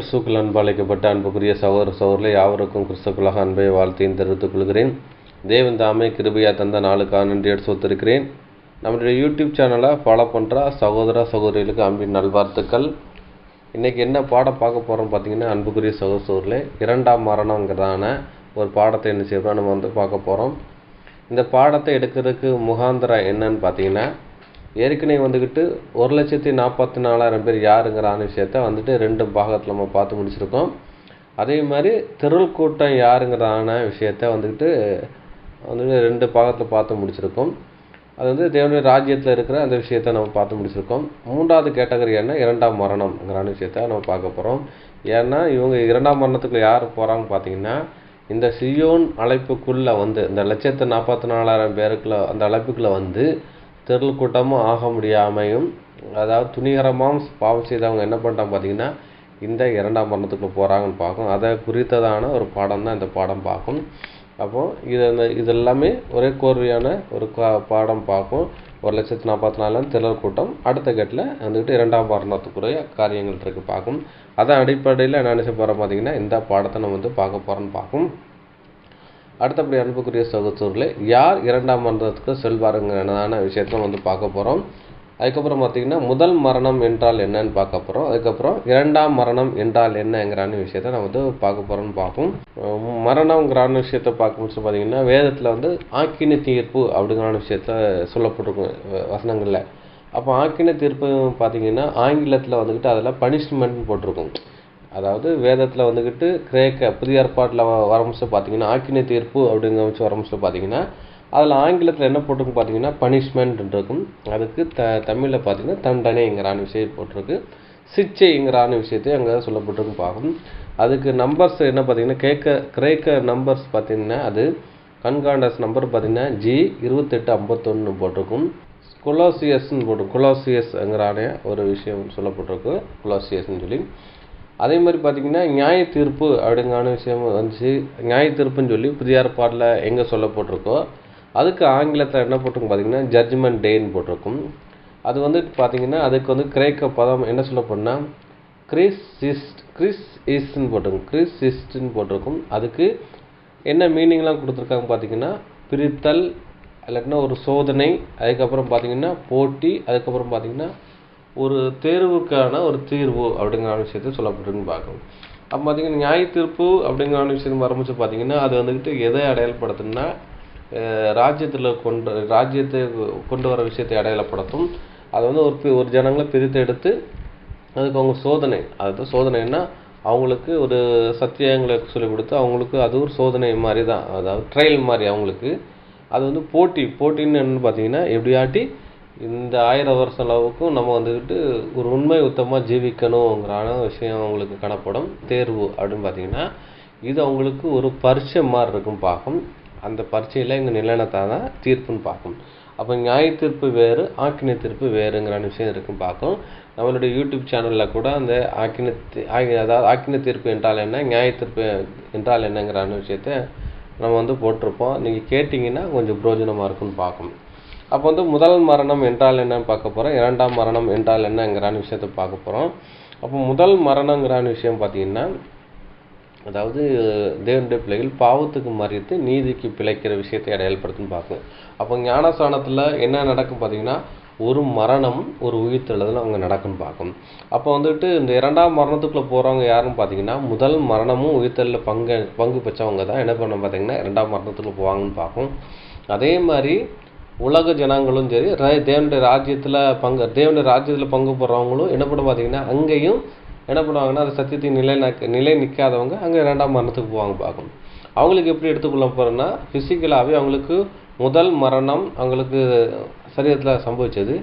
கிறிஸ்துவுக்குள் அன்பளிக்கப்பட்ட அன்புக்குரிய சகோதர சகோதரர்களே, யாவருக்கும் கிறிஸ்துவுக்குள்ளாக அன்பை வாழ்த்தையும் தெரிவித்துக் கொள்கிறேன். தேவன் தாமே கிருபையா தந்த நாளுக்காக நன்றி எடுத்து நம்மளுடைய யூடியூப் சேனலை ஃபாலோ பண்ணுற சகோதர சகோதரிகளுக்கு அன்பின் நல்வாழ்த்துக்கள். இன்றைக்கி என்ன பாடம் பார்க்க போகிறோம் பார்த்தீங்கன்னா, அன்புக்குரிய சகோதர சகோதரர்களே, இரண்டாம் மரணங்கிறதான ஒரு பாடத்தை என்ன செய்யறோம் நம்ம பார்க்க போகிறோம். இந்த பாடத்தை எடுக்கிறதுக்கு முகாந்திரம் என்னன்னு பார்த்தீங்கன்னா, ஏற்கனவே 1,44,000 பேர் யாருங்கிறான விஷயத்த 2 பாகத்தில் நம்ம பார்த்து முடிச்சிருக்கோம். அதே மாதிரி திரள் கூட்டம் யாருங்கிறான விஷயத்த 2 பாகத்தில் பார்த்து முடிச்சிருக்கோம். அது தேவனுடைய ராஜ்யத்தில் இருக்கிற அந்த விஷயத்தை நம்ம பார்த்து முடிச்சிருக்கோம். 3வது கேட்டகரி என்ன, இரண்டாம் மரணம்ங்கிறான விஷயத்த நம்ம பார்க்க போகிறோம். ஏன்னா இவங்க இரண்டாம் மரணத்துக்குள்ள யார் போகிறாங்க பார்த்தீங்கன்னா, இந்த சியோன் அழைப்புக்குள்ளே இந்த 1,44,000 பேருக்குள்ள அந்த அழைப்புக்குள்ளே திரள் கூட்டமும் ஆக முடியாமையும், அதாவது துணிகரமாக பாவம் செய்தவங்க என்ன பண்ணிட்டாங்க பார்த்தீங்கன்னா, இந்த இரண்டாம் மரணத்துக்குள்ளே போகிறாங்கன்னு பார்க்கும். அதை குறித்ததான ஒரு பாடம் தான் இந்த பாடம் பார்க்கும். அப்போது இது எல்லாமே ஒரே கோர்வையான ஒரு பாடம் பார்க்கும். 1,44,000 திரள் கூட்டம் அடுத்த கட்டில் இரண்டாம் மரணத்துக்குரிய காரியங்கள் இருக்குது பார்க்கும். அதன் அடிப்படையில் என்ன நினைச்ச போகிறோம் பார்த்தீங்கன்னா, இந்த பாடத்தை நம்ம பார்க்க போகிறோன்னு பார்க்கும். அடுத்தபடி அன்புக்குரிய சகோதரர்களே, யார் இரண்டாம் மரணத்துக்கு செல்வாருங்கிறதான விஷயத்தை பார்க்க போகிறோம். அதுக்கப்புறம் பார்த்திங்கன்னா, முதல் மரணம் என்றால் என்னன்னு பார்க்க போகிறோம். அதுக்கப்புறம் இரண்டாம் மரணம் என்றால் என்னங்கிறான விஷயத்தை நம்ம பார்க்க போகிறோம்னு பார்ப்போம். மரணங்கிறான விஷயத்தை பார்க்கும்போது பார்த்திங்கன்னா, வேதத்தில் ஆக்கினி தீர்ப்பு அப்படிங்கிற விஷயத்த சொல்லப்பட்டிருக்கும் வசனங்களில். அப்போ ஆக்கினி தீர்ப்பு பார்த்திங்கன்னா ஆங்கிலத்தில் அதில் பனிஷ்மெண்ட்னு போட்டிருக்கும். அதாவது வேதத்தில் கிரேக்க புதிய ஏற்பாட்டில் வரமிச்சு பார்த்திங்கன்னா, ஆக்கினி தீர்ப்பு அப்படிங்கிற வச்சு வரமிச்சு பார்த்திங்கன்னா, அதில் ஆங்கிலத்தில் என்ன போட்டிருக்கு பார்த்தீங்கன்னா பனிஷ்மெண்ட் இருக்கும். அதுக்கு தமிழில் பார்த்தீங்கன்னா தண்டனைங்கிறான விஷயம் போட்டிருக்கு. சிக்ஷைங்கிறான விஷயத்தை அங்கே சொல்லப்பட்டிருக்கு பார்க்கும். அதுக்கு நம்பர்ஸ் என்ன பார்த்தீங்கன்னா, கிரேக்க நம்பர்ஸ் பார்த்தீங்கன்னா, அது கண்காண்டஸ் நம்பர் பார்த்தீங்கன்னா G2851 போட்டிருக்கும். கொலோசியஸ்ன்னு போட்டிருக்கும். கொலோசியஸ்ங்கிறான ஒரு விஷயம் சொல்லப்பட்டிருக்கு, கொலோசியஸ்ன்னு சொல்லி. அதே மாதிரி பார்த்திங்கன்னா, நியாய தீர்ப்பு அப்படிங்கிறான விஷயம் நியாய தீர்ப்புன்னு சொல்லி புதிய ஏற்பாட்டில் எங்கே சொல்லப்பட்டிருக்கோ அதுக்கு ஆங்கிலத்தில் என்ன போட்டிருக்கும் பார்த்திங்கன்னா, ஜட்ஜ்மெண்ட் டேன்னு போட்டிருக்கும். அது பார்த்திங்கன்னா, அதுக்கு கிரேக்க பதம் என்ன சொல்லப்போனா கிறிஸ்இஸ்ன்னு போட்டிருக்கும். கிறிஸ்இஸ்ட்ன்னு போட்டிருக்கும். அதுக்கு என்ன மீனிங்லாம் கொடுத்துருக்காங்க பார்த்திங்கன்னா, பிரித்தல், இல்லாட்டினா ஒரு சோதனை, அதுக்கப்புறம் பார்த்திங்கன்னா போட்டி, அதுக்கப்புறம் பார்த்திங்கன்னா ஒரு தேர்வுக்கான ஒரு தீர்வு அப்படிங்கிற விஷயத்தை சொல்லப்பட்டிருக்குன்னு பார்க்கணும். அப்போ பார்த்திங்கன்னா, நியாய தீர்ப்பு அப்படிங்கிற விஷயம் ஆரம்பிச்சு பார்த்திங்கன்னா, அது எதை அடையாளப்படுத்துன்னா, ராஜ்யத்தை கொண்டு வர விஷயத்தை அடையாளப்படுத்தும். அது ஒரு ஜனங்களை பிரித்து எடுத்து அதுக்கு அவங்க சோதனை, அதாவது சோதனைன்னா அவங்களுக்கு ஒரு சத்தியங்களை சொல்லிக் கொடுத்து அவங்களுக்கு அது ஒரு சோதனை மாதிரி தான், அதாவது ட்ரையல் மாதிரி அவங்களுக்கு. அது போட்டின்னு என்னன்னு பார்த்தீங்கன்னா, எப்படியாட்டி இந்த 1000 வருஷம் அளவுக்கும் நம்ம ஒரு உண்மை உத்தமாக ஜீவிக்கணுங்கிறான விஷயம் அவங்களுக்கு காணப்படும். தேர்வு அப்படின்னு பார்த்தீங்கன்னா, இது அவங்களுக்கு ஒரு பரீட்சை மாதிரி இருக்கும் பார்க்கும். அந்த பரீட்சையில் இங்கே நிலைனத்தான் தான் தீர்ப்புன்னு பார்க்கும். அப்போ நியாய தீர்ப்பு வேறு, ஆக்கினை தீர்ப்பு வேறுங்கிறான விஷயம் இருக்குன்னு பார்க்கும். நம்மளுடைய யூடியூப் சேனலில் கூட அந்த அதாவது ஆக்கினை தீர்ப்பு என்றால் என்ன, நியாய தீர்ப்பு என்றால் என்னங்கிறான விஷயத்தை நம்ம போட்டிருப்போம். நீங்கள் கேட்டிங்கன்னா கொஞ்சம் பிரயோஜனமாக இருக்குன்னு பார்க்கும். அப்போ முதல் மரணம் என்றால் என்னன்னு பார்க்க போகிறோம். இரண்டாம் மரணம் என்றால் என்னங்கிறான விஷயத்தை பார்க்க போகிறோம். அப்போ முதல் மரணங்கிறான விஷயம் பார்த்திங்கன்னா, அதாவது தேவனுடைய பிள்ளைகள் பாவத்துக்கு மறித்து நீதிக்கு பிழைக்கிற விஷயத்தை அடையாளப்படுத்துன்னு பார்க்கணும். அப்போ ஞானஸ்நானத்தில் என்ன நடக்கும் பார்த்தீங்கன்னா, ஒரு மரணம் ஒரு உயிர்த்தெழுதல் அவங்க நடக்குன்னு பார்க்கணும். அப்போ இந்த இரண்டாம் மரணத்துக்குள்ளே போகிறவங்க யாருன்னு பார்த்தீங்கன்னா, முதல் மரணமும் உயிர்த்தெழுதலில் பங்கு பெற்றவங்க தான் என்ன பண்ண பார்த்தீங்கன்னா இரண்டாம் மரணத்துக்குள்ளே போவாங்கன்னு பார்க்கும். அதே மாதிரி உலக ஜனங்களும் சரி, தேவனுடைய ராஜ்யத்தில் பங்கு போடுறவங்களும் என்ன பண்ண பார்த்தீங்கன்னா, அங்கேயும் என்ன பண்ணுவாங்கன்னா, அது சத்தியத்தை நிலை நிற்காதவங்க அங்கே இரண்டாம் மரணத்துக்கு போவாங்க பார்க்கணும். அவங்களுக்கு எப்படி எடுத்துக்கொள்ள போகிறோன்னா, ஃபிசிக்கலாகவே அவங்களுக்கு முதல் மரணம் அவங்களுக்கு சரீரத்தில் சம்பவிச்சது.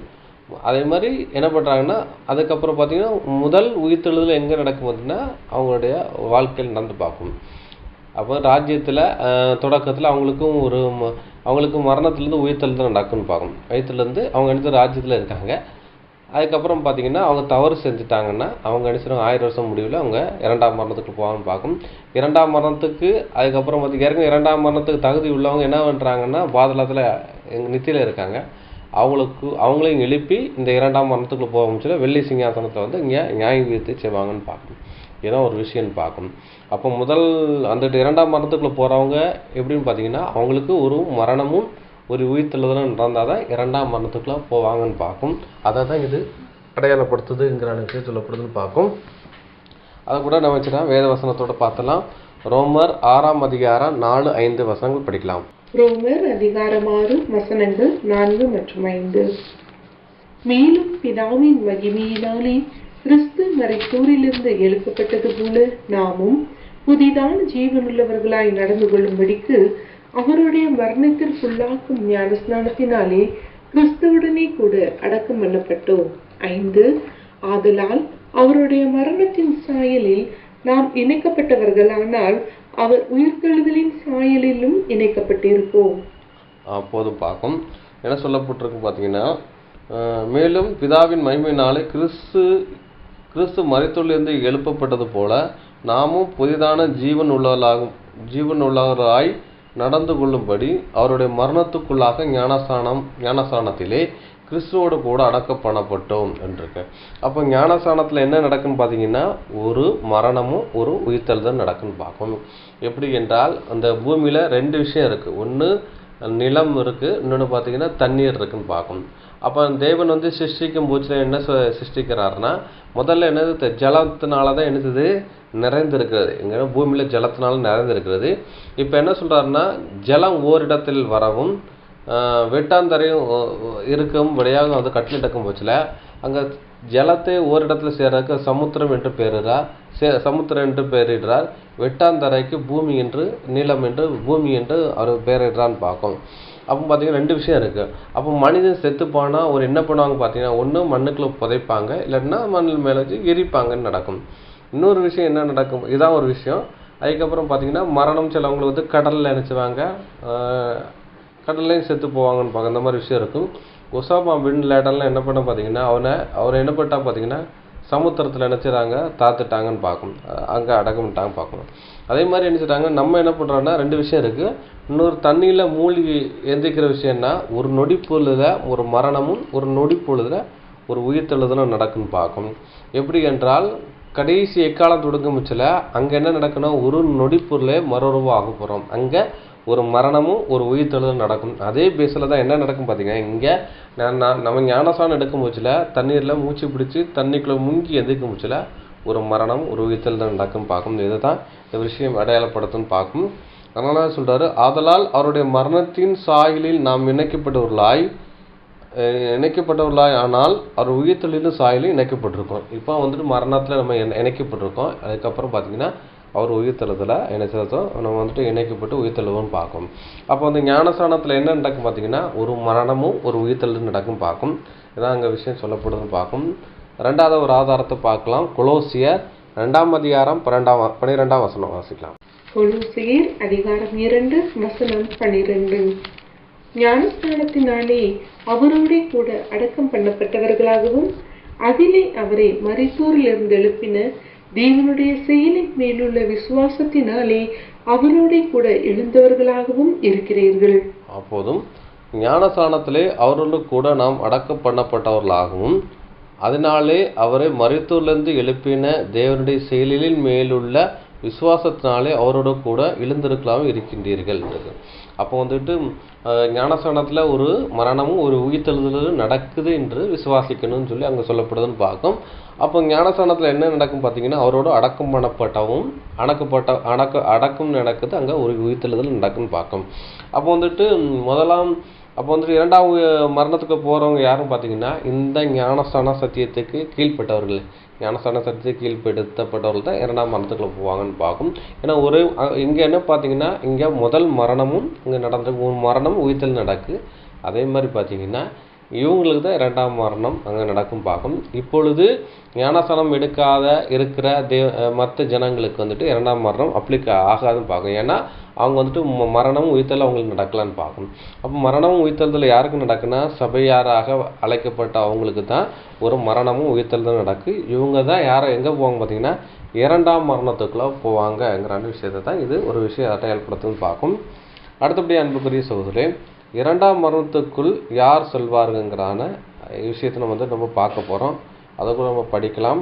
அதே மாதிரி என்ன பண்ணுறாங்கன்னா, அதுக்கப்புறம் பார்த்திங்கன்னா முதல் உயிர்த்தெழுதல் எங்கே நடக்கும் பார்த்திங்கன்னா அவங்களுடைய வாழ்க்கையில் நடந்து பார்க்கும். அப்போ ராஜ்யத்தில் தொடக்கத்தில் அவங்களுக்கு மரணத்துலேருந்து உயிர்த்தெழுதல் நடக்குன்னு பார்க்கணும். வயிற்றுலேருந்து அவங்க ராஜ்யத்தில் இருக்காங்க. அதுக்கப்புறம் பார்த்திங்கன்னா, அவங்க தவறு செஞ்சுட்டாங்கன்னா அவங்க 1000 வருஷம் முடிவில் அவங்க இரண்டாம் மரணத்துக்கு போவாங்கன்னு பார்க்கும். இரண்டாம் மரணத்துக்கு அதுக்கப்புறம் ஏற்கனவே இரண்டாம் மரணத்துக்கு தகுதி உள்ளவங்க என்ன பண்ணுறாங்கன்னா, பாதாளத்தில் நித்தியில் இருக்காங்க. அவங்களையும் எழுப்பி இந்த இரண்டாம் மரணத்துக்குள்ளே போக முடியல வெள்ளி சிங்காசனத்தில் இங்கே நியாய விதித்து செய்வாங்கன்னு பார்க்கணும். இதுதான் ஒரு விஷயம் பார்க்கணும். அப்போ முதல் அந்த இரண்டாம் மரணத்துக்குள்ளே போகிறவங்க எப்படின்னு பார்த்தீங்கன்னா அவங்களுக்கு ஒரு மரணமும் ஒரு உயிர்த்தெழுதலும் நடந்தால் தான் இரண்டாம் மரணத்துக்குள்ளே போவாங்கன்னு பார்க்கும். அதை தான் இது அடையாளப்படுத்துதுங்கிற விஷயம் சொல்லப்படுதுன்னு பார்க்கும். அதை கூட நம்ம வச்சுட்டா வேத வசனத்தோட பார்த்தலாம். ரோமர் 6ஆம் அதிகாரம் 4-5 வசனங்கள் படிக்கலாம். ரோமர் அதிகாரம் 6 வசனங்கள் 4 மற்றும் 5. மேலும் பிதாவின் மகிமையினாலே கிறிஸ்து மரித்தோரிலிருந்து எழுப்பப்பட்டது போல நாமும் புதிதான ஜீவனுள்ளவர்களாய் நடந்து கொள்ளும்படிக்கு அவருடைய மரணத்திற்குள்ளாக்கும் ஞானஸ்நானத்தினாலே கிறிஸ்துவுடனே கூட அடக்கம் பண்ணப்பட்டோம். 5. ஆதலால் அவருடைய மரணத்தின் சாயலில் நாம் இணைக்கப்பட்டவர்களானால் அவர் உயிர்த்தெழுதலின் சாயலிலும் இணைக்கப்பட்டிருப்போம். போதும் பார்க்கும். என்ன சொல்லப்பட்டிருக்கு பார்த்தீங்கன்னா, மேலும் பிதாவின் மகிமையினாலே கிறிஸ்து மரித்தோரிலிருந்து எழுப்பப்பட்டது போல நாமும் புதிதான ஜீவன் உள்ளவராய் நடந்து கொள்ளும்படி அவருடைய மரணத்துக்குள்ளாக ஞானஸ்நானத்திலே கிறிஸ்துவோடு கூட அடக்கம் பண்ணப்பட்டோம் என்றிருக்கு. அப்போ ஞானஸ்நானத்தில் என்ன நடக்குன்னு பார்த்தீங்கன்னா ஒரு மரணமும் ஒரு உயிர்த்தெழுதல் நடக்குன்னு பார்க்கணும். எப்படி என்றால் அந்த பூமியில் 2 விஷயம் இருக்குது. ஒன்று நிலம் இருக்குது, இன்னொன்று பார்த்தீங்கன்னா தண்ணீர் இருக்குன்னு பார்க்கணும். அப்போ தேவன் வந்து சிருஷ்டிக்கும் போச்சில் என்ன சிருஷ்டிக்கிறாருன்னா முதல்ல என்னது ஜலத்தினால தான் என்னது நிறைந்திருக்கிறது. எங்கன்னா பூமியில் ஜலத்தினால நிறைந்திருக்கிறது. இப்போ என்ன சொல்கிறாருன்னா ஜலம் ஓரிடத்தில் வரவும் வெட்டாந்தரையும் இருக்கும்படியாக வந்து கட்டளிட்டக்கும் போச்சில் அங்கே ஜலத்தை ஓரிடத்தில் சேர்றதுக்கு சமுத்திரம் என்று சமுத்திரம் என்று பெயரிடுறார். வெட்டாந்தரைக்கு பூமி என்று நீளம் என்று பூமி என்று அவர் பெயரிடுறான்னு பார்க்கும். அப்போ பார்த்தீங்கன்னா 2 விஷயம் இருக்குது. அப்போ மனிதன் செத்து போனால் ஒரு என்ன பண்ணுவாங்க பார்த்தீங்கன்னா ஒன்று மண்ணுக்குள்ளே புதைப்பாங்க, இல்லைன்னா மண்ணில் மேலே வச்சு எரிப்பாங்கன்னு நடக்கும். இன்னொரு விஷயம் என்ன நடக்கும், இதான் ஒரு விஷயம். அதுக்கப்புறம் பார்த்தீங்கன்னா மரணம் சிலவங்களுக்கு வந்து கடலில் நினச்சிவாங்க, கடல்லையும் செத்து போவாங்கன்னு பார்க்க இந்த மாதிரி விஷயம் இருக்கும். ஒசாமா பின் லேடன்லாம் என்ன பண்ண பார்த்தீங்கன்னா அவர் என்ன பண்ணிட்டா பார்த்தீங்கன்னா சமுத்திரத்தில் நினச்சிறாங்க தாத்துட்டாங்கன்னு பார்க்கணும், அங்கே அடக்கமிட்டாங்க பார்க்கணும். அதே மாதிரி நினச்சிட்டாங்க. நம்ம என்ன பண்ணுறோன்னா 2 விஷயம் இருக்குது. இன்னொரு தண்ணியில் மூழ்கி எந்திரிக்கிற விஷயம்னா ஒரு நொடி பொழுதில் ஒரு மரணமும் ஒரு நொடி பொழுதில் ஒரு உயிர்த்தெழுதலும் நடக்குன்னு பார்க்கணும். எப்படி என்றால் கடைசி எக்காலம் தொடங்கும் முச்சில் அங்கே என்ன நடக்கணும், ஒரு நொடி பொருளே மறுரூபம் ஆக போகிறோம். அங்கே ஒரு மரணமும் ஒரு உயிர்த்தெழுதலும் நடக்கும். அதே பேஸில் தான் என்ன நடக்கும் பார்த்தீங்கன்னா இங்கே நம்ம ஞானஸ்நானம் எடுக்கும் போச்சில் தண்ணீரில் மூச்சு பிடிச்சி தண்ணிக்குள்ளே முங்கி எந்திரிக்கும் போச்சில் ஒரு மரணம் ஒரு உயிர்த்தெழுதல் நடக்கும் பார்க்கும். இதை தான் இந்த விஷயம் அடையாளப்படுத்துன்னு பார்க்கும். அதனால சொல்கிறாரு, ஆதலால் அவருடைய மரணத்தின் சாயலில் நாம் இணைக்கப்பட்டவர்களாய் ஆனால் அவர் உயிர்த்தெழுதலின் சாயலில் இணைக்கப்பட்டிருக்கோம். இப்போ வந்துட்டு மரணத்தில் நம்ம இணைக்கப்பட்டிருக்கோம். அதுக்கப்புறம் பார்த்தீங்கன்னா அவர் உயிர்த்தெழுதலை என்ன செய்தோம் நம்ம வந்துட்டு இணைக்கப்பட்டு உயிர்த்தெழுவோன்னு பார்க்கும். அப்போ அந்த ஞானஸ்நானத்தில் என்ன நடக்கும் பார்த்தீங்கன்னா ஒரு மரணமும் ஒரு உயிர்த்தெழுதலும் நடக்கும் பார்க்கும். இதான் அங்கே விஷயம் சொல்லப்படுதுன்னு பார்க்கும். 2வது ஒரு ஆதாரத்தை பார்க்கலாம். கொலோசியர் 2ஆம் அதிகாரம் 12ஆம் வசனம் வாசிக்கலாம். கொலோசியர் அதிகாரம் 2 வசனம் 12. ஞானஸ்நானத்தினாலே அவரோடே கூட அடக்கம் பண்ணப்பட்டவர்களாகவும் அதிலே அவரை மரித்தோரிலிருந்து எழுப்பின தேவனுடைய செயலின் மேலுள்ள விசுவாசத்தினாலே அவரோடே கூட எழுந்தவர்களாகவும் இருக்கிறீர்கள். அப்போதும் ஞானஸ்நானத்திலே அவரோடு கூட நாம் அடக்கம் பண்ணப்பட்டவர்களாகவும் அதனாலே அவரை மரித்தோரிலிருந்து எழுப்பின தேவனுடைய செயலின் மேலுள்ள விசுவாசத்தினாலே அவரோட கூட எழுந்திருக்கலாமல் இருக்கின்றீர்கள். அப்போ வந்துட்டு ஞானஸ்நானத்தில் ஒரு மரணமும் ஒரு உயிர்த்தெழுதலும் நடக்குது என்று விசுவாசிக்கணும்னு சொல்லி அங்கே சொல்லப்படுதுன்னு பார்க்கும். அப்போ ஞானஸ்நானத்தில் என்ன நடக்கும் பார்த்தீங்கன்னா அவரோட அடக்கம் பண்ணப்பட்டவும் அடக்கம் நடக்குது, அங்கே ஒரு உயிர்த்தெழுதல் நடக்குன்னு பார்க்கும். அப்போ வந்துட்டு அப்போ வந்துட்டு 2ஆவது மரணத்துக்கு போகிறவங்க யாரும் பார்த்தீங்கன்னா இந்த ஞானஸ்நான சத்தியத்துக்கு கீழ்பட்டவர்கள், ஞானஸ்நான சத்தியத்துக்கு கீழ்படுத்தப்பட்டவர்கள் தான் 2ஆம் மரணத்துக்குள்ள போவாங்கன்னு பார்க்கும். ஏன்னா இங்கே என்ன பார்த்தீங்கன்னா இங்கே முதல் மரணமும் இங்கே நடந்திருக்கு, ஒரு மரணம் உயிர்த்தெழுதல் நடக்கு. அதே மாதிரி பார்த்தீங்கன்னா இவங்களுக்கு தான் 2ஆம் மரணம் அங்கே நடக்கும் பார்க்கும். இப்பொழுது ஞானஸ்நானம் எடுக்காத இருக்கிற மற்ற ஜனங்களுக்கு வந்துட்டு 2ஆம் மரணம் அப்ளிக் ஆகாதுன்னு பார்க்கும். ஏன்னா அவங்க வந்துட்டு மரணமும் உயிர்த்தெழுதல் அவங்களுக்கு நடக்கலான்னு பார்க்கணும். அப்போ மரணமும் உயிர்த்தெழுதல் யாருக்கு நடக்குன்னா சபையாராக அழைக்கப்பட்ட அவங்களுக்கு தான் ஒரு மரணமும் உயிர்த்தெழுதல் நடக்கு. இவங்க தான் எங்கே போவாங்க பார்த்தீங்கன்னா 2ஆம் மரணத்துக்குள்ளே போவாங்கங்கிற விஷயத்தை தான் இது ஒரு விஷயம் அடையாளப்படுத்துன்னு பார்க்கும். அடுத்தபடி அன்புக்குரிய சகோதரரே, 2ஆம் மரணத்துக்குள் யார் செல்வாருங்கிறான விஷயத்தை நம்ம பார்க்க போகிறோம். அதை கூட நம்ம படிக்கலாம்.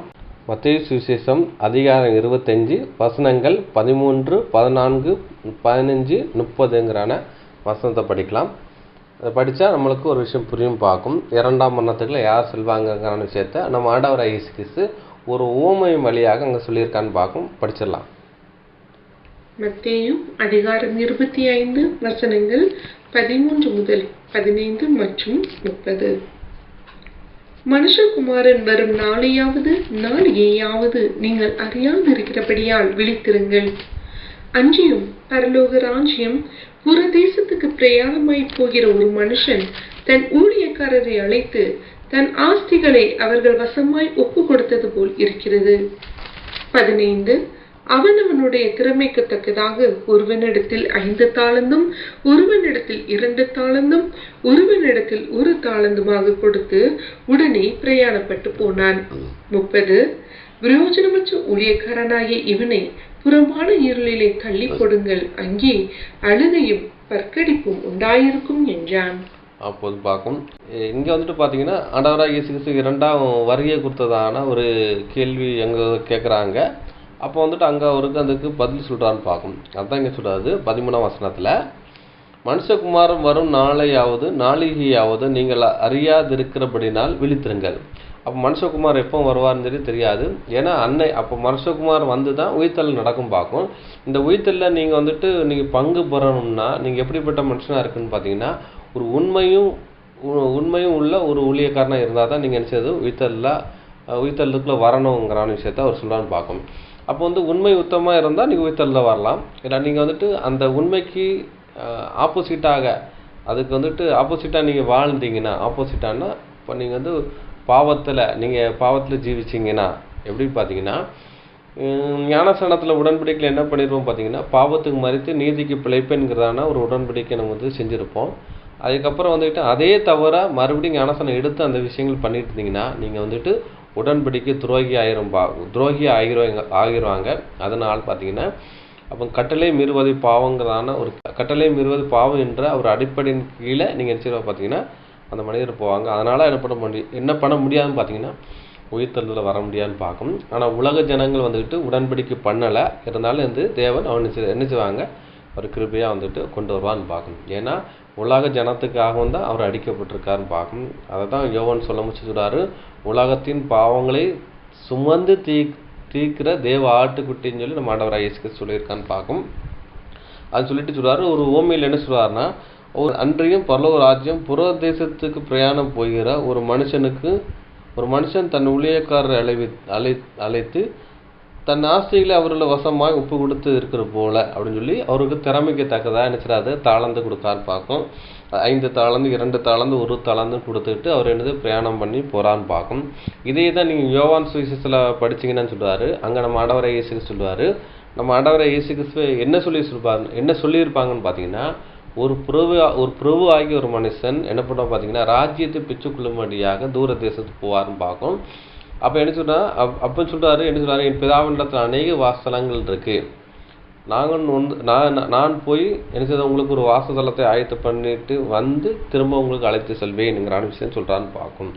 மத்தேயு சுவிசேஷம் அதிகாரம் 25 வசனங்கள் 13, 14, 15, 30ங்கிறான வசனத்தை படிக்கலாம். அதை படித்தா நம்மளுக்கு ஒரு விஷயம் புரியும் பார்க்கும். 2ஆம் மரணத்துக்குள்ள யார் செல்வாங்கங்கிற விஷயத்தை நம்ம ஆண்டவர் இயேசு கிறிஸ்து ஒரு உவமை வழியாக அங்கே சொல்லியிருக்கான்னு பார்க்கும். படிச்சிடலாம். மத்தேயு அதிகாரம் 25 வசனங்கள் 13 முதல் 15 மற்றும் 30. மனுஷகுமாரன் வரும் நாளையாவது நீங்கள் அறியாதிருக்கிறபடியால் விழித்திருங்கள். அன்றியும் பரலோக ராஜ்யம் புறதேசத்துக்கு பிரயாணமாய் போகிற ஒரு மனுஷன் தன் ஊழியக்காரரை அழைத்து தன் ஆஸ்திகளை அவர்கள் வசமாய் ஒப்பு கொடுத்தது போல் இருக்கிறது. 15. அவனவனுடைய திறமைக்கு தக்கதாக ஒருவனிடத்தில் 5 தாலந்தும் ஒருவனிடத்தில் 2 தாலந்தும் ஒருவனிடத்தில் 1 தாலந்துமாக கொடுத்து உடனே பிரயாணப்பட்டு போனான். 30. பிரயோஜனமற்ற ஊழியக்காரனாகிய இவனை புறமான இருளிலே தள்ளி போடுங்கள், அங்கே அழுகையும் பற்கடிப்பும் உண்டாயிருக்கும் என்றான். அப்போது பார்க்கும். இங்கே வந்துட்டு பார்த்தீங்கன்னா ஆண்டவராகிய இயேசு கிறிஸ்து 2ஆம் வருகை குறித்ததான ஒரு கேள்வி அங்கே கேட்குறாங்க. அப்போ வந்துட்டு அங்கே அவருக்கு அதுக்கு பதில் சொல்கிறான்னு பார்க்கும். அதுதான் இங்கே சொல்கிறாரு 13ஆம் வசனத்தில், மனுஷகுமாரன் வரும் நாளிகையாவது நீங்கள் அறியாதிருக்கிறபடினால் விழித்திருங்கள். அப்போ மனுஷகுமார் எப்போ வருவார்னு சொல்லி தெரியாது. ஏன்னா அப்போ மனுஷகுமார் வந்து தான் உயிர்த்தல் நடக்கும் பார்க்கும். இந்த உயிர்த்தலில் நீங்கள் வந்துட்டு நீங்கள் பங்கு பெறணும்னா நீங்கள் எப்படிப்பட்ட மனுஷனாக இருக்குன்னு பார்த்தீங்கன்னா ஒரு உண்மையும் உள்ள ஒரு ஊழியக்காரனாக இருந்தால் தான் நீங்கள் நினச்சது உயிர்த்தலுக்குள்ளே வரணுங்கிறான விஷயத்த அவர் சொல்கிறான்னு பார்க்கும். அப்போ வந்து உண்மை உத்தமாக இருந்தால் நீங்கள் உயிர்த்தலில் வரலாம். இல்லை நீங்கள் வந்துட்டு அந்த உண்மைக்கு ஆப்போசிட்டாக அதுக்கு வந்துட்டு ஆப்போசிட்டாக நீங்கள் வாழ்ந்தீங்கன்னா ஆப்போசிட்டானா இப்போ நீங்கள் வந்து பாவத்தில் ஜீவிச்சிங்கன்னா எப்படி பார்த்தீங்கன்னா ஞானஸ்நானத்தில் உடன்படிக்கையில் என்ன பண்ணியிருப்போம் பார்த்தீங்கன்னா பாவத்துக்கு மறித்து நீதிக்கு பிழைப்புங்கிறதான ஒரு உடன்படிக்கை நம்ம வந்து செஞ்சுருப்போம். அதுக்கப்புறம் வந்துட்டு அதே தவிர மறுபடியும் ஞானஸ்நானம் எடுத்து அந்த விஷயங்கள் பண்ணிட்டு இருந்தீங்கன்னா நீங்கள் வந்துட்டு உடன்படிக்கை துரோகி ஆகிருவாங்க. அதனால் பார்த்தீங்கன்னா அப்போ கட்டளை மீறுவது பாவங்கிறதான ஒரு கட்டளை மீறுவது பாவம் என்ற ஒரு அடிப்படையின் கீழே நீங்கள் என்ன பார்த்தீங்கன்னா அந்த மனிதர் போவாங்க. அதனால் என்ன பண்ண முடியாதுன்னு பார்த்தீங்கன்னா உயிர்த்தலில் வர முடியாதுன்னு பார்க்கும். ஆனால் உலக ஜனங்கள் வந்துக்கிட்டு உடன்படிக்கை பண்ணலை, இருந்தாலும் வந்து தேவன் அவன் என்ன செய்வாங்க ஒரு கிருபையாக வந்துட்டு கொண்டு வருவான்னு பார்க்கணும். ஏன்னா உலக ஜனத்துக்காகவும் தான் அவர் அடிக்கப்பட்டிருக்காருன்னு பார்க்கணும். அதை தான் யோவான் சொல்ல சொல்கிறாரு, உலகத்தின் பாவங்களை சுமந்து தீர்க்கிற தேவ ஆட்டுக்குட்டின்னு சொல்லி நம்ம ஆண்டவராகிய இயேசு கிறிஸ்து சொல்லியிருக்கான்னு பார்க்கும். அது சொல்லிட்டு சொல்கிறாரு, ஒரு உவமையில் என்ன சொல்கிறாருன்னா அன்றையும் பரலோக ராஜ்யம் புறதேசத்துக்கு பிரயாணம் போகிற ஒரு மனுஷன் தன் ஊழியக்காரரை அழைத்து தன் ஆசைகளை அவர்களை வசமாய் ஒப்பு கொடுத்து இருக்கிற போல அப்படின்னு சொல்லி அவருக்கு திறமைக்கு தக்கதாக நினைச்சிடாது தாளந்து கொடுக்காரு பார்க்கும். 5 தாளந்து 2 தாளந்து 1 தாளந்து கொடுத்துட்டு அவர் என்னது பிரயாணம் பண்ணி போகிறான்னு பார்க்கும். இதே தான் நீங்கள் யோவான் சுவிசேஷத்தில் படிச்சிங்கன்னு சொல்லுவார். அங்கே நம்ம ஆண்டவராகிய இயேசு கிறிஸ்து சொல்லுவார். நம்ம ஆண்டவராகிய இயேசு கிறிஸ்து என்ன சொல்லியிருப்பாங்கன்னு பார்த்தீங்கன்னா ஒரு பிரபு ஆகிய ஒரு மனுஷன் என்ன பண்ணுவோம் பார்த்தீங்கன்னா ராஜ்யத்தை பிச்சுக்கொள்ளும்படியாக தூர தேசத்துக்கு போவார்னு பார்க்கும். அப்போ என்ன சொன்னால் அப்போ சொல்கிறாரு என் பிதாவினிடத்தில் அநேக வாசலங்கள் இருக்குது, நான் போய் என்ன செய்த உங்களுக்கு ஒரு வாசதலத்தை ஆயத்து பண்ணிட்டு வந்து திரும்ப உங்களுக்கு அழைத்து செல்வேன்ங்கிறான விஷயம் சொல்கிறான்னு பார்க்கும்.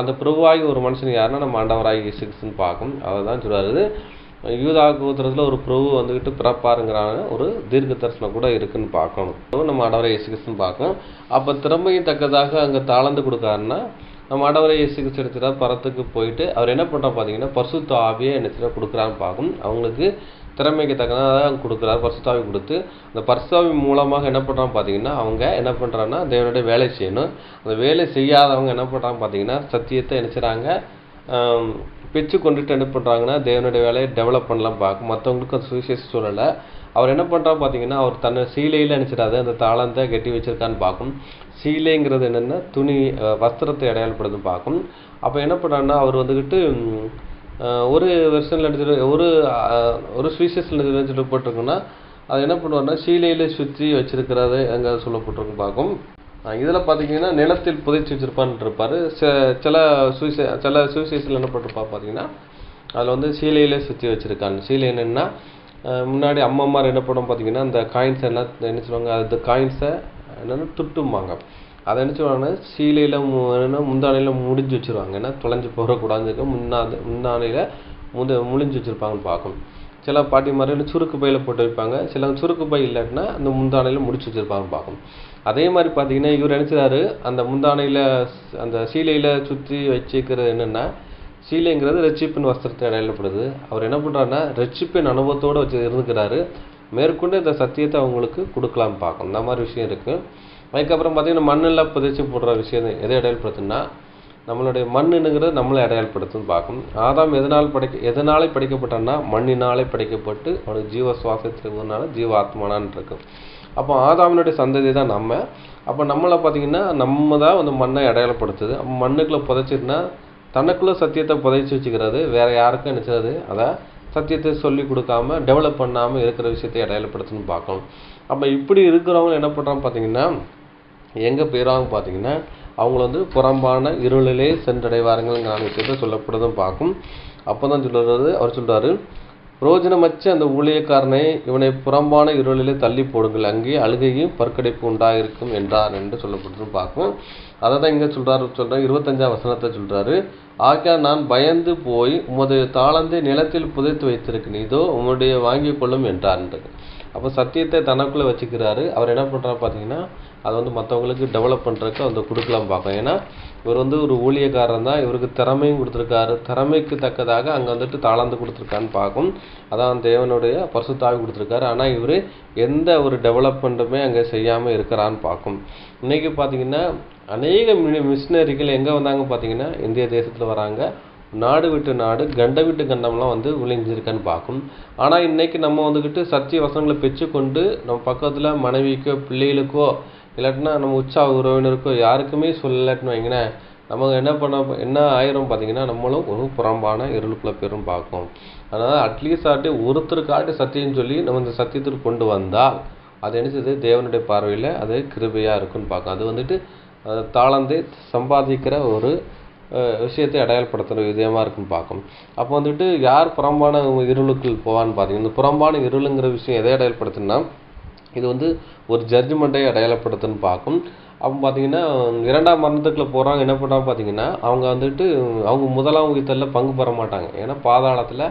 அந்த பிரபுவாகி ஒரு மனுஷன் யாருன்னா நம்ம ஆண்டவராகி இயேசு கிறிஸ்துன்னு பார்க்கும். அதை தான் சொல்கிறாரு, யூதா கோத்திரத்தில் ஒரு பிரபு வந்துக்கிட்டு பிறப்பாருங்கிறான ஒரு தீர்க்க தரிசனம் கூட இருக்குன்னு பார்க்கணும். நம்ம ஆண்டவராகிய இயேசு கிறிஸ்துன்னு பார்க்கும். அப்போ திறமையும் தக்கதாக அங்கே தாளந்து கொடுக்காருன்னா நம்ம ஆண்டவராகிய இயேசு கிறிஸ்து எடுத்துட்டா பரத்துக்கு போயிட்டு அவர் என்ன பண்ணுறா பார்த்தீங்கன்னா பரிசுத்த ஆவியை என்ன கொடுக்குறான்னு பார்க்கும். அவங்களுக்கு திறமைக்கு தக்கதாக கொடுக்குறாரு, பரிசுத்த ஆவி கொடுத்து அந்த பரிசுத்த ஆவி மூலமாக என்ன பண்ணுறான்னு பார்த்தீங்கன்னா அவங்க என்ன பண்ணுறாங்கன்னா தேவனுடைய வேலை செய்யணும். அந்த வேலை செய்யாதவங்க என்ன பண்ணுறாங்க பார்த்தீங்கன்னா சத்தியத்தை என்ன செய்கிறாங்க பிச்சு கொண்டுட்டு என்ன பண்ணுறாங்கன்னா தேவனுடைய வேலையை டெவலப் பண்ணலாம் பார்க்கும். மற்றவங்களுக்கு அந்த சுவிசேஷ சூழலை அவர் என்ன பண்ணுறான்னு பார்த்தீங்கன்னா அவர் தன்னை சீலையில் நினச்சிடாது அந்த தாளந்தை கட்டி வச்சிருக்கான்னு பார்க்கும். சீலைங்கிறது என்னென்னா துணி வஸ்திரத்தை அடையாளப்படுதுன்னு பார்க்கும். அப்போ என்ன பண்ணுறாங்கன்னா அவர் வந்துக்கிட்டு ஒரு வெர்ஷனில் எடுத்துகிட்டு ஒரு சுவிசேஷில் சொல்லப்பட்டிருக்குன்னா அது என்ன பண்ணுவார்னா சீலையில் சுற்றி வச்சிருக்கிறது அங்கே சொல்லப்பட்டிருக்கு பார்க்கும். இதில் பார்த்தீங்கன்னா நிலத்தில் புதைச்சி வச்சிருப்பான்னு இருப்பார். சில சுவிசேஷில் என்ன பண்ணிருப்பா பார்த்தீங்கன்னா அதில் வந்து சீலையில் சுற்றி வச்சுருக்காங்க. சீலை என்னென்னா முன்னாடி அம்மாமார் என்ன பண்ணுவோம் பார்த்தீங்கன்னா அந்த காயின்ஸ் எல்லாம் என்ன சொல்லுவாங்க அது காயின்ஸை என்னென்னா துட்டும்பாங்க. அதை என்ன சொல்லுவாங்கன்னா சீலையில் முந்தானையில் முடிஞ்சு வச்சுருவாங்க. ஏன்னா தொலைஞ்சு போகக்கூடாதுக்கு முந்தானையில் முழிஞ்சு வச்சுருப்பாங்கன்னு பார்க்கும். சில பாட்டிமார்கள் சுருக்கு பையில் போட்டு வைப்பாங்க, சில சுருக்கு பை இல்லாட்டினா அந்த முந்தானையில் முடிச்சு வச்சுருப்பாங்கன்னு பார்க்கும். அதே மாதிரி பார்த்தீங்கன்னா இவர் நினச்சிறாரு அந்த முந்தானையில் அந்த சீலையில் சுற்றி வச்சுக்கிறது என்னென்னா, சீலைங்கிறது ரட்சிப்பின் வஸ்திரத்தை அடையாளப்படுது. அவர் என்ன பண்ணுறாருன்னா ரட்சிப்பின் அனுபவத்தோடு வச்சு இருந்துக்கிறாரு. மேற்கொண்டு இந்த சத்தியத்தை அவங்களுக்கு கொடுக்கலான்னு பார்க்கும். இந்த மாதிரி விஷயம் இருக்குது. அதுக்கப்புறம் பார்த்தீங்கன்னா மண்ணில் புதைச்சி போடுற விஷயம் எதை அடையாளப்படுத்துன்னா, நம்மளுடைய மண்ணுங்கிறது நம்மளை அடையாளப்படுத்துன்னு பார்க்கும். ஆதாம் எதனாலே படைக்கப்பட்டான்னா மண்ணினாலே படைக்கப்பட்டு அவனுக்கு ஜீவ சுவாசத்தினால ஜீவ ஆத்மானான் இருக்கும். அப்போ ஆதாமினுடைய சந்ததி தான் நம்ம. அப்போ நம்மளை பார்த்தீங்கன்னா நம்ம தான் வந்து மண்ணை அடையாளப்படுத்துது. அப்போ மண்ணுக்குள்ளே புதைச்சிருந்தா தனக்குள்ளே சத்தியத்தை புதைச்சி வச்சுக்கிறது, வேறு யாருக்கும் நினச்சது அதை சத்தியத்தை சொல்லி கொடுக்காம டெவலப் பண்ணாமல் இருக்கிற விஷயத்தை அடையாளப்படுத்துன்னு பார்க்கணும். அப்போ இப்படி இருக்கிறவங்க என்ன பண்ணுறாங்க பார்த்தீங்கன்னா எங்கே போயிடுவாங்க பார்த்தீங்கன்னா அவங்கள வந்து புறம்பான இருளிலே சென்றடைவாருங்கிற விஷயத்தை சொல்லப்படுதும் பார்க்கும். அப்போ தான் அவர் சொல்கிறாரு, புரோஜனமற்ற அந்த ஊழியக்காரனை இவனை புறம்பான இருளிலே தள்ளி போடுங்கள், அங்கே அழுகையும் பற்கடைப்பு உண்டாயிருக்கும் என்றார் என்று சொல்லப்படுதுன்னு பார்க்கும். அதை தான் இங்கே சொல்கிறாரு 25ஆம் வசனத்தை சொல்கிறாரு, ஆகையால் நான் பயந்து போய் உமது தாளந்தை நிலத்தில் புதைத்து வைத்திருக்கேன், இதோ உம்முடைய வாங்கி கொள்ளும் என்றார்ன்றது. அப்போ சத்தியத்தை தனக்குள்ளே வச்சுக்கிறாரு. அவர் என்ன பண்ணுறாரு பார்த்தீங்கன்னா அதை வந்து மற்றவங்களுக்கு டெவலப் பண்ணுறதுக்கு அந்த கொடுக்கலாம் பார்க்கும். ஏன்னா இவர் வந்து ஒரு ஊழியக்காரன் தான், இவருக்கு திறமையும் கொடுத்துருக்காரு, திறமைக்கு தக்கதாக அங்கே வந்துட்டு தாளந்து கொடுத்துருக்கான்னு பார்க்கும். அதான் தேவனுடைய பரிசுத்தாவி கொடுத்துருக்காரு. ஆனால் இவர் எந்த ஒரு டெவலப்மெண்ட்டுமே அங்கே செய்யாமல் இருக்கிறான்னு பார்க்கும். இன்றைக்கி பார்த்தீங்கன்னா அநேக மிஷினரிகள் எங்கே வந்தாங்க பார்த்தீங்கன்னா இந்திய தேசத்தில் வராங்க. நாடு விட்டு நாடு கண்ட விட்டு கண்டம்லாம் வந்து விளைஞ்சிருக்கான்னு பார்க்கும். ஆனால் இன்றைக்கி நம்ம வந்துக்கிட்டு சத்திய வசனங்களை பெற்றுக்கொண்டு நம்ம பக்கத்தில் மனைவிக்கோ பிள்ளைகளுக்கோ இல்லாட்டினா நம்ம உற்சாக உறவினருக்கோ யாருக்குமே சொல்லலாட்டின்னு வைங்களேன், நம்ம என்ன ஆயிரும் பார்த்தீங்கன்னா நம்மளும் ஒரு புறம்பான இருளுக்குள்ளே பெரும் பார்க்கும். அதனால் அட்லீஸ்ட் ஒருத்தருக்காட்டி சத்தியம் சொல்லி நம்ம இந்த சத்தியத்திற்கு கொண்டு வந்தால் அது என்ன செய்யுது, தேவனுடைய பார்வையில் அது கிருபையாக இருக்குன்னு பார்க்கும். அது வந்துட்டு தாளந்தை சம்பாதிக்கிற ஒரு விஷயத்தை அடையாளப்படுத்துகிற விதமாக இருக்குன்னு பார்க்கும். அப்போ வந்துட்டு யார் புறம்பான இருளுக்குள் போவான்னு பார்த்தீங்கன்னா, இந்த புறம்பான இருளுங்கிற விஷயம் எதை அடையாளப்படுத்துன்னா இது வந்து ஒரு ஜட்ஜ்மெண்ட்டை அடையாளப்படுத்துன்னு பார்க்கும். அப்போ பார்த்தீங்கன்னா 2ஆம் மரணத்துக்குள்ளே போகிறாங்க. என்ன பண்ணுறாங்க பார்த்தீங்கன்னா அவங்க வந்துட்டு அவங்க முதலாம் உயிர்த்தலில் பங்கு பெற மாட்டாங்க. ஏன்னா பாதாளத்தில்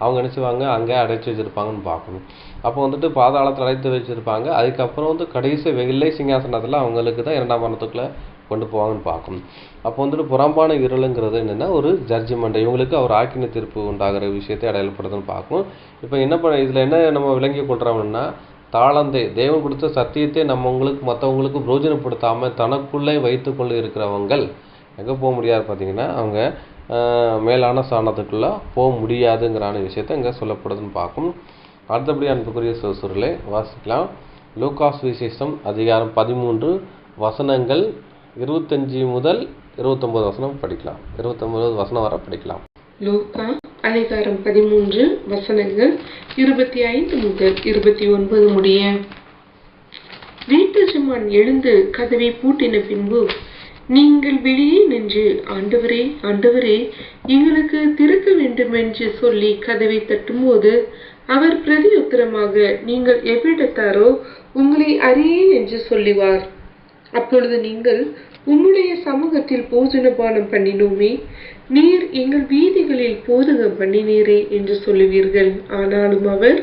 அவங்க நினச்சிவாங்க அங்கே அடைச்சி வச்சுருப்பாங்கன்னு பார்க்கணும். அப்போ வந்துட்டு பாதாளத்தில் அடைத்து வச்சுருப்பாங்க. அதுக்கப்புறம் வந்து கடைசி வெள்ளை சிங்காசனத்தில் அவங்களுக்கு தான் 2ஆம் மரணத்துக்குள்ளே கொண்டு போவாங்கன்னு பார்க்கணும். அப்போ வந்துட்டு புறம்பான இருளுங்கிறது என்னென்னா ஒரு ஜட்ஜ்மெண்ட், இவங்களுக்கு அவர் ஆக்கின தீர்ப்பு உண்டாகிற விஷயத்தை அடையாளப்படுதுன்னு பார்க்கணும். இப்போ இதில் என்ன நம்ம விளங்கி கொள்கிறோம்னா, தாளந்தை தேவன் கொடுத்த சத்தியத்தை மற்றவங்களுக்கு பிரோஜனப்படுத்தாமல் தனக்குள்ளே வைத்து கொண்டு இருக்கிறவங்கள் எங்கே போக முடியாது பார்த்தீங்கன்னா அவங்க மேலான ஸ்தானத்துக்குள்ளே போக முடியாதுங்கிறான விஷயத்தை இங்கே சொல்லப்படுதுன்னு பார்க்கும். அடுத்தபடி அன்புக்குரிய சகோதரர்களே வாசிக்கலாம். லூக்காஸ் விசேஷம் அதிகாரம் 13 வசனங்கள் 25 முதல் 29 வசனம் படிக்கலாம். 29 வசனம் வரை படிக்கலாம். லூக்கா அதிகாரம் 13 வசனங்கள் 25 முதல் 29 முடிய. வீட்டு ஜமான் எழுந்து கதவை பூட்டின பின்பு, நீங்கள் வெளியே நின்று ஆண்டவரே ஆண்டவரே எங்களுக்கு திறக்க வேண்டும் என்று சொல்லி கதவை தட்டும்போது அவர் பிரதியுத்தரமாக, நீங்கள் எவ்விடத்தாரோ உங்களை அறியேன் என்று சொல்லுவார். அப்பொழுது நீங்கள், உம்முடைய சமூகத்தில் போஜனபானம் பண்ணினோமே, நீர் எங்கள் வீதிகளில் போதகம் பண்ணினீரே என்று சொல்லுவீர்கள். ஆனாலும் அவர்,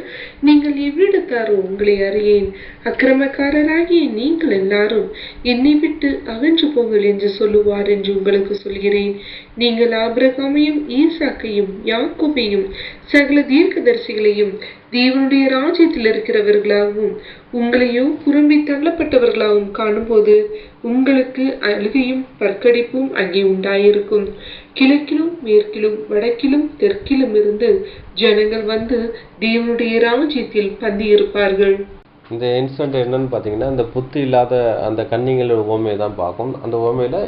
நீங்கள் எவ்விடத்தாரோ உங்களை அறியேன், அக்கிரமக்காரராகிய நீங்கள் எல்லாரும் என்னை விட்டு அகன்று போங்கள் என்று சொல்லுவார் என்று உங்களுக்கு சொல்கிறேன். நீங்கள் ஆபிரகாமையும் ஈசாக்கையும் யாக்கோபையும் சகல தீர்க்கதரிசிகளையும் தேவனுடைய ராஜ்யத்தில் இருக்கிறவர்களாகவும் உங்களையோ புறம்பி தள்ளப்பட்டவர்களாகவும் காணும்போது உங்களுக்கு அழுகையும் பற்கடிப்பும் அங்கே உண்டாயிருக்கும். கிழக்கிலும் மேற்கிலும் வடக்கிலும் தெற்கிலும் இருந்து ஜனங்கள் வந்து தேவனுடைய ராஜ்யத்தில் பந்தியிருப்பார்கள். இந்த இன்சிடென்ட் என்னன்னு பார்த்தீங்கன்னா, இந்த புத்தி இல்லாத அந்த கன்னிகளோட ஓமையை தான் பார்க்கும். அந்த ஓமையில்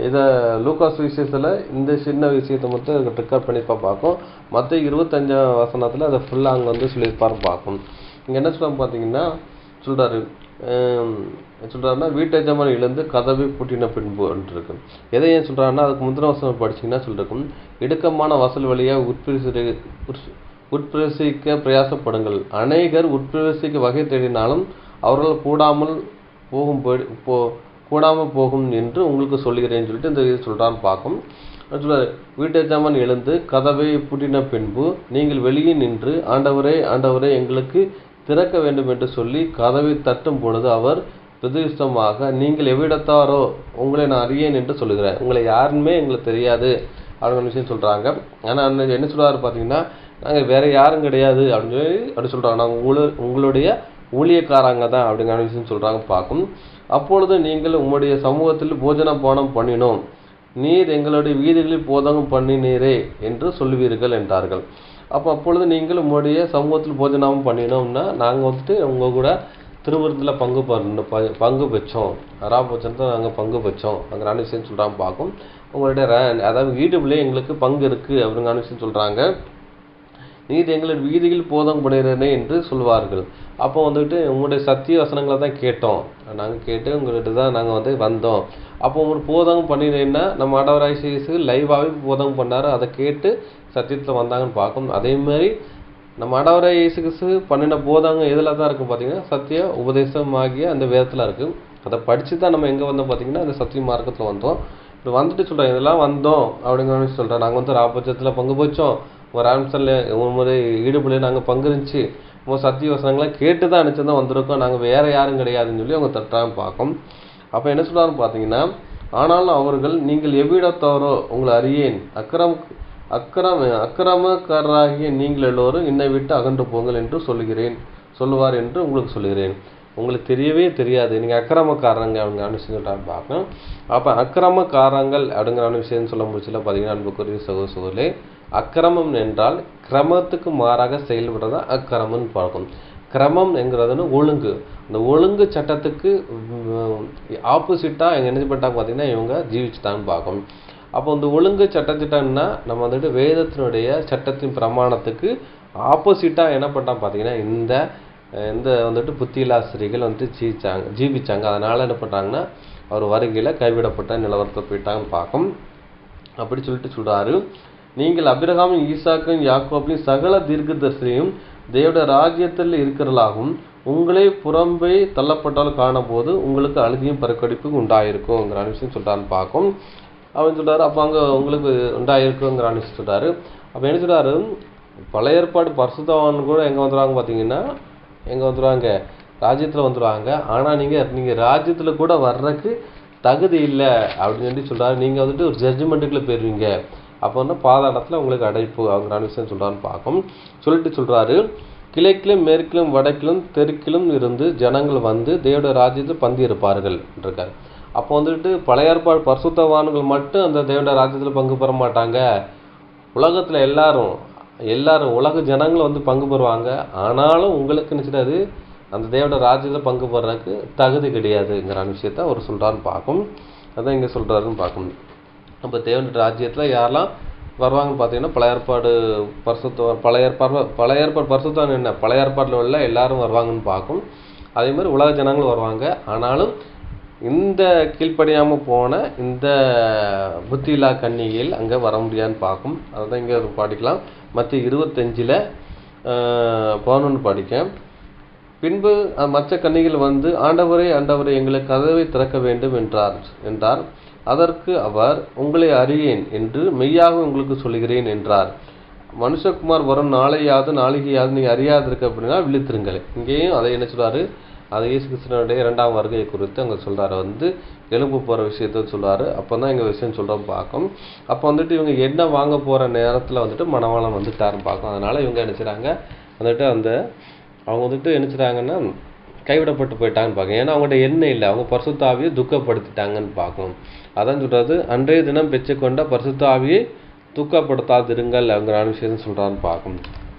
இதை லூக்காஸ் விஷயத்தில் இந்த சின்ன விஷயத்தை மட்டும் ரெக்கார்ட் பண்ணிப்பா பார்க்கும். மற்ற 25ஆம் வசனத்தில் அதை ஃபுல்லாக அங்கே வந்து சொல்லியிருப்பாரு பார்க்கும். இங்கே என்ன சொல்ல பார்த்தீங்கன்னா சொல்கிறாருன்னா வீட்டு எஜமான் எழுந்து கதவை பூட்டின பின்பு இருக்கு. எதை ஏன் சொல்கிறாருன்னா, அதுக்கு முந்தின வசனம் படிச்சிங்கன்னா சொல்லிருக்கும், இடுக்கமான வாசல் வழியாக உட்பிரவேசிக்க பிரயாசப்படுங்கள். அநேகர் உட்பிரவேசிக்க வகை தேடினாலும் அவர்கள் கூடாமல் போகும் என்று உங்களுக்கு சொல்லுகிறேன்னு சொல்லிட்டு இந்த இது சொல்கிறான்னு பார்க்கும். சொல்றாரு, வீட்டு எஜமான் எழுந்து கதவை பூட்டின பின்பு நீங்கள் வெளியே நின்று ஆண்டவரே ஆண்டவரே எங்களுக்கு திறக்க வேண்டும் என்று சொல்லி கதவை தட்டும் பொழுது அவர் பிரதிஷ்டமாக நீங்கள் எவ்விடத்தாரோ உங்களை நான் அறியேன் என்று சொல்லுகிறேன். உங்களை யாருமே எங்களுக்கு தெரியாது அப்படின்னு விஷயம் சொல்கிறாங்க. ஆனால் என்ன சொல்கிறாரு பார்த்தீங்கன்னா, நாங்கள் வேறு யாரும் கிடையாது அப்படி சொல்கிறாங்க. நாங்கள் உங்களுடைய ஊழியக்காரங்க தான் அப்படிங்கிற விஷயம் சொல்கிறாங்க பார்க்கும். அப்பொழுது நீங்கள் உங்களுடைய சமூகத்தில் போஜன பானம் பண்ணினோம், நீர் எங்களுடைய வீடுகளில் போதகம் பண்ணினீரே என்று சொல்லுவீர்கள் என்றார்கள். அப்பொழுது நீங்கள் உங்களுடைய சமூகத்தில் போஜனம் பண்ணினோம்னா நாங்கள் வந்துட்டு உங்கள் கூட திருவிருந்தில் பங்கு பெற்றோம், ராபோஜனத்தை நாங்கள் பங்கு பெற்றோம் அங்கே விஷயம் சொல்கிறாங்க பார்க்கும். உங்களுடைய அதாவது வீடுகளே எங்களுக்கு பங்கு இருக்குது அப்படிங்கிற விஷயம் சொல்கிறாங்க. நீர் எங்களுடைய வீதியில் போதகம் பண்ணுகிறேனே என்று சொல்வார்கள். அப்போ வந்துட்டு உங்களுடைய சத்திய வசனங்களை தான் கேட்டோம், நாங்கள் கேட்டு உங்கள்கிட்ட தான் நாங்கள் வந்தோம். அப்போ உங்களுக்கு போதகம் பண்ணினேன்னா நம்ம ஆண்டவராகிய இயேசு லைவாகவே போதகம் பண்ணார், அதை கேட்டு சத்தியத்தில் வந்தாங்கன்னு பார்க்கும். அதேமாதிரி நம்ம ஆண்டவராகிய இயேசு கிறிஸ்து பண்ணின போதகம் எதில் தான் இருக்கும் பார்த்தீங்கன்னா, சத்திய உபதேசமாகிய அந்த வேதத்தில் இருக்குது. அதை படித்து தான் நம்ம எங்கே வந்தோம் பார்த்தீங்கன்னா, அந்த சத்திய மார்க்கத்தில் வந்தோம். இப்படி வந்துட்டு சொல்கிறோம், இதெல்லாம் வந்தோம் அப்படிங்கிற சொல்கிறோம். நாங்கள் ராபோஜனத்தில் பங்கு போச்சோம், ஒரு ஆம்சனில் ஒரு ஈடுபடியில் நாங்கள் பங்கு இருந்துச்சு, உங்கள் சத்திய வசனங்களை கேட்டு தான் அனுப்பிச்சு தான் வந்திருக்கோம், நாங்கள் வேறு யாரும் கிடையாதுன்னு சொல்லி அவங்க தட்டாமல் பார்க்கும். அப்போ என்ன சொல்கிறாருன்னு பார்த்தீங்கன்னா, ஆனாலும் அவர்கள் நீங்கள் எவ்விடத்தாரோ உங்களை அறியேன், அக்கிரமக்காரராகிய நீங்கள் எல்லோரும் என்னை விட்டு அகன்று போங்கள் என்று சொல்லுவார் என்று உங்களுக்கு சொல்லுகிறேன். உங்களுக்கு தெரியவே தெரியாது, நீங்கள் அக்கிரமக்காரங்க அப்படிங்கிற விஷயம் பார்க்கணும். அப்போ அக்கிரமக்காரங்கள் அப்படிங்கிற விஷயம் சொல்ல முடிச்சுல பார்த்தீங்கன்னா, அன்புக்குரிய சகோதரர்களே, அக்கிரமம் என்றால் கிரமத்துக்கு மாறாக செயல்படுறதா அக்கிரமம்னு பார்க்கும். கிரமம் என்கிறதுன்னு ஒழுங்கு, அந்த ஒழுங்கு சட்டத்துக்கு ஆப்போசிட்டாக எங்கே என்ன பண்ணிட்டாங்க பார்த்தீங்கன்னா இவங்க ஜீவிச்சுட்டான்னு பார்க்கும். அப்போ இந்த ஒழுங்கு சட்டத்திட்டம்னா நம்ம வந்துட்டு வேதத்தினுடைய சட்டத்தின் பிரமாணத்துக்கு ஆப்போசிட்டாக என்ன பண்ணிட்டாங்க பார்த்தீங்கன்னா இந்த வந்துட்டு புத்தியிலாசிரியர்கள் வந்துட்டு ஜீவிச்சாங்க. அதனால் என்ன பண்ணுறாங்கன்னா அவர் வருகையில் கைவிடப்பட்ட நிலவரத்தில் போயிட்டாங்கன்னு பார்க்கும். அப்படி சொல்கிறாரு, நீங்கள் அபிரகாமின் ஈசாக்கும் யாக்கோபையும் சகல தீர்க்கதரிசியையும் தேவனுடைய ராஜ்யத்தில் இருக்கிறவர்களாகவும் உங்களே புறம்பே தள்ளப்பட்டாலும் காணும்போது உங்களுக்கு அழுதியும் பறக்கடிப்பும் உண்டாயிருக்குங்கிற விஷயம் சொல்கிறான்னு பார்க்கும். அவன் சொல்கிறாரு, அப்போ அங்கே உங்களுக்கு உண்டாயிருக்குங்கிற விஷயம் சொல்கிறாரு. அப்போ என்ன சொல்கிறாரு, பழைய ஏற்பாடு பரிசுத்தவான் கூட எங்கே வந்துடுவாங்க பார்த்தீங்கன்னா, எங்கே வந்துடுவாங்க, ராஜ்யத்தில் வந்துடுவாங்க. ஆனால் நீங்கள் ராஜ்யத்தில் கூட வர்றதுக்கு தகுதி இல்லை அப்படின்னு சொல்லி சொல்கிறாரு. நீங்கள் வந்துட்டு ஒரு ஜட்ஜ்மெண்ட்டுக்குள்ளே போயிடுவீங்க, அப்போ வந்து பாதாளத்தில் உங்களுக்கு அடைப்பு அப்படிங்கிற விஷயம் சொல்கிறான்னு பார்க்கும். சொல்கிறாரு, கிழக்கிலும் மேற்கிலும் வடக்கிலும் தெற்கிலும் இருந்து ஜனங்கள் வந்து தேவனுடைய ராஜ்யத்தில் பந்தி இருப்பார்கள் இருக்காரு. அப்போ வந்துட்டு பழைய ஏற்பாடு பரிசுத்தவான்கள் மட்டும் அந்த தேவனுடைய ராஜ்யத்தில் பங்கு பெற மாட்டாங்க, உலகத்தில் எல்லாரும் உலக ஜனங்களும் பங்கு பெறுவாங்க. ஆனாலும் உங்களுக்கு நினச்சிடாது அந்த தேவனுடைய ராஜ்யத்தில் பங்கு பெறறதுக்கு தகுதி கிடையாதுங்கிற விஷயத்த அவர் சொல்கிறான்னு பார்க்கும். அதான் இங்கே சொல்கிறாருன்னு பார்க்கும். அப்போ தேவனுடைய ராஜ்யத்தில் யாரெல்லாம் வருவாங்கன்னு பார்த்தீங்கன்னா, பழைய ஏற்பாடு பரிசுத்தவான் என்ன பழைய ஏற்பாட்டில் உள்ள எல்லாரும் வருவாங்கன்னு பார்க்கும். அதே மாதிரி உலக ஜனங்களும் வருவாங்க. ஆனாலும் இந்த கீழ்ப்படியாமல் போன இந்த புத்தியில்லா கன்னிகைகள் அங்கே வர முடியாதுன்னு பார்க்கும். அதுதான் இங்கே படிக்கலாம். மத்திய 25:11 படிக்க, பின்பு மற்ற கன்னிகள் வந்து ஆண்டவரே ஆண்டவரே எங்களுக்கு கதவை திறக்க வேண்டும் என்றார். அதற்கு அவர் உங்களை அறியேன் என்று மெய்யாக உங்களுக்கு சொல்கிறேன் என்றார். மனுஷகுமார் வரும் நாளையாவது நீங்கள் அறியாதிருக்க அப்படின்னா விழித்திருங்கள். இங்கேயும் அதை என்ன சொல்றாரு, அதை இயேசு கிறிஸ்துவனுடைய 2ஆம் வருகையை குறித்து அங்கே சொல்கிறாரு, எழும்பு போகிற விஷயத்த சொல்கிறாரு. அப்போ தான் எங்கள் விஷயம் சொல்கிறோம் பார்க்கும். அப்போ வந்துட்டு இவங்க என்ன வாங்க போகிற நேரத்தில் வந்துட்டு மணவாளன் வந்துட்டாருன்னு பார்க்கும். அதனால் இவங்க என்ன செய்கிறாங்க வந்துட்டு அவங்க வந்துட்டு என்ன செய்கிறாங்கன்னா கைவிடப்பட்டு போயிட்டாங்கன்னு பார்க்கணும். ஏன்னா அவங்கள்ட்ட எண்ணெய் இல்லை, அவங்க பரிசுத்த ஆவியை துக்கப்படுத்திட்டாங்கன்னு பார்க்கணும். அதான் சொல்கிறது, அன்றைய தினம் பெற்றுக்கொண்ட பரிசுத்த ஆவியை துக்கப்படுத்தாதிருங்கள் அப்படிங்கிற விஷயம் சொல்கிறான்னு பார்க்கணும்.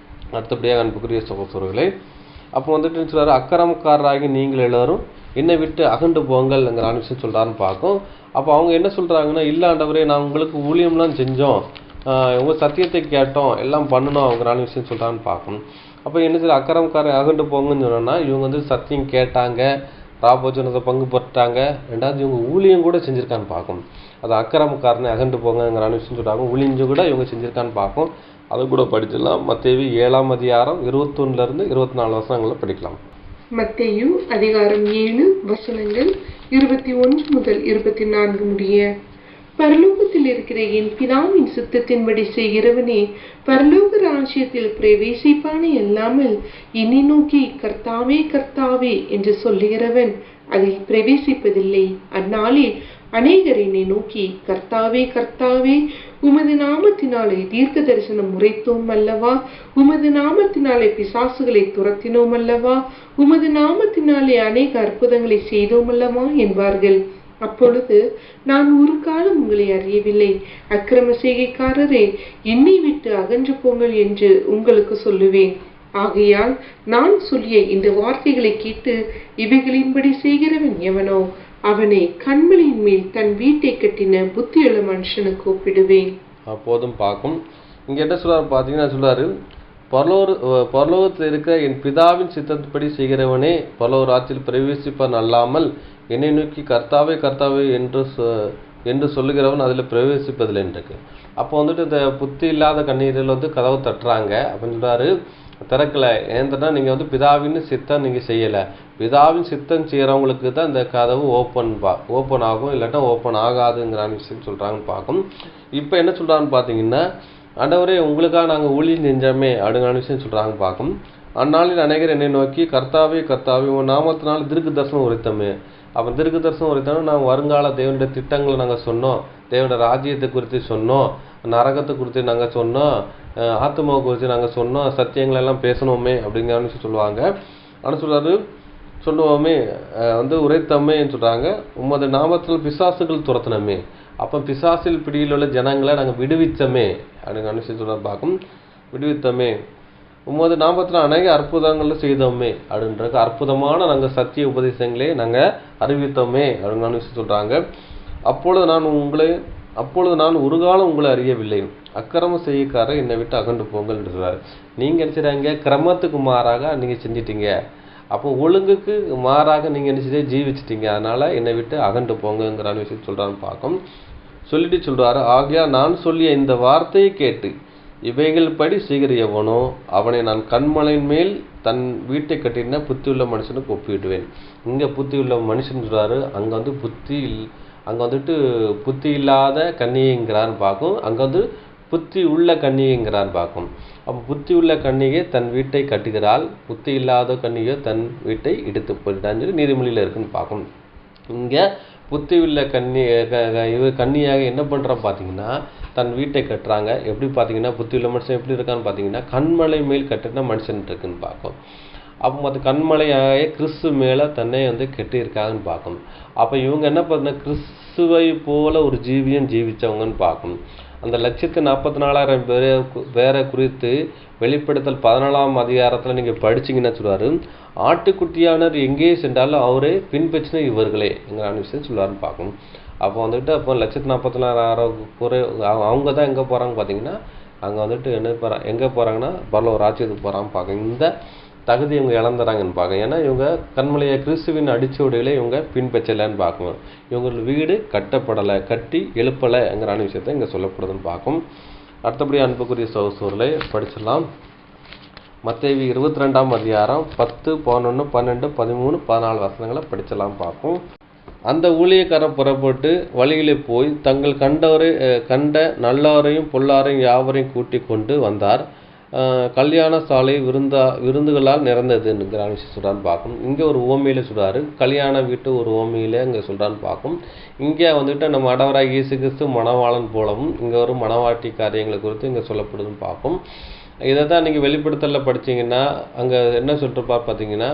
அடுத்தபடியாக அன்புக்குரிய சகோதரர்களே, அப்போ வந்துட்டு சொல்கிறார், அக்கிரமக்காரராகி நீங்கள் எல்லோரும் என்னை விட்டு அகண்டு போங்கள்ங்கிற விஷயம் சொல்கிறான்னு பார்க்கும். அப்போ அவங்க என்ன சொல்கிறாங்கன்னா, இல்லை ஆண்டவரே நான் உங்களுக்கு ஊழியம்லாம் செஞ்சோம், உங்கள் சத்தியத்தை கேட்டோம், எல்லாம் பண்ணணும் அப்படிங்கிற விஷயம் சொல்கிறான்னு பார்க்கணும். அப்போ என்ன செய்ய அக்கிரமக்காரன் அகண்டு போங்கன்னு சொன்னோன்னா, இவங்க வந்து சத்தியம் கேட்டாங்க, ராபோஜனத்தை பங்கு பெற்றாங்க, ரெண்டாவது இவங்க ஊழியம் கூட செஞ்சுருக்கான்னு பார்க்கும். அது அக்கிரமக்காரனை அகண்டு போங்கிற விஷயம் சொல்கிறாங்க, ஊழியம் கூட இவங்க செஞ்சுருக்கான்னு பார்க்கும். அதை கூட படிச்சிடலாம். மத்தேயு 7ஆம் அதிகாரம் 21 - 24 வசனங்களை படிக்கலாம். மத்தேயு அதிகாரம் 7 வசனங்கள் 21 முதல் 24 முடிய. பரலோகத்தில் இருக்கிற என் பிதாவின் சித்தத்தின்படி செய்கிறவனே பரலோக ராஜ்யத்தில் பிரவேசிப்பானே அல்லாமல் என்னை நோக்கி கர்த்தாவே கர்த்தாவே என்று சொல்லுகிறவன் அதில் பிரவேசிப்பதில்லை. அந்நாளில் அநேகர் என்னை நோக்கி கர்த்தாவே கர்த்தாவே, உமது நாமத்தினாலே தீர்க்க தரிசனம் உரைத்தோம் அல்லவா, உமது நாமத்தினாலே பிசாசுகளை துரத்தினோம் அல்லவா, உமது நாமத்தினாலே அநேக அற்புதங்களை செய்தோம் அல்லவா என்பார்கள். அப்பொழுது நான் ஒரு காலம் உங்களை அறியவில்லை, அக்கிரம செய்கைக்காரரே என்னை விட்டு அகன்று போங்கள் என்று உங்களுக்கு சொல்லுவேன். ஆகையால் நான் சொல்லிய இந்த வார்த்தைகளை கேட்டு இவைகளின்படி செய்கிறவன் எவனோ அவனை கண்மலையின் மேல் தன் வீட்டை கட்டின புத்தியுள்ள மனுஷனுக்கு ஒப்பிடுவேன். அப்போதும் பார்க்கும் இங்க என்ன சொல்றாரு பார்த்தீங்கன்னா, சொல்றாரு பரலோகத்தில் இருக்கிற என் பிதாவின் சித்தப்படி செய்கிறவனே பரலோக ராஜ்யத்தில் பிரவேசிப்பான் அல்லாமல் என்னை நோக்கி கர்த்தாவே கர்த்தாவே என்று சொல்லுகிறவன் அதில் பிரவேசிப்பதில்லை இருக்கு. அப்போ வந்துட்டு இந்த புத்தி இல்லாத கண்ணீரில் கதவு தட்டுறாங்க. அப்படின்னு சொல்றாரு, திறக்கலை. ஏன்னா நீங்கள் பிதாவின் சித்தம் நீங்கள் செய்யலை. பிதாவின் சித்தம் செய்கிறவங்களுக்கு தான் இந்த கதவு ஓப்பன் ஆகும், இல்லாட்டா ஓப்பன் ஆகாதுங்கிற விஷயம் சொல்கிறாங்கன்னு பார்க்கும். இப்போ என்ன சொல்கிறாங்கன்னு பார்த்தீங்கன்னா, ஆண்டவரே உங்களுக்காக நாங்கள் ஊழியம் செஞ்சோமே அப்படிங்கிற விஷயம் சொல்கிறாங்க பார்க்கும். அந்நாளில் அநேகர் என்னை நோக்கி கர்த்தாவே கர்த்தாவே உன் நாமத்தினால் தீர்க்க தரிசனம் உரைத்தோமே. அப்போ தீர்க்க தரிசனம் உரைத்தோன்னா நாங்கள் வருங்கால தேவனுடைய திட்டங்களை நாங்கள் சொன்னோம், தேவனுடைய ராஜ்யத்தை குறித்து சொன்னோம், நரகத்தை குறித்து நாங்கள் சொன்னோம், ஆத்மாவை குறித்து நாங்கள் சொன்னோம், சத்தியங்களெல்லாம் பேசணுமே அப்படிங்கிற விஷயம் சொல்லுவாங்க. ஆனால் சொல்லுவோமே உரைத்தோமேன்னு சொல்கிறாங்க. உமது நாமத்தில் பிசாசுகள் துரத்தினமே. அப்போ பிசாசில் பிடியில் உள்ள ஜனங்களை நாங்கள் விடுவித்தோமே அப்படிங்கிற விஷயம் சொல்ல பார்க்கும். விடுவித்தோமே, உமது நாமத்தில் அநேக அற்புதங்களை செய்தோமே அப்படின்ற அற்புதமான நாங்கள் சத்திய உபதேசங்களே நாங்கள் அறிவித்தோமே அப்படிங்கிற விஷயம் சொல்கிறாங்க. அப்பொழுது நான் ஒரு காலம் உங்களை அறியவில்லை, அக்கிரம செய்யக்காரர் என்னை விட்டு அகன்று போங்கள் என்றார். நீங்கள் என்ன செய்கிறாங்க, கிரமத்துக்கு மாறாக நீங்கள் செஞ்சிட்டீங்க. அப்போ ஒழுங்குக்கு மாறாக நீங்கள் என்ன செய்ய ஜீவிச்சிட்டீங்க, அதனால் என்னை விட்டு அகன்று போங்கிற விஷயம் சொல்கிறான்னு பார்க்கும். சொல்லிட்டு சொல்கிறாரு, ஆகையா நான் சொல்லிய இந்த வார்த்தையை கேட்டு இவைகள் படி செய்கிற எவனோ அவனை நான் கண்மலையின் மேல் தன் வீட்டை கட்டின புத்தியுள்ள மனுஷனுக்கு ஒப்பிடுவேன். இங்கே புத்தியுள்ள மனுஷன் சொல்கிறாரு, அங்கே புத்தி இல்லாத கன்னிகைங்கிறான்னு பார்க்கும், அங்கே புத்தி உள்ள கன்னிகைங்கிறான்னு பார்க்கும். அப்போ புத்தி உள்ள கன்னிகை தன் வீட்டை கட்டுகிறாள், புத்தி இல்லாத கன்னிகை தன் வீட்டை இடித்து போயிட்டான்னு சொல்லி நீதிமொழியில் இருக்குன்னு பார்க்கும். இங்கே புத்தி உள்ள கன்னியாக என்ன பண்ணுறான் பார்த்தீங்கன்னா, தன் வீட்டை கட்டுறாங்க. எப்படி பார்த்தீங்கன்னா, புத்தி உள்ள மனுஷன் எப்படி இருக்கான்னு பார்த்தீங்கன்னா, கண்மலை மேல் கட்டின மனுஷன் இருக்குன்னு பார்க்கும். அப்போ அது கண்மலையாக கிறிஸ்து மேலே தன்னை கெட்டியிருக்காங்கன்னு பார்க்கும். அப்போ இவங்க என்ன பார்த்தீங்கன்னா, கிறிஸ்துவை போல ஒரு ஜீவியம் ஜீவித்தவங்கன்னு பார்க்கும். அந்த 1,44,000 பேரை குறித்து வெளிப்படுத்தல் 14ஆம் அதிகாரத்தில் நீங்கள் படிச்சிங்கன்னா சொல்லுவார், ஆட்டுக்குட்டியானர் எங்கே சென்றாலும் அவரே பின்பற்றின இவர்களே எங்கள் விஷயம் சொல்லுவாருன்னு பார்க்கணும். அப்போ அப்போ 1,44,000 அவங்க தான் எங்கே போகிறாங்க பார்த்தீங்கன்னா, அங்கே எங்கே போகிறாங்கன்னா பரலோக ராஜ்யத்துக்கு போகிறாங்க பார்க்க. இந்த தகுதி இவங்க இழந்துறாங்கன்னு பார்க்க. ஏன்னா இவங்க கண்மலையை கிறிஸ்துவின் அடிச்சுவடிகளை இவங்க பின்பற்றலைன்னு பார்க்கணும். இவங்க வீடு கட்டப்படலை, கட்டி எழுப்பலைங்கிற விஷயத்தை இங்கே சொல்லப்படுதுன்னு பார்க்கும். அடுத்தபடி அன்புக்குரிய சகோதரர்களை படிச்சிடலாம். மத்தேயு 22ஆம் அதிகாரம் 10, 11, 12, 13, 14 வசனங்களை படிச்சலாம் பார்ப்போம். அந்த ஊழியக்காரர் புறப்பட்டு வழியிலே போய் தங்கள் கண்ட நல்லோரையும் பொல்லாரையும் யாவரையும் கூட்டி கொண்டு வந்தார். கல்யாண சாலை விருந்துகளால் நிறந்ததுங்கிற விஷயம் சொல்கிறான்னு பார்க்கும். இங்கே ஒரு ஓமையில் சொல்கிறாரு, கல்யாண வீட்டு ஒரு ஓமையில் இங்கே சொல்கிறான்னு பார்க்கும். இங்கே நம்ம ஆண்டவராகிய இயேசு கிறிஸ்து மணவாளன் போலவும் இங்கே ஒரு மணவாட்டி காரியங்களை குறித்து இங்கே சொல்லப்படுதுன்னு பார்க்கும். இதை தான் நீங்கள் வெளிப்படுத்தலில் படித்தீங்கன்னா அங்கே என்ன சொல்லிட்டுப்பார் பார்த்தீங்கன்னா,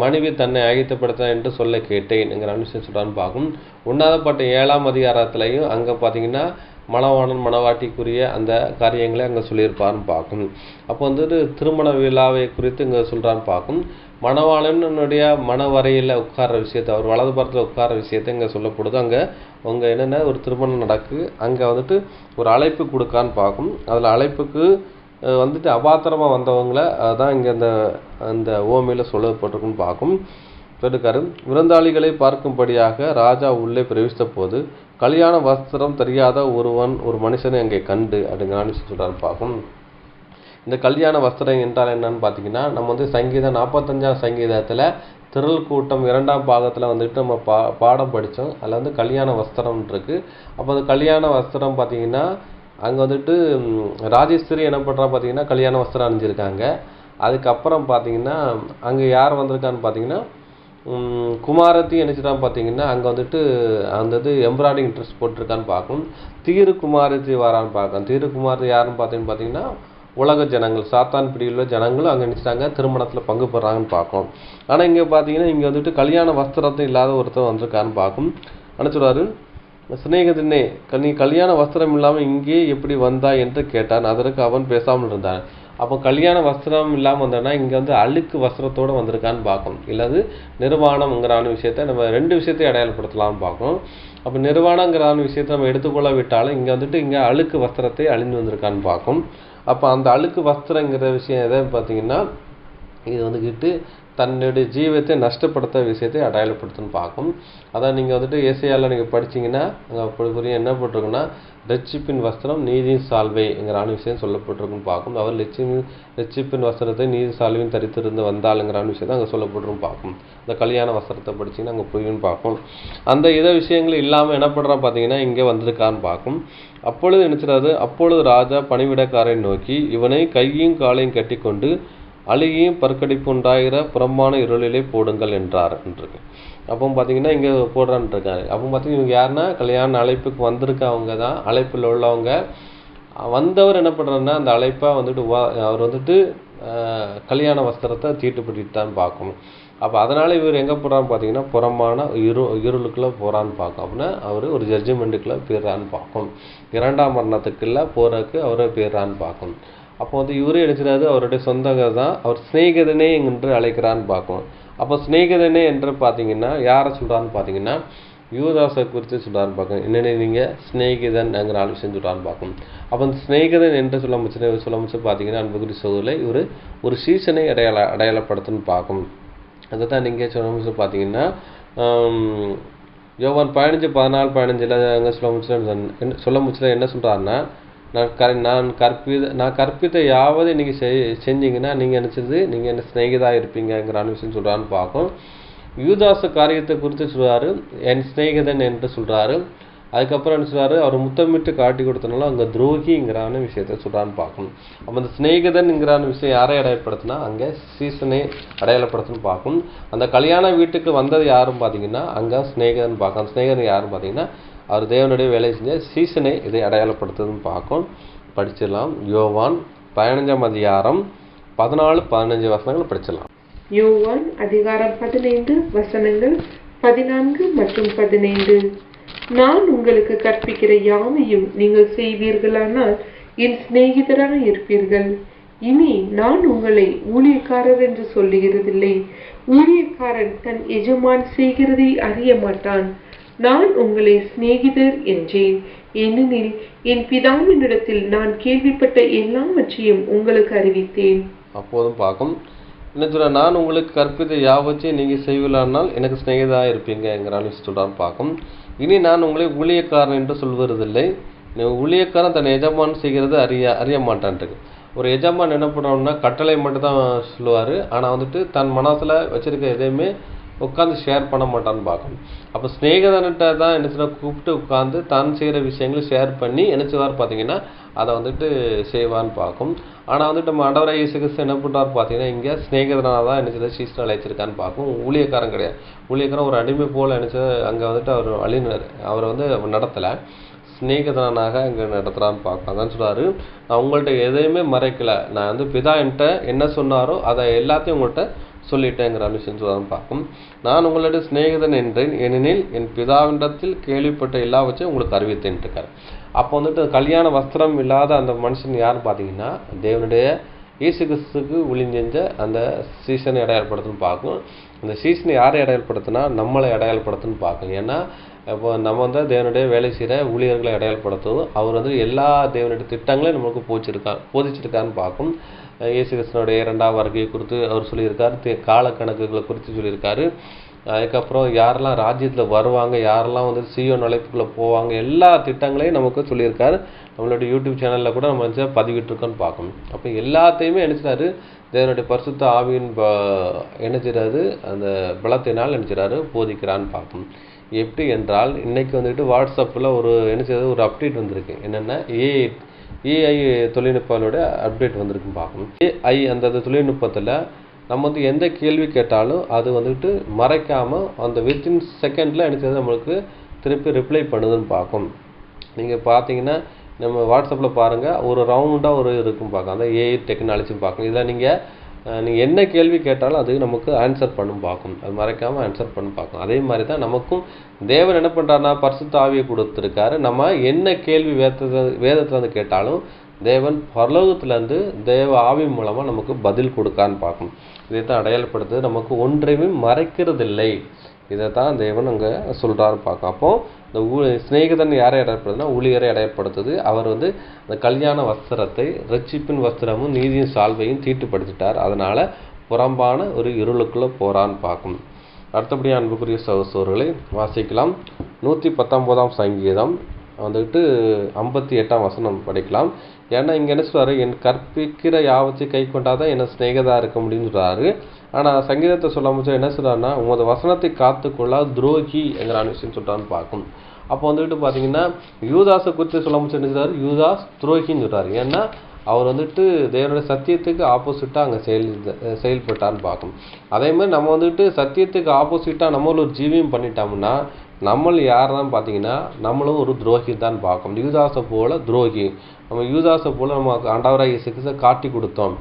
மனைவி தன்னை ஆயத்தப்படுத்த என்று சொல்ல கேட்டேன்ங்கிற விஷயம் சொல்கிறான்னு பார்க்கும். 1 7ஆம் அதிகாரத்துலையும் அங்கே பார்த்தீங்கன்னா மணவாளன் மணவாட்டிக்குரிய அந்த காரியங்களை அங்கே சொல்லியிருப்பார்னு பார்க்கும். அப்போ திருமண விழாவை குறித்து இங்கே சொல்கிறான்னு பார்க்கும். மணவாளனுடைய மணவரையில் உட்கார விஷயத்தை, அவர் வலது பக்கத்தில் உட்கார விஷயத்தை இங்கே சொல்லப்படுது. அங்கே என்னென்ன ஒரு திருமணம் நடக்கு, அங்கே ஒரு அழைப்பு கொடுக்கான்னு பார்க்கும். அதில் அழைப்புக்கு அபாத்திரமாக வந்தவங்களை அதான் இங்கே அந்த ஓமையில் சொல்லப்பட்டிருக்குன்னு பார்க்கும். சொல்லிருக்காரு, விருந்தாளிகளை பார்க்கும்படியாக ராஜா உள்ளே பிரவேசித்த போது கல்யாண வஸ்திரம் தெரியாத ஒரு மனுஷனை அங்கே கண்டு அப்படிங்கிற சொல்கிறான்னு பார்க்கும். இந்த கல்யாண வஸ்திரம் என்றால் என்னன்னு பார்த்தீங்கன்னா, நம்ம வந்து சங்கீதம் 45ஆம் சங்கீதத்தில் திரள் கூட்டம் 2ஆம் பாகத்தில் வந்துட்டு நம்ம பாடம் படித்தோம். அதில் வந்து கல்யாண வஸ்திரம் இருக்குது. அப்போ அந்த கல்யாண வஸ்திரம் பார்த்தீங்கன்னா, அங்கே வந்துட்டு ராஜேஸ்வரி என்ன பண்ணுறா பார்த்தீங்கன்னா கல்யாண வஸ்திரம் அணிஞ்சிருக்காங்க. அதுக்கப்புறம் பார்த்தீங்கன்னா அங்கே யார் வந்திருக்கான்னு பார்த்தீங்கன்னா குமாரத்தி நினச்சிட்டான்னு பார்த்தீங்கன்னா அங்கே வந்துட்டு அந்த இது எம்ப்ராய்டிங் ட்ரெஸ் போட்டிருக்கான்னு பார்க்கும். தீரு குமாரத்தி வரான்னு பார்க்கும். தீரு குமாரத்தி யாருன்னு பார்த்தீங்கன்னா உலக ஜனங்கள், சாத்தான் பிடியுள்ள ஜனங்களும் அங்கே நினச்சிட்டாங்க திருமணத்தில் பங்கு பெறாங்கன்னு பார்க்கும். ஆனால் இங்கே பார்த்தீங்கன்னா இங்கே வந்துட்டு கல்யாண வஸ்திரத்தை இல்லாத ஒருத்தர் வந்திருக்கான்னு பார்க்கும். நினச்சிடுவாரு, சிநேகிதனே நீ கல்யாண வஸ்திரம் இல்லாமல் இங்கே எப்படி வந்தா என்று கேட்டான். அதற்கு அவன் பேசாமல் இருந்தான். அப்போ கல்யாண வஸ்திரம் இல்லாமல் வந்தோன்னா இங்கே வந்து அழுக்கு வஸ்திரத்தோடு வந்திருக்கான்னு பார்க்கும். இல்லாது நிர்வாணம்ங்கிறான விஷயத்த நம்ம 2 விஷயத்தையும் அடையாளப்படுத்தலாம்னு பார்க்கும். அப்போ நிர்வாணங்கிறான விஷயத்தை நம்ம எடுத்துக்கொள்ள விட்டாலும் இங்கே வந்துட்டு இங்கே அழுக்கு வஸ்திரத்தை அழிந்து வந்திருக்கான்னு பார்க்கும். அப்போ அந்த அழுக்கு வஸ்திரங்கிற விஷயம் எதுன்னு பார்த்தீங்கன்னா இது வந்துக்கிட்டு தன்னுடைய ஜீவத்தை நஷ்டப்படுத்த விஷயத்தை அடையாளப்படுத்துன்னு பார்க்கும். அதான் நீங்கள் வந்துட்டு ஏசையாவில் நீங்கள் படிச்சிங்கன்னா அங்கே புரிய என்ன போட்டிருக்குன்னா ரட்சிப்பின் வஸ்திரம் நீதியின் சால்வைங்கிறான விஷயம் சொல்லப்பட்டிருக்குன்னு பார்க்கும். அவர் ரட்சிப்பின் வஸ்திரத்தை நீதி சால்வையும் தரித்திருந்து வந்தாளுங்கிறான விஷயத்தை அங்கே சொல்லப்பட்டிருக்கும் பார்க்கும். இந்த கல்யாண வஸ்திரத்தை படிச்சிங்கன்னா அங்கே புரியுன்னு பார்க்கும். அந்த இதை விஷயங்கள் இல்லாமல் என்ன பண்ணுறான் பார்த்தீங்கன்னா இங்கே வந்திருக்கான்னு பார்க்கும். அப்பொழுது நினைச்சிடாது, அப்பொழுது ராஜா பணிவிடக்காரை நோக்கி இவனை கையும் காலையும் கட்டி கொண்டு அழுகியும் பற்கடிப்பு உண்டாகிற புறம்பான இருளிலே போடுங்கள் என்றார் என்று. அப்போ பார்த்தீங்கன்னா இங்கே போடுறான்னு இருக்காரு. அப்போ பார்த்தீங்கன்னா இவங்க யாருன்னா கல்யாண அழைப்புக்கு வந்திருக்கவங்க தான், அழைப்பில் உள்ளவங்க. வந்தவர் என்ன பண்ணுறாருன்னா அந்த அழைப்பாக வந்துட்டு அவர் வந்துட்டு கல்யாண வஸ்திரத்தை தீட்டுப்பட்டு தான் பார்க்கணும். அப்போ அதனால் இவர் எங்கே போகிறான்னு பார்த்தீங்கன்னா புறம்பான இருளுக்குள்ளே போகிறான்னு பார்க்கும். அப்படின்னா அவர் ஒரு ஜட்ஜ்மெண்ட்டுக்குள்ளே போயிடுறான்னு பார்க்கும். 2ஆம் மரணத்துக்குள்ளே போகிறதுக்கு அவரை போயிடுறான்னு பார்க்கும். அப்போ வந்து இவரே நினைச்சிடாது அவருடைய சொந்தங்கள் தான் அவர் சிநேகிதனே என்று அழைக்கிறான்னு பார்க்கும். அப்போ சிநேகிதனே என்று பார்த்தீங்கன்னா யாரை சொல்கிறான்னு பார்த்தீங்கன்னா யூதாசை குறித்து சொல்கிறான்னு பார்க்கும். என்னென்ன நீங்கள் சிநேகிதன்ங்கிற விஷயம் சொல்கிறான்னு பார்க்கும். அப்போ அந்த சிநேகிதன் என்று சொல்ல முடிச்சு பார்த்தீங்கன்னா அன்புக்குரிய சோதரில் இவர் ஒரு சீசனை அடையாளப்படுத்துன்னு பார்க்கும். அதை தான் நீங்கள் சொல்ல முடிச்சு பார்த்தீங்கன்னா யோவான் 15:14-15 அங்கே சொல்ல முடிச்சுல என்ன சொல்கிறாருன்னா நான் கற்பித்த யாவது நீங்கள் செஞ்சீங்கன்னா நீங்கள் நினச்சது நீங்கள் என்ன சிநேகிதாக இருப்பீங்கிறான விஷயம் சொல்கிறான்னு பார்க்கும். யூதாச காரியத்தை குறித்து சொல்கிறாரு என் சிநேகிதன் என்று சொல்கிறாரு. அதுக்கப்புறம் என்ன சொல்கிறாரு அவர் முத்தமிட்டு காட்டி கொடுத்தனால அங்கே துரோகிங்கிறான விஷயத்த சொல்கிறான்னு பார்க்கணும். அப்போ அந்த சிநேகிதன்ங்கிறான விஷயம் யாரை அடையாளப்படுத்தினா அங்கே சீசனை அடையாளப்படுத்துன்னு பார்க்கும். அந்த கல்யாண வீட்டுக்கு வந்தது யாரும் பார்த்தீங்கன்னா அங்கே சிநேகிதன் பார்க்கும். சிநேகிதன் யாரும் பார்த்தீங்கன்னா அவர் தேவனுடைய வேலை செஞ்ச சீசனை இதை அடையாளப்படுத்துதுன்னு பார்க்கும். படிச்சிடலாம். யோவான் 15ஆம் அதிகாரம் 14-15 வசனங்கள் படிச்சிடலாம். யோவான் அதிகாரம் 15 வசனங்கள் 14 மற்றும் 15. நான் உங்களுக்கு கற்பிக்கிற யாவையும் நீங்கள் செய்வீர்களானால் என் சிநேகிதராக இருப்பீர்கள். இனி நான் உங்களை ஊழியக்காரர் என்று சொல்லுகிறதில்லை. ஊழியக்காரன் தன் எஜமான் செய்கிறதை அறிய மாட்டான். நான் உங்களை சிநேகிதர் என்றேன். ஏனெனில் என் பிதாவினிடத்தில் நான் கேள்விப்பட்ட எல்லாவற்றையும் உங்களுக்கு அறிவித்தேன். அப்போதும் பார்க்கும் என்ன சொல்ற, நான் உங்களுக்கு கற்பித்த யாவற்றையும் நீங்கள் செய்வீர்களானால் எனக்கு சிநேகிதராக இருப்பீங்கிறான்னு சொல்கிறான்னு பார்க்கும். இனி நான் உங்களை ஊழியக்காரன் என்று சொல்வதில்லை. ஊழியக்காரன் தன் எஜமான் செய்கிறது அறிய மாட்டான்ட்டு. ஒரு எஜமான் என்ன பண்ணுறோம்னா கட்டளை மட்டும் தான் சொல்லுவார். ஆனால் வந்துட்டு தன் மனசில் வச்சுருக்க எதையுமே உட்காந்து ஷேர் பண்ண மாட்டான்னு பார்க்கணும். அப்போ ஸ்நேகிதன்கிட்ட தான் என்ன சொல்ல கூப்பிட்டு உட்காந்து தான் செய்கிற விஷயங்களை ஷேர் பண்ணி என்ன செய்வார் பார்த்தீங்கன்னா அதை வந்துட்டு செய்வான்னு பார்க்கும். ஆனால் வந்துட்டு நம்ம ஆண்டவராகிய இயேசு கிறிஸ்து என்ன பண்ணுறாரு பார்த்தீங்கன்னா இங்கே ஸ்நேகிதனாக தான் என்ன செய்ய சீசனை அழைச்சிருக்கான்னு பார்க்கும். ஊழியக்காரன் கிடையாது. ஊழியக்காரன் ஒரு அடிமை போல் நினச்ச அங்கே வந்துட்டு அவர் அவரை வந்து நடத்தலை, ஸ்நேகிதனாக இங்கே நடத்துகிறான்னு பார்க்கலாம். அதான் சொல்கிறாரு நான் உங்கள்கிட்ட எதையுமே மறைக்கலை. நான் வந்து பிதா என்கிட்ட என்ன சொன்னாரோ அதை எல்லாத்தையும் உங்கள்கிட்ட சொல்லிட்டேங்கிற விஷயம் சொல்லுவான்னு பார்க்கும். நான் உங்களுடைய சிநேகிதன் என்றேன், ஏனெனில் என் பிதாவினிடத்தில் கேள்விப்பட்ட எல்லாவற்றையும் உங்களுக்கு அறிவித்தேன் இருக்கார். அப்போ வந்துட்டு கல்யாண வஸ்திரம் இல்லாத அந்த மனுஷன் யாருன்னு பார்த்தீங்கன்னா தேவனுடைய இயேசு கிறிஸ்துக்கு ஒளிஞ்செஞ்ச அந்த சீசனை அடையாளப்படுத்துன்னு பார்க்கும். அந்த சீசனை யாரை அடையாளப்படுத்தினா நம்மளை அடையாளப்படுத்துன்னு பார்க்கும். ஏன்னா இப்போ நம்ம வந்து தேவனுடைய வேலை செய்கிற ஊழியர்களை அடையாளப்படுத்தும். அவர் வந்து எல்லா தேவனுடைய திட்டங்களையும் நம்மளுக்கு போதிச்சிருக்கான்னு பார்க்கும். இயேசு கிறிஸ்துனுடைய 2ஆம் வருகையை குறித்து அவர் சொல்லியிருக்காரு, காலக்கணக்குகளை குறித்து சொல்லியிருக்காரு. அதுக்கப்புறம் யாரெல்லாம் ராஜ்யத்தில் வருவாங்க, யாரெல்லாம் வந்து சீயோன் அழைப்புக்குள்ளே போவாங்க, எல்லா திட்டங்களையும் நமக்கு சொல்லியிருக்காரு. நம்மளுடைய யூடியூப் சேனலில் கூட நம்ம வந்து பதிவிட்டிருக்கோன்னு பார்க்கணும். அப்போ எல்லாத்தையுமே நினைச்சாரு தேவனுடைய பரிசுத்த ஆவியின் என்ன செய்றாரு, அந்த பலத்தினால் என்ன செய்றாரு, போதிக்கிறான்னு பார்க்கணும். எப்படி என்றால் இன்னைக்கு வந்துட்டு வாட்ஸ்அப்பில் ஒரு என்ன செய்யறது, ஒரு அப்டேட் வந்திருக்கு. என்னென்னா ஏஐ தொழில்நுட்பங்களோட அப்டேட் வந்திருக்குன்னு பார்க்கணும். ஏஐ அந்த தொழில்நுட்பத்தில் நம்ம வந்து எந்த கேள்வி கேட்டாலும் அது வந்துட்டு மறைக்காமல் அந்த வித்தின் செகண்டில் என்ன செய்யுது, நம்மளுக்கு திருப்பி ரிப்ளை பண்ணுதுன்னு பார்க்கும். நீங்கள் பார்த்தீங்கன்னா நம்ம வாட்ஸ்அப்பில் பாருங்கள், ஒரு ரவுண்டாக ஒரு இருக்கும் பார்க்கும், அந்த ஏஐ டெக்னாலஜின்னு பார்க்கும். இதில் நீங்கள் என்ன கேள்வி கேட்டாலும் அது நமக்கு ஆன்சர் பண்ணும் பார்க்கும், அது மறைக்காமல் ஆன்சர் பண்ணி பார்க்கும். அதே மாதிரி தான் நமக்கும் தேவன் என்ன பண்ணுறாருன்னா பரிசுத்த ஆவியை கொடுத்துருக்காரு. நம்ம என்ன கேள்வி வேதத்துலேருந்து கேட்டாலும் தேவன் பரலோகத்திலேருந்து தேவ ஆவி மூலமாக நமக்கு பதில் கொடுக்கான்னு பார்க்கும். இதை தான் அடையாளப்படுத்து, நமக்கு ஒன்றையுமே மறைக்கிறதில்லை. இதை தான் தேவன் அங்கே சொல்கிறாரு பார்க்கும். அப்போது இந்த சிநேகிதன் யாரை அடையப்படுதுன்னா ஊழியரை அடையப்படுத்துது. அவர் வந்து அந்த கல்யாண வஸ்திரத்தை ரட்சிப்பின் வஸ்திரமும் நீதியின் சால்வையும் தீட்டுப்படுத்திட்டார். அதனால் புறம்பான ஒரு இருளுக்குள்ளே போகிறான்னு பார்க்கும். அடுத்தபடி அன்புக்குரிய சகோதரர்களை வாசிக்கலாம். 119ஆம் சங்கீதம் வந்துட்டு 58ஆம் வசனம் படிக்கலாம். ஏன்னா இங்கே என்ன சொல்றாரு, என் கற்பிக்கிற யாவத்தையும் கை கொண்டாதான் என்ன சிநேகிதா இருக்க முடியும்னு சொல்றாரு. ஆனால் சங்கீதத்தை சொல்ல முடிச்சா என்ன சொல்றாருன்னா, உமது வசனத்தை காத்துக்கொள்ளா துரோகி என்கிற விஷயம் சொல்றான்னு பார்க்கும். அப்போ வந்துட்டு பார்த்தீங்கன்னா யூதாஸை குறித்து சொல்ல முடிச்சு என்ன சொல்றாரு, யூதாஸ் துரோகின்னு சொல்றாரு. ஏன்னா அவர் வந்துட்டு தேவனுடைய சத்தியத்துக்கு ஆப்போசிட்டாக அங்கே செயல்பட்டான்னு பார்க்கும். அதே மாதிரி நம்ம வந்துட்டு சத்தியத்துக்கு ஆப்போசிட்டாக நம்மளும் ஒரு ஜீவியம் பண்ணிட்டோம்னா நம்மள் யாருன்னு பார்த்தீங்கன்னா நம்மளும் ஒரு துரோகி தான் பார்க்கும். யூதாஸை போல துரோகி. நம்ம யூதாஸை போல நம்ம ஆண்டவராக இயேசு கிறிஸ்துவை காட்டி கொடுத்தோம்.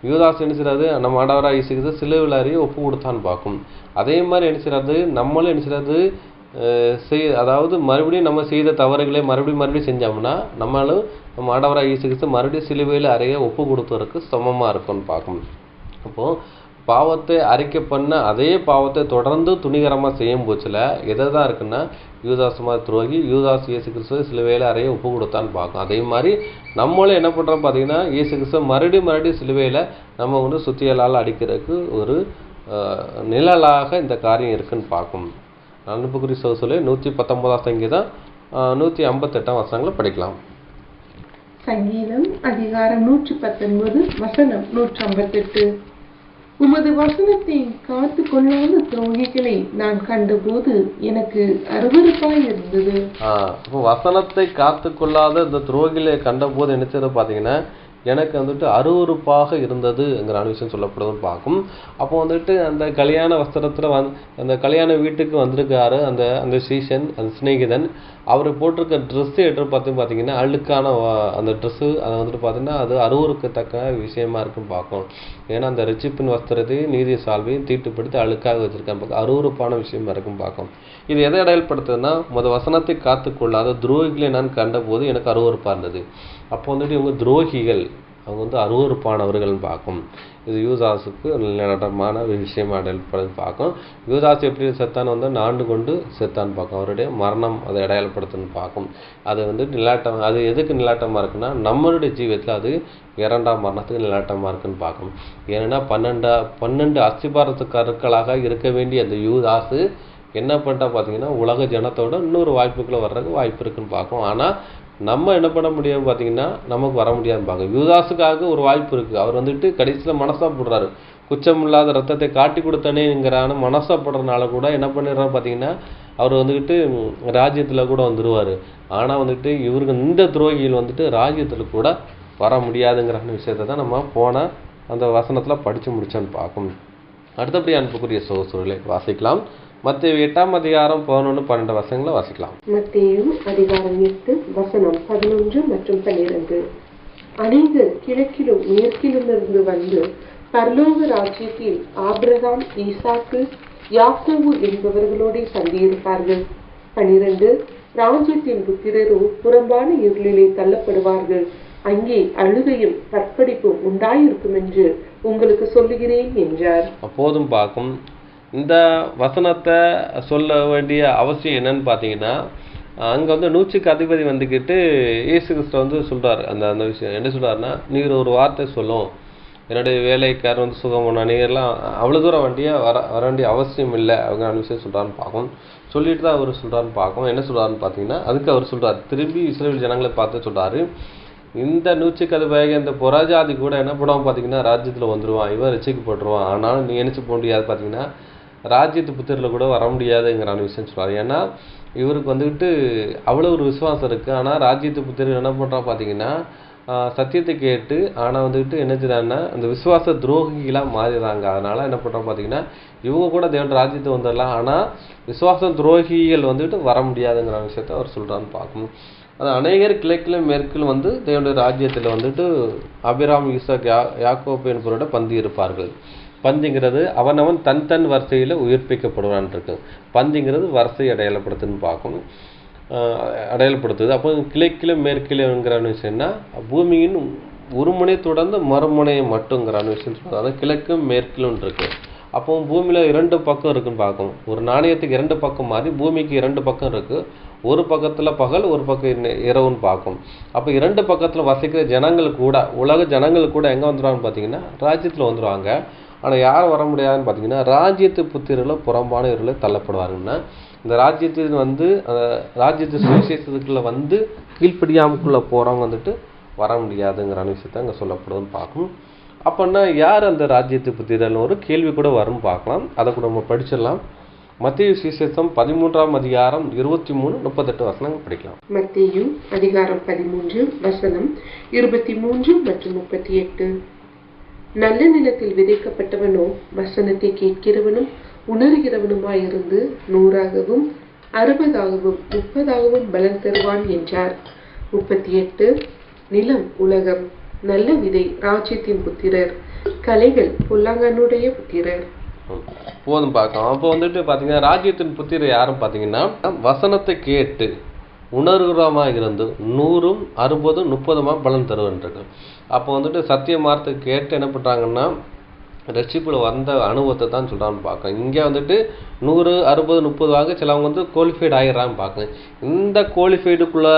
யூதாஸ் என்ன செய்யறது, நம்ம ஆண்டவராக இயேசு கிறிஸ்து சிலுவையில் அறிய ஒப்பு கொடுத்தான்னு பார்க்கும். அதே மாதிரி என்ன செய்யறது, நம்மளும் என்ன செய்யறது, அதாவது மறுபடியும் நம்ம செய்த தவறுகளை மறுபடியும் செஞ்சோம்னா நம்மளும் நம்ம ஆண்டவராக இயேசு கிறிஸ்து மறுபடியும் சிலுவையில் அறைய ஒப்பு கொடுத்ததற்கு சமமாக இருக்கும்னு பார்க்கும். அப்போது பாவத்தை அறிக்கை பண்ண அதே பாவத்தை தொடர்ந்து துணிகரமாக செய்யும் போச்சில் எதை தான் இருக்குன்னா யூதாஸ் மாதிரி துரோகி, யூதாஸ் இயேசு கிறிஸ்துவை சிலுவையில் அறைய ஒப்பு கொடுத்தான்னு பார்க்கும். அதே மாதிரி நம்மளும் என்ன பண்ணுறோம் பார்த்தீங்கன்னா இயேசு கிறிஸ்துவ மறுபடியும் சிலுவையில் நம்ம வந்து சுத்தியலால் அடிக்கிறதுக்கு ஒரு நிழலாக இந்த காரியம் இருக்குன்னு பார்க்கும். அன்புக்குரிய சகோதரர்களே 119ஆம் சங்கீதம் 158ஆம் வசனங்களை படிக்கலாம். சங்கீதம் அதிகாரம் 119 வசனம் 158. உமது வசனத்தை காத்து கொள்ளாத துரோகிகளை நான் கண்டபோது எனக்கு அருவருப்பாய் இருந்தது. இப்போ வசனத்தை காத்து கொள்ளாத இந்த துரோகிகளை கண்டபோது என்ன செய்யறது பார்த்தீங்கன்னா எனக்கு வந்துட்டு அருவருப்பாக இருந்ததுங்கிற விஷயம் சொல்லப்படுதுன்னு பார்க்கும். அப்போ வந்துட்டு அந்த கல்யாண வஸ்திரத்தில் அந்த கல்யாண வீட்டுக்கு வந்திருக்காரு அந்த சீசன், அந்த சிநேகிதன். அவர் போட்டிருக்க ட்ரெஸ்ஸு எடுத்து பார்த்தீங்கன்னா அழுக்கான அந்த ட்ரெஸ்ஸு அதை வந்துட்டு பார்த்தீங்கன்னா அது அருவருக்கத்தக்க விஷயமா இருக்குன்னு பார்க்கும். ஏன்னா அந்த ரட்சிப்பின் வஸ்திரத்தையும் நீதி சால்வையும் தீட்டுப்படுத்தி அழுக்காக வச்சிருக்காங்க, அருவருப்பான விஷயமா இருக்குன்னு பார்க்கும். இது எதை அடையாளப்படுத்துதுன்னா வசனத்தை காத்துக்கொள்ளாத துரோகிகளை நான் கண்டபோது எனக்கு அருவருப்பாக இருந்தது. அப்போ வந்துட்டு இவங்க துரோகிகள், அவங்க வந்து அருவருப்பானவர்கள்னு பார்க்கும். இது யூதாஸுக்கு நிலட்டமான விஷயம் அடையாளப்படுது பார்க்கும். யூதாஸ் எப்படி செத்தான்னு வந்து நாண்டு கொண்டு செத்தான்னு பார்க்கும். அவருடைய மரணம் அதை அடையாளப்படுத்துன்னு பார்க்கும். அது வந்து நிலாட்டம், அது எதுக்கு நிலாட்டமாக இருக்குன்னா நம்மளுடைய ஜீவியத்தில் அது 2ஆம் மரணத்துக்கு நிலாட்டமாக இருக்குன்னு பார்க்கும். ஏன்னா 12 அஸ்திபாரத்து கற்களாக இருக்க வேண்டிய அந்த யூதாஸு என்ன பண்ணிட்டா பார்த்தீங்கன்னா உலக ஜனத்தோட இன்னொரு வாய்ப்புக்குள்ளே வர்றதுக்கு வாய்ப்பு இருக்குன்னு பார்க்கும். ஆனால் நம்ம என்ன பண்ண முடியும் பார்த்தீங்கன்னா நமக்கு வர முடியாதுன்னு பார்க்கும். யூதாஸுக்காக ஒரு வாய்ப்பு இருக்குது. அவர் வந்துட்டு கடைசியில் மனசாப்படுறாரு, குச்சம் இல்லாத ரத்தத்தை காட்டி கொடுத்தனேங்கிறான மனசாப்படுறதுனால கூட என்ன பண்ணிடுறாரு பார்த்தீங்கன்னா அவர் வந்துக்கிட்டு ராஜ்யத்தில் கூட வந்துடுவார். ஆனால் வந்துட்டு இவருக்கு இந்த துரோகிகள் வந்துட்டு ராஜ்யத்தில் கூட வர முடியாதுங்கிற விஷயத்தை தான் நம்ம போன அந்த வசனத்தில் படித்து முடிச்சோன்னு பார்க்கும். அடுத்தபடி அன்புக்குரிய சகோதரர்களை வாசிக்கலாம். மத்தேயு 8ஆம் அதிகாரம் 11, 12 வசனங்களை வாசிக்கலாம். மத்தேயு அதிகாரம் 8 வசனம் 11 மற்றும் 12. அநேகர் கிழக்கிலும் மேற்கிலும் இருந்து வந்து பரலோக ராஜ்யத்தில் ஆபிரகாம், ஈசாக்கு, யாக்கோபு என்பவர்களோடு தங்கியிருப்பார்கள். 12. ராஜ்யத்தின் புத்திரரோ புறம்பான இருளிலே தள்ளப்படுவார்கள். அங்கே அழுகையும் கற்படிப்பும் உண்டாயிருக்கும் என்று உங்களுக்கு சொல்லுகிறேன் என்றார். அப்போதும் பார்க்கும் இந்த வசனத்தை சொல்ல வேண்டிய அவசியம் என்னன்னு பார்த்தீங்கன்னா அங்கே வந்து 100க்கு அதிபதி வந்துக்கிட்டு இயேசு கிறிஸ்து வந்து சொல்கிறார். அந்த விஷயம் என்ன சொல்கிறாருன்னா, நீர் ஒரு வார்த்தை சொல்லும், என்னுடைய வேலைக்காரர் வந்து சுகமான நீங்கள்லாம் அவ்வளோ தூரம் வர வேண்டிய அவசியம் இல்லை அவங்க விஷயம் சொல்கிறான்னு பார்க்கும். சொல்லிட்டு தான் அவர் சொல்கிறான்னு பார்க்கும். என்ன சொல்கிறாருன்னு பார்த்தீங்கன்னா, அதுக்கு அவர் சொல்கிறார், திரும்பி இஸ்ரவேல் ஜனங்களை பார்த்து சொல்கிறாரு, இந்த நூற்றுக்கு வேக இந்த புறஜாதி கூட என்ன பண்ணுவான் பார்த்தீங்கன்னா ராஜ்யத்தில் வந்துடுவான், இவன் ரசிக்கப்பட்டுருவான். ஆனாலும் நீ நினச்சி போக முடியாது பார்த்தீங்கன்னா ராஜ்யத்து புத்திரில் கூட வர முடியாதுங்கிறான விஷயம் சொல்கிறார். ஏன்னா இவருக்கு வந்துக்கிட்டு அவ்வளோ ஒரு விசுவாசம் இருக்குது. ஆனால் ராஜ்யத்து புத்திரர் என்ன பண்ணுறான் பார்த்தீங்கன்னா சத்தியத்தை கேட்டு ஆனால் வந்துக்கிட்டு என்ன செய்றாங்கன்னா அந்த விசுவாச துரோகிகளாக மாறிடுறாங்க. அதனால் என்ன பண்ணுறான் பார்த்தீங்கன்னா இவங்க கூட தேவன் ராஜ்யத்தை வந்துடலாம், ஆனால் விசுவாச துரோகிகள் வந்துட்டு வர முடியாதுங்கிற விஷயத்த அவர் சொல்கிறான்னு பார்க்கணும். அது அநேகர் கிழக்கிலும் மேற்கிலும் வந்து தேவனுடைய ராஜ்யத்தில் வந்துட்டு அபிராம், ஈசாக், யாக்கோபு என்பவரோட பந்தி இருப்பார்கள். பந்திங்கிறது அவனவன் தன் வரிசையில் உயிர்ப்பிக்கப்படுவான் இருக்கு. பந்திங்கிறது வரிசை அடையாளப்படுத்துது. அப்போ கிழக்கிலும் மேற்கிலுங்கிற விஷயம்னா பூமியின் ஒரு முனை தொடர்ந்து மறுமுனையை மட்டுங்கிற விஷயம் சொல்லுவாங்க. அதாவது கிழக்கும் மேற்கிலும் இருக்கு. அப்போ பூமியில் 2 பக்கம் இருக்குன்னு பார்க்கும். ஒரு நாணயத்துக்கு 2 பக்கம் மாதிரி பூமிக்கு 2 பக்கம் இருக்குது. ஒரு பக்கத்தில் பகல், ஒரு பக்கம் இரவுன்னு பார்க்கும். அப்போ 2 பக்கத்தில் வசிக்கிற ஜனங்கள் கூட, உலக ஜனங்கள் கூட எங்கே வந்துடுவாங்கன்னு பார்த்தீங்கன்னா ராஜ்யத்தில் வந்துடுவாங்க. ஆனால் யார் வர முடியாதுன்னு பார்த்தீங்கன்னா ராஜ்யத்து புத்திரில் புறம்பான இருளை தள்ளப்படுவாருன்னா இந்த ராஜ்யத்தின் வந்து ராஜ்யத்து சுவிசேஷத்துக்குள்ளே வந்து கீழ்ப்படியாமக்குள்ளே போகிறவங்க வந்துட்டு வர முடியாதுங்கிற விஷயத்தை அங்கே சொல்லப்படுதுன்னு பார்க்கணும். அப்படின்னா யார் அந்த ராஜ்யத்து புத்திரல்னு ஒரு கேள்வி கூட வரும்னு பார்க்கலாம். அதை கூட நம்ம படிச்சிடலாம். மத்தேயு சுவிசேஷம் 13ஆம் அதிகாரம் 23-38 வசனங்கள் படிக்கலாம். மத்தேயு அதிகாரம் 13 வசனம் 23 மற்றும் 38. நல்ல நிலத்தில் விதைக்கப்பட்டவனோ வசனத்தை கேட்கிறவனும் உணர்கிறவனுமாயிருந்து 100ஆகவும் 60ஆகவும் 30ஆகவும் பலன் தருவான் என்றார். 38. நிலம் உலகம், நல்ல விதை ராஜ்யத்தின் புத்திரர், கலைகள் பொல்லாங்கனுடைய புத்திரர். போதும் பார்க்கலாம். அப்போ வந்துட்டு பார்த்தீங்கன்னா ராஜ்யத்தின் புத்திரர் யாரும் பார்த்தீங்கன்னா வசனத்தை கேட்டு உணர்கிறமாக இருந்து 100, 60, 30 பலன் தருவன்றது. அப்போ வந்துட்டு சத்திய மார்த்தை கேட்டு என்ன பண்ணுறாங்கன்னா ரட்சிப்பில் வந்த அனுபவத்தை தான் சொல்கிறான்னு பார்க்கணும். இங்கே வந்துட்டு 100, 60, 30 சிலவங்க வந்து குவாலிஃபைடு ஆகிடுறான்னு பார்க்கணும். இந்த குவாலிஃபைடுக்குள்ளே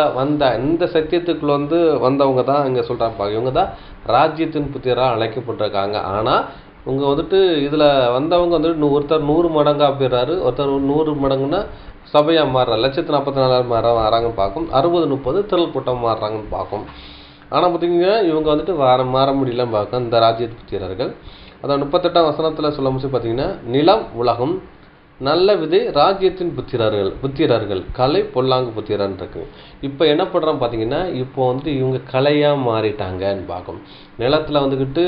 இந்த சத்தியத்துக்குள்ளே வந்தவங்க தான் இங்கே சொல்கிறான்னு பார்க்க. இவங்க தான் ராஜ்யத்தின் புத்திரராக அழைக்கப்பட்டிருக்காங்க. ஆனால் இவங்க வந்துட்டு இதில் வந்தவங்க வந்துட்டு ஒருத்தர் 100 மடங்காக போயிடுறாரு, ஒருத்தர் 100 மடங்குன்னா சபையாக மாறுறாரு, 144,000 மாறாங்கன்னு பார்க்கும். 60, 30 திரள் கூட்டம் மாறுறாங்கன்னு பார்க்கும். ஆனால் பார்த்தீங்கன்னா இவங்க வந்துட்டு மாற முடியலன்னு பார்க்கும் இந்த ராஜ்யத்து புத்திரர்கள். அதான் 38ஆம் வசனத்தில் சொல்ல முடிச்சு பார்த்தீங்கன்னா நிலம் உலகம், நல்ல விதை ராஜ்யத்தின் புத்திரர்கள், கலை பொல்லாங்கு புத்திரன் இருக்கு. இப்போ என்ன பண்ணுறான்னு பார்த்தீங்கன்னா இப்போ வந்துட்டு இவங்க கலையாக மாறிட்டாங்கன்னு பார்க்கும். நிலத்தில் வந்துக்கிட்டு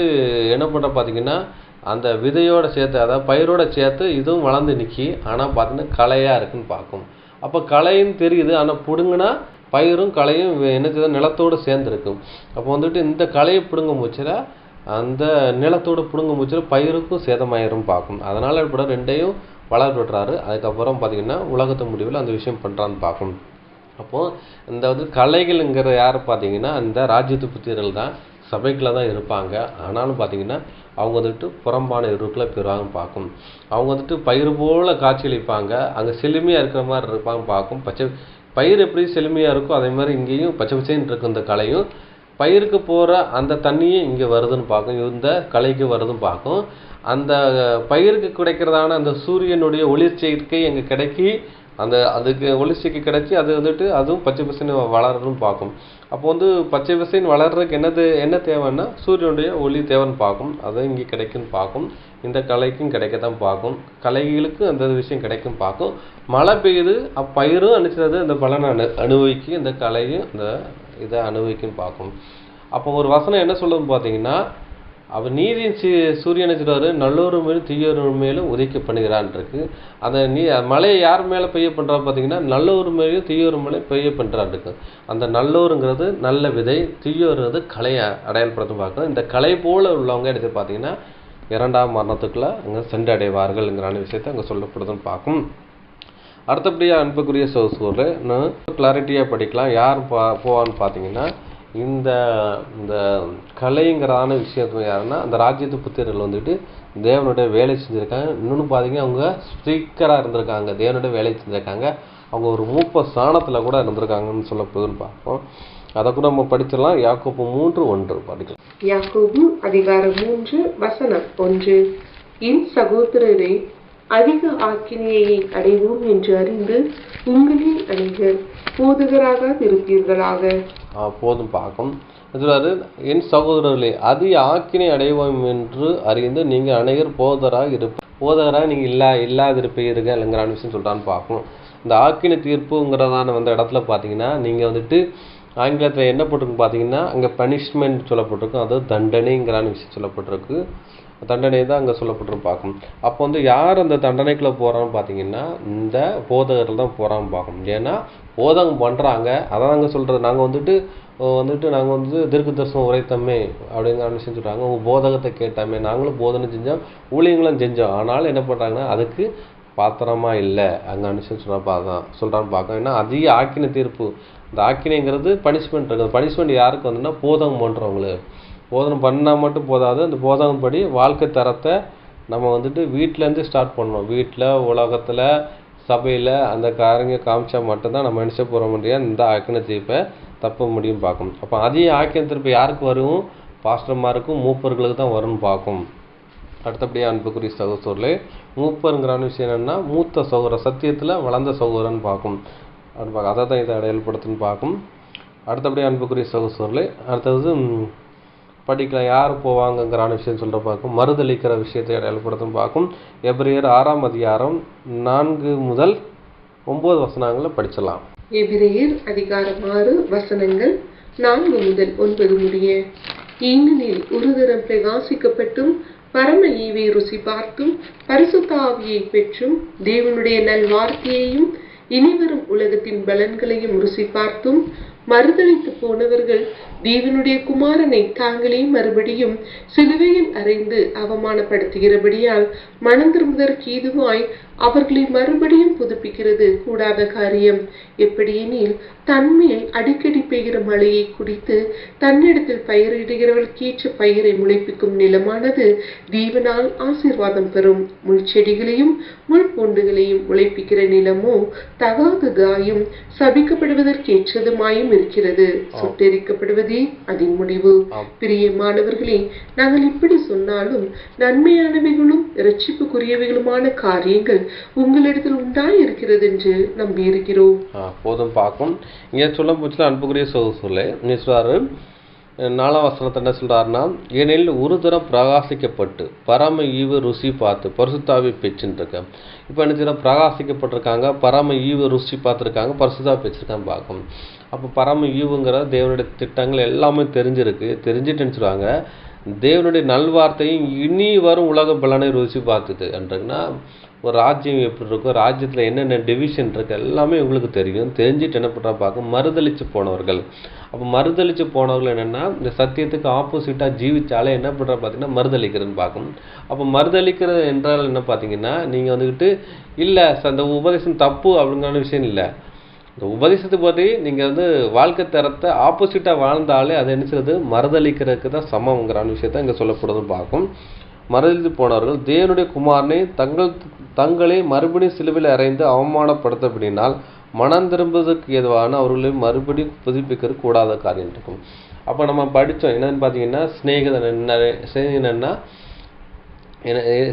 என்ன பண்ணுற பார்த்தீங்கன்னா அந்த விதையோட சேர்த்து, அதாவது பயிரோட சேர்த்து இதுவும் வளர்ந்து நிற்கி, ஆனால் பார்த்தீங்கன்னா கலையாக இருக்குன்னு பார்க்கும். அப்போ கலைன்னு தெரியுது, ஆனால் பிடுங்கினா பயிரும் கலையும் என்ன செய்யுது நிலத்தோடு சேர்ந்துருக்கும். அப்போ வந்துட்டு இந்த கலையை பிடுங்க முச்சில் அந்த நிலத்தோடு பிடுங்க முச்சில் பயிருக்கும் சேதமாயிரும் பார்க்கும். அதனால் இப்படி 2ஐயும் வளர விட்டுறாரு. அதுக்கப்புறம் பார்த்தீங்கன்னா உலகத்து முடிவில் அந்த விஷயம் பண்ணுறான்னு பார்க்கும். அப்போது இந்த வந்து கலைகள்ங்கிற யார் பார்த்தீங்கன்னா அந்த ராஜ்யத்து புத்திரர்கள் தான் சபைக்குள்ள தான் இருப்பாங்க. ஆனாலும் பார்த்தீங்கன்னா அவங்க வந்துட்டு புறம்பான இருக்குள்ள போயிடுவாங்கன்னு பார்க்கும். அவங்க வந்துட்டு பயிர் போல் காட்சியளிப்பாங்க, அங்கே செழுமையாக இருக்கிற மாதிரி இருப்பாங்க பார்க்கும். பயிர் எப்படி செழுமையாக இருக்கோ அதே மாதிரி இங்கேயும் பச்சை பச்சைன்னு இருக்கும். இந்த கலையும் பயிருக்கு போகிற அந்த தண்ணியும் இங்கே வருதுன்னு பார்க்கும், இந்த கலைக்கு வருதுன்னு பார்க்கும். அந்த பயிருக்கு கிடைக்கிறதான அந்த சூரியனுடைய ஒளிர்ச்சேர்க்கை எங்கே கிடைக்கி அதுக்கு ஒளிர்ச்சிக்கு கிடைச்சி அது வந்துட்டு அதுவும் பச்சை பசைன்னு வளரணும்னு பார்க்கும். அப்போ வந்து பச்சை பசைன்னு வளர்றதுக்கு என்ன தேவைன்னா சூரியனுடைய ஒளி தேவைன்னு பார்க்கும். அது இங்கே கிடைக்குன்னு பார்க்கும். இந்த கலைக்கும் கிடைக்கத்தான் பார்க்கும். கலைகளுக்கும் அந்த விஷயம் கிடைக்கும் பார்க்கும். மழை பெய்யுது, அப்பயிரும் அனுப்பிச்சது அந்த பலனை அனுபவிக்கும், இந்த கலையும் இந்த இதை அனுபவிக்குன்னு பார்க்கும். அப்போ ஒரு வசனம் என்ன சொல்லுதுன்னு பார்த்தீங்கன்னா அவன் நீதியின் சூரியனை சொல்றாரு, நல்லோரு மேலும் தீயோரு மேலும் உதைக்க பண்ணுகிறான் இருக்கு. அந்த மழையை யார் மேலே பெய்ய பண்ணுறான்னு பார்த்தீங்கன்னா நல்லோரு மேலேயும் தீயோரு மேலே பெய்ய பண்ணுறான் இருக்கு. அந்த நல்லோருங்கிறது நல்ல விதை, தீயோருங்கிறது கலையை அடையாளப்படுத்த பார்க்கணும். இந்த கலை போல உள்ளவங்க எடுத்து பார்த்தீங்கன்னா 2ஆம் மரணத்துக்குள்ள அங்கே சென்றடைவார்கள்ங்கிற விஷயத்தை அங்கே சொல்லப்படுதுன்னு பார்க்கும். அடுத்தபடியாக அன்புக்குரிய சோர்ஸூரில் இன்னும் கிளாரிட்டியாக படிக்கலாம். யார் போவான்னு பார்த்தீங்கன்னா இந்த கலைங்கிறதான விஷயத்துல யாருன்னா அந்த ராஜ்யத்து புத்திரர்கள் வந்துட்டு தேவனுடைய வேலை செஞ்சுருக்காங்க. இன்னொன்று பார்த்தீங்கன்னா அவங்க ஸ்பீக்கராக இருந்திருக்காங்க, தேவனுடைய வேலை செஞ்சுருக்காங்க. அவங்க ஒரு மூப்ப ஸ்தானத்தில் கூட இருந்திருக்காங்கன்னு சொல்லப்படுதுன்னு பார்ப்போம். அதை கூட நம்ம படிச்சிடலாம். யாக்கோபு 3:1 படிக்கலாம். யாக்கோபு அதிகாரம் 3 வசனம் 1. என் சகோதரரே, அதிக ஆக்கினையை அடைவோம் என்று அறிந்து உங்களில் அநேகர் போதகராக இருப்பீர்களாக. போதும் பார்க்கும் சொல்றாரு, என் சகோதரர்களே அதிக ஆக்கினை அடைவோம் என்று அறிந்து நீங்கள் அநேகர் போதகராக நீங்கள் இல்லாதிருப்பீர்கள்ங்கிற விஷயம் சொல்கிறான்னு பார்க்கணும். இந்த ஆக்கினை தீர்ப்புங்கிறதான வந்த இடத்துல பார்த்தீங்கன்னா நீங்கள் வந்துட்டு ஆங்கிலத்தில் என்ன போட்டிருக்குன்னு பார்த்தீங்கன்னா அங்கே பனிஷ்மெண்ட் சொல்லப்பட்டிருக்கும், அதாவது தண்டனைங்கிறான விஷயம் சொல்லப்பட்டிருக்கு. தண்டனை தான் அங்கே சொல்லப்பட்டிருக்கு பார்க்கணும். அப்போ வந்து யார் அந்த தண்டனைக்குள்ளே போகிறான்னு பார்த்தீங்கன்னா இந்த போதகர்கள் தான் போகிறான்னு பார்க்கணும். ஏன்னா போதகம் பண்ணுறாங்க, அதான் அங்கே சொல்கிறது. நாங்கள் வந்துட்டு தீர்க்க தரிசனம் உரைத்தமே அப்படிங்கிற விஷயம் சொல்கிறாங்க. உங்கள் போதகத்தை கேட்டாமே, நாங்களும் போதனை செஞ்சோம், ஊழியங்களும் செஞ்சோம், ஆனாலும் என்ன பண்ணுறாங்கன்னா அதுக்கு பாத்திரமா இல்லை அங்கே விஷயம் சொல்கிறான்னு பார்க்கணும். ஏன்னா அதிக ஆக்கினை தீர்ப்பு, இந்த ஆக்கினைங்கிறது பனிஷ்மெண்ட் இருக்குது. பனிஷ்மெண்ட் யாருக்கு வந்துன்னா போதகம் பண்ணுறவங்களுக்கு. போதனம் பண்ணால் மட்டும் போதாது, அந்த போதகம் படி வாழ்க்கை தரத்தை நம்ம வந்துட்டு வீட்டிலேருந்து ஸ்டார்ட் பண்ணணும். வீட்டில், உலகத்தில், சபையில் அந்த காமிச்சா மட்டும்தான் நம்ம நினச்ச போகிற முடியாது இந்த ஆக்கினை தீர்ப்பை தப்ப முடியும் பார்க்கணும். அப்போ அதிக ஆக்கினை தீர்ப்பு யாருக்கு வரும்? பாஸ்டர்மாருக்கும் மூப்பர்களுக்கு தான் வரும்னு பார்க்கும். அடுத்தபடியாக அன்புக்குரிய சகோதரர்களே, மூப்பருங்கிற விஷயம் என்னென்னா மூத்த சகோதரர், சத்தியத்தில் வளர்ந்த சகோதரன்னு பார்க்கும். அப்படின்னு பார்க்க அதை தான் இதை அடையாளப்படுத்துன்னு பார்க்கும். அடுத்தபடியாக அன்புக்குரிய சகோதரர்களே, அடுத்தது படிக்கலாம் யார் போவாங்கங்கிற விஷயம் சொல்கிற பார்க்கும். மறுதளிக்கிற விஷயத்தை அடையாளப்படுத்துன்னு பார்க்கும். எபிரேயர் 6ஆம் அதிகாரம் 4 முதல் 9 வசனங்களை படிச்சிடலாம். எபிரேயர் அதிகாரம் 6 வசனங்கள் 4 முதல் 9 முடிய. ஏனெனில் ஒரு தரம் பிரகாசிக்கப்பட்டும் பரம ஈவை ருசி பார்த்தும் பரிசுத்த ஆவியை பெற்றும் தேவனுடைய நல்வார்த்தையையும் இனிவரும் உலகத்தின் பலன்களையும் ருசி பார்த்தும் மறுதளித்து போனவர்கள் தேவனுடைய குமாரனை தாங்களே மறுபடியும் சிலுவையில் அறைந்து அவமானப்படுத்துகிறபடியால் மனம் திரும்புவதற்கு ஏதுவாய் அவர்களை மறுபடியும் புதுப்பிக்கிறது கூடாத காரியம். எப்படியெனில் தன்மேல் அடிக்கடி பெய்கிற மழையை குடித்து தன்னிடத்தில் பயிரிடுகிறவர்களுக்கேற்ற பயிரை முளைப்பிக்கும் நிலமானது தேவனால் ஆசீர்வாதம் பெறும். முள்செடிகளையும் முள் பூண்டுகளையும் முளைப்பிக்கிற நிலமோ தகாததாயும் சபிக்கப்படுவதற்கேற்றதுமாயும் இருக்கிறது. சுட்டெரிக்கப்படுவதே அதன் முடிவு. பிரியமானவர்களே, நாங்கள் இப்படி சொன்னாலும் நன்மையானவைகளும் இரட்சிப்புக்குரியவைகளுமான காரியங்கள் உங்களிடத்தில் உண்டாயிருக்கிறது என்று நம்பியிருக்கிறோம். போதும் பார்க்கும். இங்கே சொல்ல போச்சுல அன்புக்குரிய சொல்ல நீ சொல்றாரு 4ஆம் வசனத்தை என்ன சொல்றாருன்னா, ஏனெனில் ஒரு தரம் பிரகாசிக்கப்பட்டு பரம ஈவு ருசி பார்த்து பரிசுத்தாவி பெற்றுருக்க. இப்போ என்ன செய்யணும்? பிரகாசிக்கப்பட்டிருக்காங்க, பரம ஈவு ருசி பார்த்துருக்காங்க, பரிசுத்தாவி பெற்றிருக்கான்னு பார்க்கணும். அப்போ பரம ஈவுங்கிற தேவனுடைய திட்டங்கள் எல்லாமே தெரிஞ்சுட்டுன்னு சொல்லுவாங்க. தேவனுடைய நல்வார்த்தையும் இனி வரும் உலக பலனை ருசி பார்த்துது என்றுன்னா ஒரு ராஜ்யம் எப்படி இருக்கும், ராஜ்யத்தில் என்னென்ன டிவிஷன் இருக்குது எல்லாமே உங்களுக்கு தெரிஞ்சுட்டு என்ன பண்ணுறா பார்க்க மறுதளித்து போனவர்கள். அப்போ மறுதளித்து போனவர்கள் என்னென்னா இந்த சத்தியத்துக்கு ஆப்போசிட்டாக ஜீவிச்சாலே என்ன பண்ணுறா பார்த்தீங்கன்னா மறுதளிக்கிறதுன்னு பார்க்கணும். அப்போ மறுதளிக்கிறது என்றால் என்ன பார்த்தீங்கன்னா நீங்கள் வந்துக்கிட்டு இல்லை அந்த உபதேசம் தப்பு அப்படிங்கிற விஷயம் இல்லை. இந்த உபதேசத்தை பற்றி நீங்கள் வாழ்க்கை தரத்தை ஆப்போசிட்டாக வாழ்ந்தாலே அதை என்ன செய்யறது மறுதளிக்கிறதுக்கு தான் சமம்ங்கிறான விஷயத்த இங்கே சொல்லப்படுதுன்னு பார்க்கும். மறுதளித்து போனவர்கள் தேவனுடைய குமாரனை தங்களை மறுபடியும் சிலுவையில் அறைந்து அவமானப்படுத்தப்படினால் மனம் திரும்புவதற்கு ஏதுவான அவர்களை மறுபடியும் புதுப்பிக்கிறது கூடாத காரியம் இருக்கும். அப்போ நம்ம படித்தோம் என்னன்னு பார்த்தீங்கன்னா என்னன்னா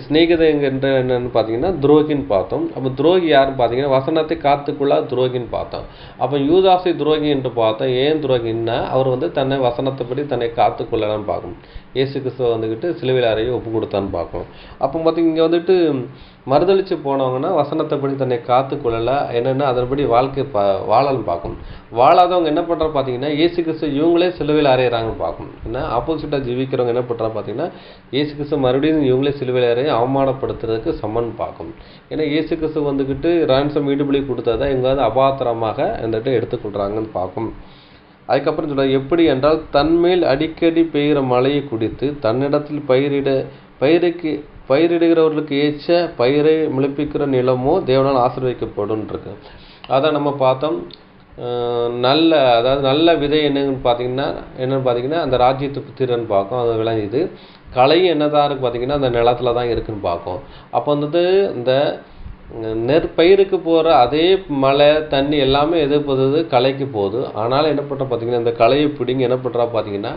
ஸ்நேகிதங்கிற என்னன்னு பார்த்தீங்கன்னா துரோகின்னு பார்த்தோம். அப்போ துரோகி யாருன்னு பார்த்தீங்கன்னா வசனத்தை காத்துக்குள்ளா துரோகின்னு பார்த்தோம். அப்போ யூதாசை துரோகி என்று பார்த்தோம். ஏன் துரோகின்னா அவர் தன்னை வசனத்தைப்படி தன்னை காத்துக்கொள்ளலான்னு பார்க்கணும். இயேசு கிறிஸ்துவ வந்துக்கிட்டு சிலுவையில் அறையை ஒப்பு கொடுத்தான்னு பார்க்கணும். அப்போ பார்த்தீங்க இங்கே மறுதளித்து போனவங்கன்னா வசனத்தைப்படி தன்னை காத்துக்கொள்ளலை என்னென்னா அதன்படி வாழ்க்கை வாழன்னு பார்க்கணும். வாழாதவங்க என்ன பண்ணுறா பார்த்தீங்கன்னா இயேசு கிறிஸ்து இவங்களே சிலுவையில் அறையிறாங்கன்னு பார்க்கணும். ஏன்னா ஆப்போசிட்டாக ஜீவிக்கிறவங்க என்ன பண்ணுறா பார்த்தீங்கன்னா இயேசு கிறிஸ்து மறுபடியும் இவங்களே சிலுவையில் அறையை அவமானப்படுத்துறதுக்கு சமன் பார்க்கணும். ஏன்னா இயேசு கிறிஸ்து வந்துக்கிட்டு ரான்சம் ஈடுபலி கொடுத்ததை இவங்க அபாத்திரமாக எடுத்துக்கொள்கிறாங்கன்னு பார்க்கும். அதுக்கப்புறம் சொல்ல எப்படி என்றால் தன்மேல் அடிக்கடி பெய்கிற மழையை குடித்து தன்னிடத்தில் பயிரிடுகிறவர்களுக்கு ஏற்ற பயிரை முளைப்பிக்கிற நிலமோ தேவனால் ஆசீர்வதிக்கப்படும் இருக்கு. அதான் நம்ம பார்த்தோம். நல்ல விதை என்னன்னு பார்த்தீங்கன்னா அந்த ராஜ்யத்து புத்திரன்னு பார்க்கும். அது விளைஞ்சுது. கலை என்னதான் இருக்கு பார்த்தீங்கன்னா அந்த நிலத்துல தான் இருக்குன்னு பார்க்கும். அப்போ இந்த நெற்பயிருக்கு போகிற அதே மழை தண்ணி எல்லாமே எது போகுது, களைக்கு போகுது. ஆனாலும் என்ன பண்ணுறா பார்த்தீங்கன்னா, இந்த களையை பிடிங்கி என்ன பண்ணுறா பார்த்தீங்கன்னா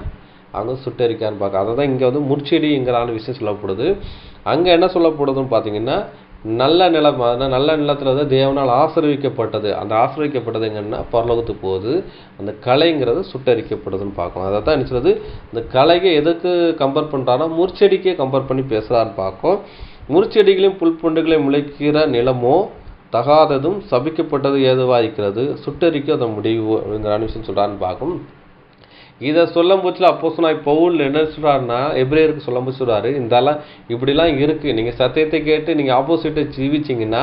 அவங்க சுட்டரிக்கான்னு பார்க்க. அதை தான் இங்கே வந்து முற்செடிங்கிறான விஷயம் சொல்லப்படுது. அங்கே என்ன சொல்லப்படுதுன்னு பார்த்தீங்கன்னா, நல்ல நிலம், அதான் நல்ல நிலத்தில் வந்து தேவனால் ஆசீர்வதிக்கப்பட்டது. அந்த ஆசீர்வதிக்கப்பட்டது எங்கன்னா பரலோகத்துக்கு போகுது. அந்த களைங்கிறது சுட்டரிக்கப்படுதுன்னு பார்க்கலாம். அதை தான் என்ன சொல்லுது, இந்த களையை எதுக்கு கம்பேர் பண்ணுறான்னா முற்செடிக்கே கம்பேர் பண்ணி பேசுகிறான்னு பார்க்கும். முற்செடிகளையும் புல்புண்டுகளையும் முளைக்கிற நிலமோ தகாததும் சபிக்கப்பட்டது ஏதுவாக சுட்டரிக்க அதை முடிவு அப்படிங்கிற விஷயம் சொல்கிறான்னு பார்க்கும். இதை சொல்லும் போச்சுல அப்போஸ்தலனாகிய பவுல் என்ன சொல்கிறாருன்னா, எபிரேயருக்கு சொல்லும் போது சொல்கிறாரு, இதெல்லாம் இப்படிலாம் இருக்குது, நீங்கள் சத்தியத்தை கேட்டு நீங்கள் ஆப்போசிட்டை ஜீவிச்சிங்கன்னா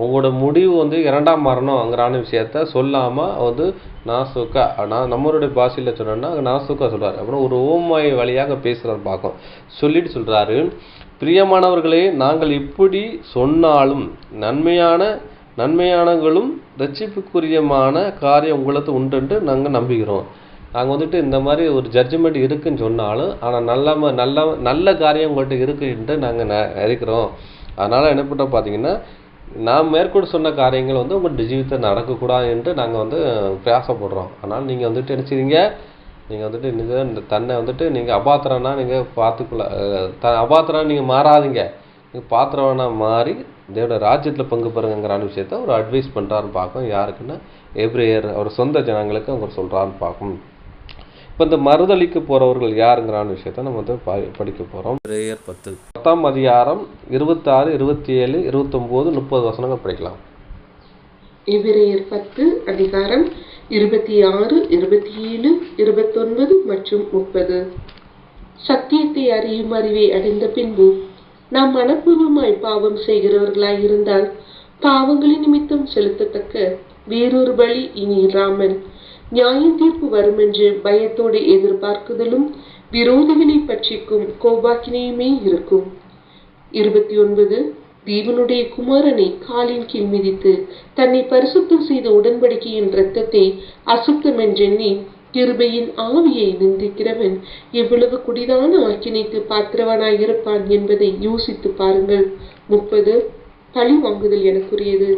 உங்களோட முடிவு வந்து இரண்டாம் மரணம்ங்கிறான விஷயத்த சொல்லாமல் வந்து நாசுக்கா, நான் நம்மளுடைய பாஷையில் சொன்னோன்னா நாசுக்கா சொல்கிறார். அப்புறம் ஒரு ஓமாய் வழியாக பேசுகிறார் பார்க்கும். சொல்லிட்டு சொல்கிறாரு, பிரியமானவர்களே, நாங்கள் இப்படி சொன்னாலும் நன்மையானங்களும் ரட்சிப்புக்குரியமான காரியம் உங்களுக்கு உண்டு நாங்கள் நம்புகிறோம். நாங்கள் வந்துட்டு இந்த மாதிரி ஒரு ஜட்ஜ்மெண்ட் இருக்குன்னு சொன்னாலும் ஆனால் நல்ல காரியம் உங்கள்கிட்ட இருக்குன்ட்டு நாங்கள் இருக்கிறோம். அதனால் என்ன பண்ணுறோம் பார்த்தீங்கன்னா, நான் மேற்கொண்டு சொன்ன காரியங்கள் வந்து உங்கள் ஜீவிதத்தை நடக்கக்கூடாது என்று நாங்கள் வந்து பிரயாசப்படுறோம். அதனால் நீங்கள் வந்துட்டு என்ன செய்றீங்க, நீங்கள் வந்துட்டு இந்த தன்னை வந்துட்டு நீங்கள் அபாத்திரம்னா நீங்கள் பார்த்துக்குள்ள அபாத்திரம் நீங்கள் மாறாதீங்க, நீங்கள் பாத்திரம்னா மாறி தேவட ராஜ்யத்தில் பங்கு பெறுங்கிறான விஷயத்த ஒரு அட்வைஸ் பண்ணுறான்னு பார்க்கும். யாருக்குன்னா எபிரேயர் அவர் சொந்த ஜனங்களுக்கு அவங்க சொல்கிறான்னு பார்க்கும். இப்போ இந்த மறுதளிக்க போகிறவர்கள் யாருங்கிறான விஷயத்த நம்ம வந்து படிக்க போகிறோம். எபிரேயர் 10 அதிகாரம் 26, 27, 29, 30 வசனங்கள் படிக்கலாம். எபிரேயர் 10 அதிகாரம் 26, 27, 29 மற்றும் 30. சத்தியத்தை அறியும் அறிவை அடைந்த பின்பு நாம் மனப்பூர்வமாய் பாவம் செய்கிறவர்களாய் இருந்தால் பாவங்களின் நிமித்தம் செலுத்தத்தக்க வேறொரு பலி இனி இராமல் நியாயம் தீர்ப்பு வரும் என்று பயத்தோடு எதிர்பார்க்குதலும் விரோதிகளை பட்சிக்கும் கோபாக்கினையுமே இருக்கும். 29. தேவனுடைய குமாரனை காலின் கீழ் மிதித்து தன்னை பரிசுத்தம் செய்த உடன்படிக்கையின் இரத்தத்தை அசுத்தம் என்றெண்ணி கிருபையின் ஆவியை நிந்திக்கிறவன் எவ்வளவு குடிதான ஆக்கினைக்கு பாத்திரவனாயிருப்பான் என்பதை யோசித்து பாருங்கள். 30. பழி வாங்குதல் எனக்குரியது,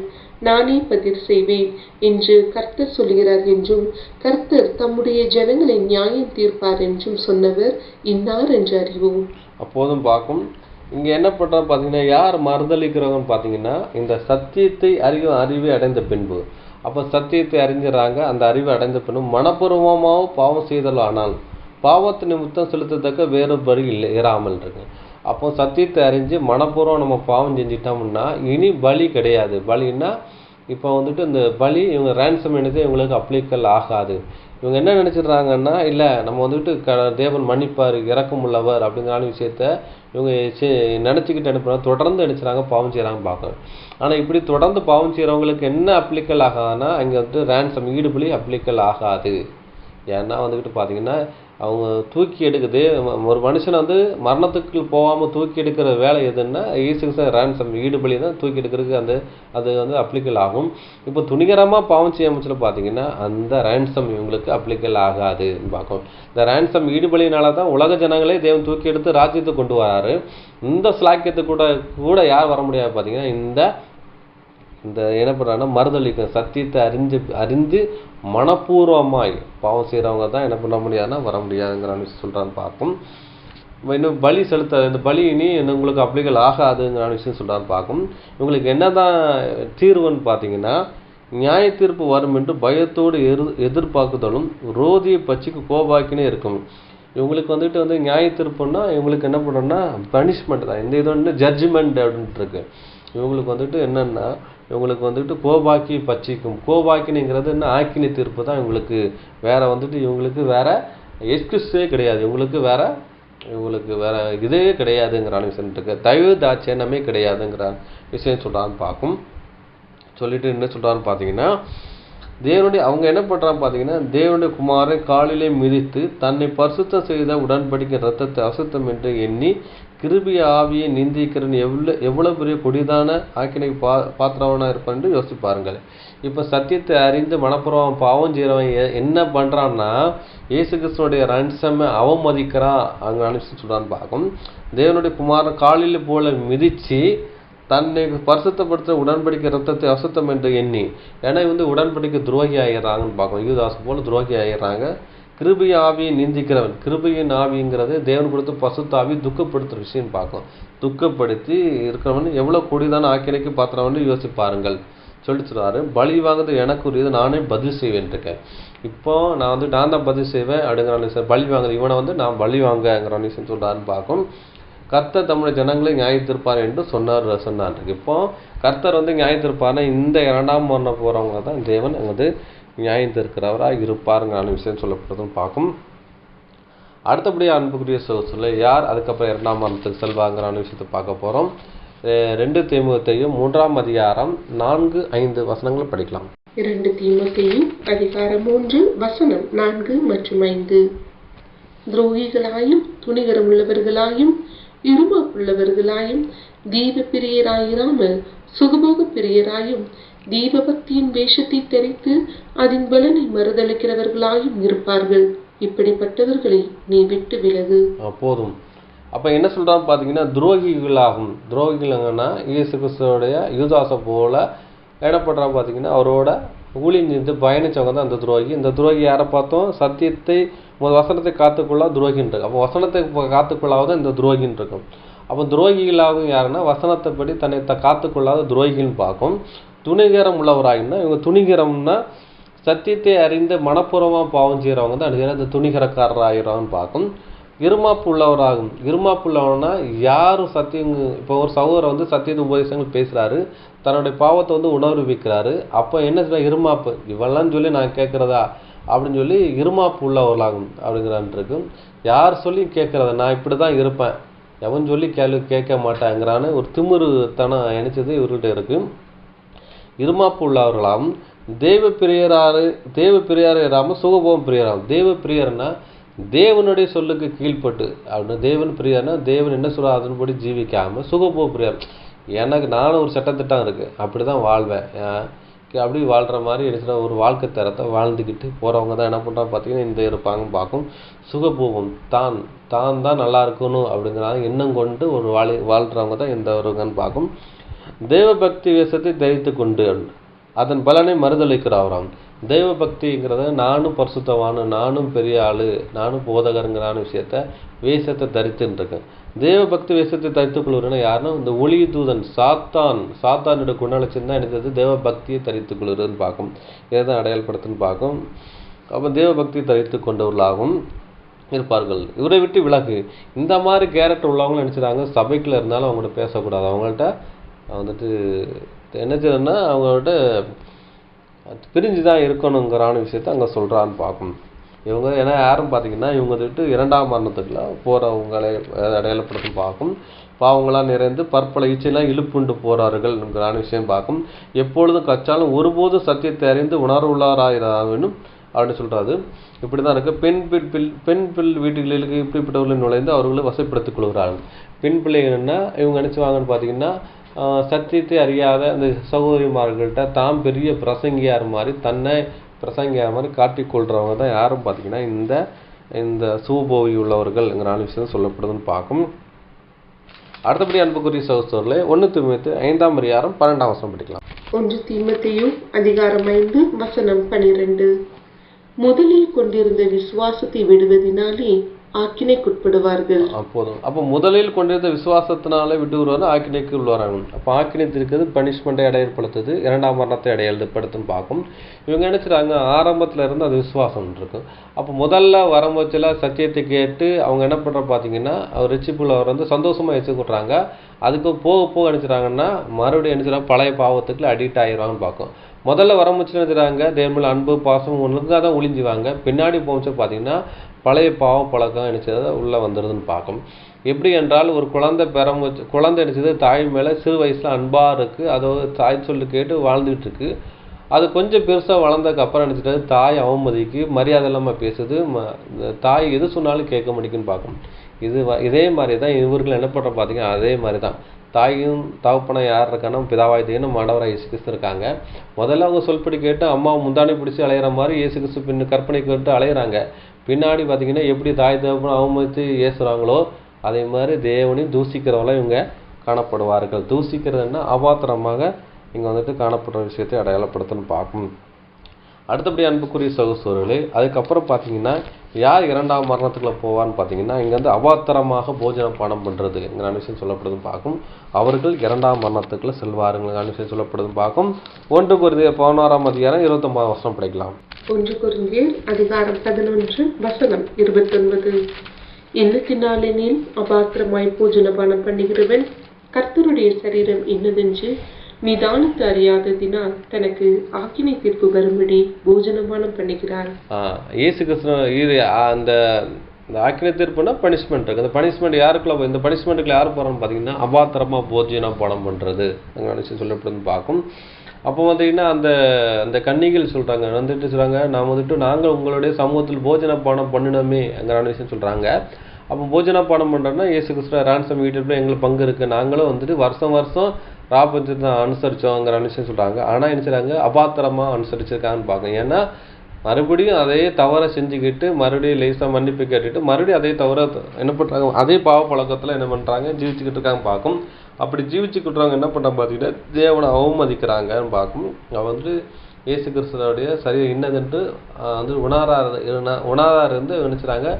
நானே பதில் செய்வேன் என்று கர்த்தர் சொல்கிறார் என்றும் கர்த்தர் தம்முடைய ஜனங்களை நியாயம் தீர்ப்பார் என்றும் சொன்னவர் இன்னார் என்று அறிவோம். அப்போதும் பார்க்கும். இங்கே என்ன பண்ணுறோம் பார்த்தீங்கன்னா, யார் மறுதளிக்கிறவங்க பார்த்தீங்கன்னா, இந்த சத்தியத்தை அறிவை அடைந்த பின்பு. அப்போ சத்தியத்தை அறிஞ்சிடறாங்க. அந்த அறிவை அடைந்த பின்பு மனப்பூர்வமாக பாவம் செய்தல் ஆனால் பாவத்து நிமித்தம் செலுத்தத்தக்க வேறு பலி இராமல் இருக்கு. அப்போ சத்தியத்தை அறிஞ்சு மனப்பூர்வம் நம்ம பாவம் செஞ்சிட்டோம்னா இனி பலி கிடையாது. பலின்னா இப்போ வந்துட்டு இந்த பலி இவங்க ரேன்சம் என்னது இவங்களுக்கு அப்ளிக்கல் ஆகாது. இவங்க என்ன நினச்சிடுறாங்கன்னா, இல்லை நம்ம வந்துட்டு தேவன் மன்னிப்பார், இரக்கம் உள்ளவர் அப்படிங்கிற விஷயத்த இவங்க நினச்சிக்கிட்டு அனுப்புகிறாங்க. தொடர்ந்து நினச்சிறாங்க, பாவம் செய்கிறாங்க பார்க்குறேன். ஆனால் இப்படி தொடர்ந்து பாவம் செய்கிறவங்களுக்கு என்ன அப்ளிக்கல் ஆகாதுன்னா, அங்கே வந்துட்டு ரேன்சம் ஈடுபலி அப்ளிக்கல் ஆகாது. ஏன்னா வந்துக்கிட்டு பார்த்தீங்கன்னா, அவங்க தூக்கி எடுக்குது. ஒரு மனுஷனை வந்து மரணத்துக்கு போகாமல் தூக்கி எடுக்கிற வேலை எதுன்னா ஈஸியாக ரேன்சம் ஈடுபலி தான் தூக்கி எடுக்கிறதுக்கு அது வந்து அப்ளிக்கல் ஆகும். இப்போ துணிகரமாக பாவம் செய்ய அமைச்சல பார்த்தீங்கன்னா அந்த ரேன்சம் இவங்களுக்கு அப்ளிக்கல் ஆகாதுன்னு பார்க்கும். இந்த ரேன்சம் ஈடுபலினால தான் உலக ஜனங்களே தேவன் தூக்கி எடுத்து ராஜ்யத்தை கொண்டு வராரு. இந்த ஸ்லாக்கியத்தை கூட யார் வர முடியாது பார்த்தீங்கன்னா, இந்த என்ன பண்ணுறாங்கன்னா மறுதளிக்க சத்தியத்தை அறிந்து மனப்பூர்வமாய் பாவம் செய்கிறவங்க தான் என்ன பண்ண முடியாதுன்னா வர முடியாதுங்கிற சொல்கிறான்னு பார்க்கும். இன்னும் பலி செலுத்த இந்த பலி இனி உங்களுக்கு அப்ளிகல் ஆகாதுங்கிற விஷயம் சொல்கிறான்னு பார்க்கும். இவங்களுக்கு என்ன தான் தீர்வுன்னு பார்த்தீங்கன்னா, நியாய தீர்ப்பு வரும் என்று பயத்தோடு எதிர்பார்க்குதலும் ரோதியை பட்சிக்கு கோபாக்கினே இருக்கும். இவங்களுக்கு வந்துட்டு நியாய தீர்ப்புன்னா இவங்களுக்கு என்ன பண்ணணும்னா பனிஷ்மெண்ட் தான். இந்த இது வந்து ஜட்ஜ்மெண்ட் அப்படின்ட்டு இருக்கு. இவங்களுக்கு வந்துட்டு என்னென்னா இவங்களுக்கு வந்துட்டு கோபாக்கி பட்சிக்கும். கோபாக்கினிங்கிறது என்ன, ஆக்கினி தீர்ப்பு தான் இவங்களுக்கு. வேறு வந்துட்டு இவங்களுக்கு வேறு எக்ஸ்கியூஸே கிடையாது. இவங்களுக்கு வேறு இதே கிடையாதுங்கிற விஷயம் இருக்கு. தயவு தாட்சியமே கிடையாதுங்கிற விஷயம் சொல்கிறான்னு பார்க்கும். சொல்லிட்டு என்ன சொல்கிறான்னு பார்த்தீங்கன்னா, அவங்க என்ன பண்ணுறான்னு பார்த்தீங்கன்னா, தேவனுடைய குமாரை காலிலே மிதித்து தன்னை பரிசுத்தம் செய்த உடன்படிக்கை ரத்தத்தை அசுத்தம் என்று எண்ணி கிருபி ஆவியை நிந்திக்கிறன் எவ்வளவு பெரிய கொடிதான ஆக்கினைக்கு பாத்திரவனாக இருப்பான் என்று யோசிச்சு பாருங்கள். இப்போ சத்தியத்தை அறிந்து மனப்பூர்வம் பாவம் செய்கிறவன் என்ன பண்ணுறான்னா, இயேசு கிறிஸ்துவனுடைய ரன்சமை அவமதிக்கிறான். அங்கே அனுப்பிச்சு சொல்கிறான்னு பார்க்கும். தேவனுடைய குமாரன் காலில் போல மிதித்து தன்னை பரிசுத்தப்படுத்த உடன்படிக்கை ரத்தத்தை அசுத்தம் என்று எண்ணி, ஏன்னா உடன்படிக்கை துரோகி ஆகிடுறாங்கன்னு பார்க்கணும். யூதாஸ் போல துரோகி ஆகிடுறாங்க. கிருபையின் ஆவியை நிந்திக்கிறவன், கிருபையின் ஆவிங்கிறது தேவன் கொடுத்து பசுத்த ஆவி துக்கப்படுத்துகிற விஷயம் பார்க்கணும். துக்கப்படுத்தி இருக்கிறவன் எவ்வளோ கொடிதான ஆக்கினைக்கு பாத்திரம்னு யோசிப்பாருங்கள் சொல்லிச்சுருவாரு. பலி வாங்குறது எனக்குரியது, நானே பதில் செய்வேன் இருக்கேன். இப்போ நான் தான் பதில் செய்வேன் அப்படிங்கிற விஷயம். பலி வாங்குறது இவனை நான் பலி வாங்கங்கிற விஷயம் சொல்கிறாருன்னு பார்க்கும். கர்த்தர் தம்முடைய ஜனங்களை நியாயத்திருப்பார் என்று சொன்னார். இப்போ கர்த்தர் நியாயத்திருப்பார்னா இந்த 2ஆம் மரணம் போகிறவங்க தான் தேவன் நியாயத்திருக்கிறவராக இருப்பாருங்கிற விஷயம் சொல்லப்படுறதுன்னு பார்க்கும். அடுத்தபடியாக அன்புக்குரிய சொல்ல யார் அதுக்கப்புறம் 2ஆம் மரணத்துக்கு செல்வாங்கிற விஷயத்தை பார்க்க போகிறோம். 2 தீமோத்தேயும் 3ஆம் அதிகாரம் 4-5 வசனங்களை படிக்கலாம். 2 தீமோத்தேயும் அதிகாரம் 3 வசனம் 4 மற்றும் 5. துரோகிகளாயும் துணிகரமுள்ளவர்களாயும் இருமாப்புள்ளவர்களாயும் தீப பிரியராயிராமல் சுகபோக பிரியராயும் தீபபக்தியின் வேஷத்தை தெரித்து அதன் பலனை மறுதளிக்கிறவர்களாயும் இருப்பார்கள். இப்படிப்பட்டவர்களை நீ விட்டு விலகு. போதும். அப்போ என்ன சொல்கிறான்னு பார்த்தீங்கன்னா, துரோகிகளாகும். துரோகிகள்னா இயேசு கிறிஸ்துவோடைய யூதாசை போல இடப்படுறான்னு பார்த்தீங்கன்னா, அவரோட ஊழியர்ந்து பயணிச்சவங்க தான் அந்த துரோகி. இந்த துரோகி யாரை பார்த்தோம்? சத்தியத்தை வசனத்தை காத்துக்கொள்ளா துரோகின்னு. அப்போ வசனத்தை காத்துக்கொள்ளாத இந்த துரோகின்னு இருக்கும். அப்போ துரோகிகளாகும் யாருன்னா வசனத்தைப்படி தன்னை காத்துக்கொள்ளாத துரோகின்னு பார்க்கும். துணிகரம் உள்ளவராயின்னா இவங்க துணிகரம்னா சத்தியத்தை அறிந்து மனப்பூர்வமாக பாவம் செய்கிறவங்க தான் அந்த துணிகரக்காரர் ஆகிறான்னு பார்க்கும். இருமாப்பு உள்ளவராகும். இருமாப்பு உள்ளவனா யாரும் சத்தியம், இப்போ ஒரு சகோதரர் சத்தியத்தை உபதேசங்கள் பேசுகிறாரு, தன்னுடைய பாவத்தை உணர்விக்கிறாரு. அப்போ என்ன சொல்ல, இருமாப்பு இவெல்லாம் சொல்லி நான் கேட்குறதா அப்படின்னு சொல்லி இருமாப்பு உள்ளவர்களாகும் அப்படிங்கிறான்ருக்கு. யார் சொல்லி கேட்குறத, நான் இப்படி தான் இருப்பேன், எவன் சொல்லி கேட்க மாட்டேங்கிறான்னு ஒரு திமிருத்தனம் நினைச்சது இவர்கிட்ட இருக்கு. இருமாப்பு உள்ளவர்களாகவும் தேவ பிரியராக இராமல் சுகபோகம் பிரியராகும். தேவ பிரியர்னா தேவனுடைய சொல்லுக்கு கீழ்பட்டு அப்படின்னு. தேவன் பிரியர்னா தேவன் என்ன சொல்ல அதன்படி ஜீவிக்காமல் சுகபோக பிரியர். எனக்கு நானும் ஒரு சட்டத்திட்டம் இருக்குது, அப்படி தான் வாழ்வேன், அப்படி வாழ்கிற மாதிரி என்ன ஒரு வாழ்க்கை தரத்தை வாழ்ந்துக்கிட்டு போகிறவங்க தான் என்ன பண்ணுறாங்க பார்த்தீங்கன்னா இந்த இருப்பாங்கன்னு பார்க்கும். சுகபோகம் தான் நல்லா இருக்கணும் அப்படிங்கிறாங்க எண்ணம் கொண்டு ஒரு வாழ்கிறவங்க தான் இந்த வருங்கன்னு பார்க்கும். தேவ பக்தி வேஷத்தை தரித்து கொண்டு அதன் பலனை மறுதளிக்கிறாராம். தெய்வ பக்திங்கிறத நானும் பரிசுத்தவானு, நானும் பெரிய ஆளு, நானும் போதகருங்கிறான வேஷத்தை தரித்துன்னு இருக்கேன். தேவ பக்தி வேஷத்தை தரித்துக் கொள்வதுன்னா யாருன்னா இந்த ஒளி தூதன் சாத்தானோட குணலட்சம் தான் எடுத்தது தேவ பக்தியை தரித்துக் கொள்வதுன்னு பார்க்கும். இதை தான் அடையாளப்படுத்துன்னு பார்க்கும். அப்போ தேவ பக்தியை தரித்து கொண்டவர்களாகவும் இருப்பார்கள். இவரை விட்டு விலகு. இந்த மாதிரி கேரக்டர் உள்ளவங்களும் நினச்சிடாங்க சபைக்குள்ள இருந்தாலும் அவங்கள்ட்ட பேசக்கூடாது. அவங்கள்ட்ட என்ன செய்யணும்னா அவங்கள்ட்ட பிரிஞ்சு தான் இருக்கணுங்கிறான விஷயத்த அங்கே சொல்கிறான்னு பார்க்கணும். இவங்க ஏன்னா யாரும் பார்த்தீங்கன்னா இவங்க விட்டு 2ஆம் மரணத்துக்குள்ள போகிறவங்களை அடையாளப்படுத்தும் பார்க்கும். பாவங்களாம் நிறைந்து பற்பல இச்சையெல்லாம் இழுப்புண்டு போகிறார்கள்ங்கிறான விஷயம் பார்க்கும். எப்பொழுதும் கச்சாலும் ஒருபோதும் சத்தியத்தை அறிந்து உணர்வுள்ளாராயினும் அப்படின்னு சொல்கிறாரு. இப்படி தான் இருக்குது. பெண் பிள் வீட்டுகளுக்கு இப்படிப்பட்டவர்களை நுழைந்து அவர்களை வசப்படுத்திக் கொள்கிறார்கள். பெண் பிள்ளைகள்னா இவங்க நினச்சிவாங்கன்னு பார்த்தீங்கன்னா சத்தியத்தை அறியாத அந்த சகோதரிமார்கள்ட்ட தாம் பெரிய பிரசங்கியார் மாதிரி தன்னை பிரசங்கியார் மாதிரி காட்டிக்கொள்கிறவங்க தான் யாரும் பார்த்தீங்கன்னா இந்த சுபோவி உள்ளவர்கள்ங்கிற விஷயம் சொல்லப்படுதுன்னு பார்க்கும். அடுத்தபடி அன்புக்குரிய சகோதரர்களே 1 தீமோத்தேயு 5ஆம் அதிகாரம் 12ஆம் வசனம் படிக்கலாம். 1 தீமோத்தேயு அதிகாரம் 5 வசனம் 12. முதலில் கொண்டிருந்த விசுவாசத்தை விடுவதினாலே ஆக்கினைக்குட்படுவார்கள். போதும். அப்போ முதலில் கொண்டிருந்த விசுவாசத்தினால விட்டு வருவாங்க, ஆக்கினைக்கு உள்ளவராங்க. அப்போ ஆக்கினை இருக்கிறது பனிஷ்மெண்ட்டை அடையப்படுத்துது, 2ஆம் மரணத்தை அடையப்படுத்துன்னு பார்க்கும். இவங்க நினைச்சிட்டாங்க ஆரம்பத்தில் இருந்து அது விசுவாசம் இருக்கும். அப்போ முதல்ல வரும்போச்சில் சத்தியத்தை கேட்டு அவங்க என்ன பண்ணுற பார்த்தீங்கன்னா அவர் ரிச்சிப்புள்ள அவர் சந்தோஷமாக வச்சுக்கிட்றாங்க. அதுக்கு போக நினைச்சிட்டாங்கன்னா மறுபடியும் நினைச்சிட்டாங்க பழைய பாவத்துக்குள்ள அடிக்ட் ஆகிடுவாங்கன்னு பார்க்கும். முதல்ல வரமுச்சு நினைச்சிட்டாங்க தேவன் அன்பு பாசம் ஒன்றுக்காக தான் ஒளிஞ்சுவாங்க. பின்னாடி போச்சு பார்த்தீங்கன்னா பழைய பாவ பழக்கம் நினைச்சதை உள்ளே வந்துடுதுன்னு பார்க்கும். எப்படி என்றால் ஒரு குழந்தை நினைச்சது தாய் மேலே சிறு வயசில் அன்பாக இருக்குது, அதோட தாய் சொல்லு கேட்டு வாழ்ந்துகிட்டு இருக்கு. அது கொஞ்சம் பெருசாக வளர்ந்ததுக்கு அப்புறம் நினச்சிட்டது தாய் அவமதிக்கு மரியாதை இல்லாமல் பேசுது, தாய் எது சொன்னாலும் கேட்க முடிக்குன்னு பார்க்கும். இதே மாதிரி தான் இவர்கள் என்ன பண்ணுற பார்த்தீங்கன்னா அதே மாதிரி தான் தாயும் தகப்பனும் யார் இருக்கான்னா பிதாவாய் தேவனும் ஆண்டவராக இயேசு கிறிஸ்து இருக்காங்க. முதல்ல அவங்க சொல்படி கேட்டு அம்மா முந்தானை பிடிச்சி அலையிற மாதிரி இயேசு கிறிஸ்து பின்ன கற்பனை கேட்டு அலையிறாங்க. பின்னாடி பார்த்தீங்கன்னா எப்படி தாய் தகப்பனும் அவமதித்து ஏசுகிறாங்களோ அதே மாதிரி தேவனையும் தூசிக்கிறவங்களாம் இவங்க காணப்படுவார்கள். தூசிக்கிறதுன்னா அபாத்திரமாக இங்கே வந்துட்டு காணப்படுற விஷயத்தை அடையாளப்படுத்தணும்னு பார்க்கும். அடுத்தபடி அன்புக்குரிய சகோதரர்களே, அதுக்கப்புறம் பார்த்தீங்கன்னா யார் இரண்டாம் மரணத்துக்குள்ள போவான்னு பார்த்தீங்கன்னா, இங்கே வந்து அபாத்திரமாக போஜன பானம் பண்ணுறதுங்கிற விஷயம் சொல்லப்படுதுன்னு பார்க்கும். அவர்கள் இரண்டாம் மரணத்துக்குள்ள செல்வாருங்கிற விஷயம் சொல்லப்படுதுன்னு பார்க்கும். 1 கொரிந்தியர் 11ஆம் அதிகாரம் 29ஆம் வசனம் படிக்கலாம். 1 கொரிந்தியர் அதிகாரம் 11 வசனம் 29. எண்ணத்தினாலெனில் அபாத்திரமாய் போஜனபானம் பண்ணுகிறவன் கர்த்தருடைய சரீரம் இன்னதென்று நிதானித்து அறியாததினால் தனக்கு ஆக்கினை தீர்ப்பு வரும்படி போஜனபானம் பண்ணுகிறார். இயேசு கிறிஸ்து இது அந்த ஆக்கினை தீர்ப்புனா பனிஷ்மெண்ட் இருக்குது. அந்த பனிஷ்மெண்ட் யாருக்குள்ள, இந்த பனிஷ்மெண்ட்டுக்குள்ள யார் போகிறான்னு பார்த்தீங்கன்னா அபாத்திரமாக போஜனம் பானம் பண்ணுறது விஷயம் சொல்லப்படுதுன்னு பார்க்கும். அப்போ பார்த்தீங்கன்னா அந்த கன்னிகள் சொல்கிறாங்க வந்துட்டு சொல்கிறாங்க, நாங்கள் உங்களுடைய சமூகத்தில் போஜன பானம் பண்ணினோமே அங்கே விஷயம் சொல்கிறாங்க. அப்போ போஜன பானம் பண்ணுறோன்னா இயேசு கிறிஸ்து ரான்சம் வீட்டில் எங்களுக்கு பங்கு இருக்குது, நாங்களும் வந்துட்டு வருஷம் ராபஞ்சத்தை அனுசரித்தோங்கிற விஷயம் சொல்கிறாங்க. ஆனால் என்ன செய்கிறாங்க, அபாத்திரமாக அனுசரிச்சிருக்காங்கன்னு பார்க்கணும். ஏன்னா மறுபடியும் அதே தவறை செஞ்சுக்கிட்டு மறுபடியும் லேசாக மன்னிப்பு கேட்டுட்டு மறுபடியும் அதே தவிர என்ன பண்ணுறாங்க, அதே பாவ பழக்கத்தில் என்ன பண்ணுறாங்க, ஜீவிச்சுக்கிட்டு இருக்காங்க பார்க்கும். அப்படி ஜீவிச்சுக்கிட்டுறவங்க என்ன பண்ணுறாங்க பார்த்தீங்கன்னா தேவனை அவமதிக்கிறாங்கன்னு பார்க்கும். அவன் வந்துட்டு இயேசு கிறிஸ்துவோடைய சரீரம் இன்னதென்று வந்து உணராத இருந்து நினைச்சுறாங்க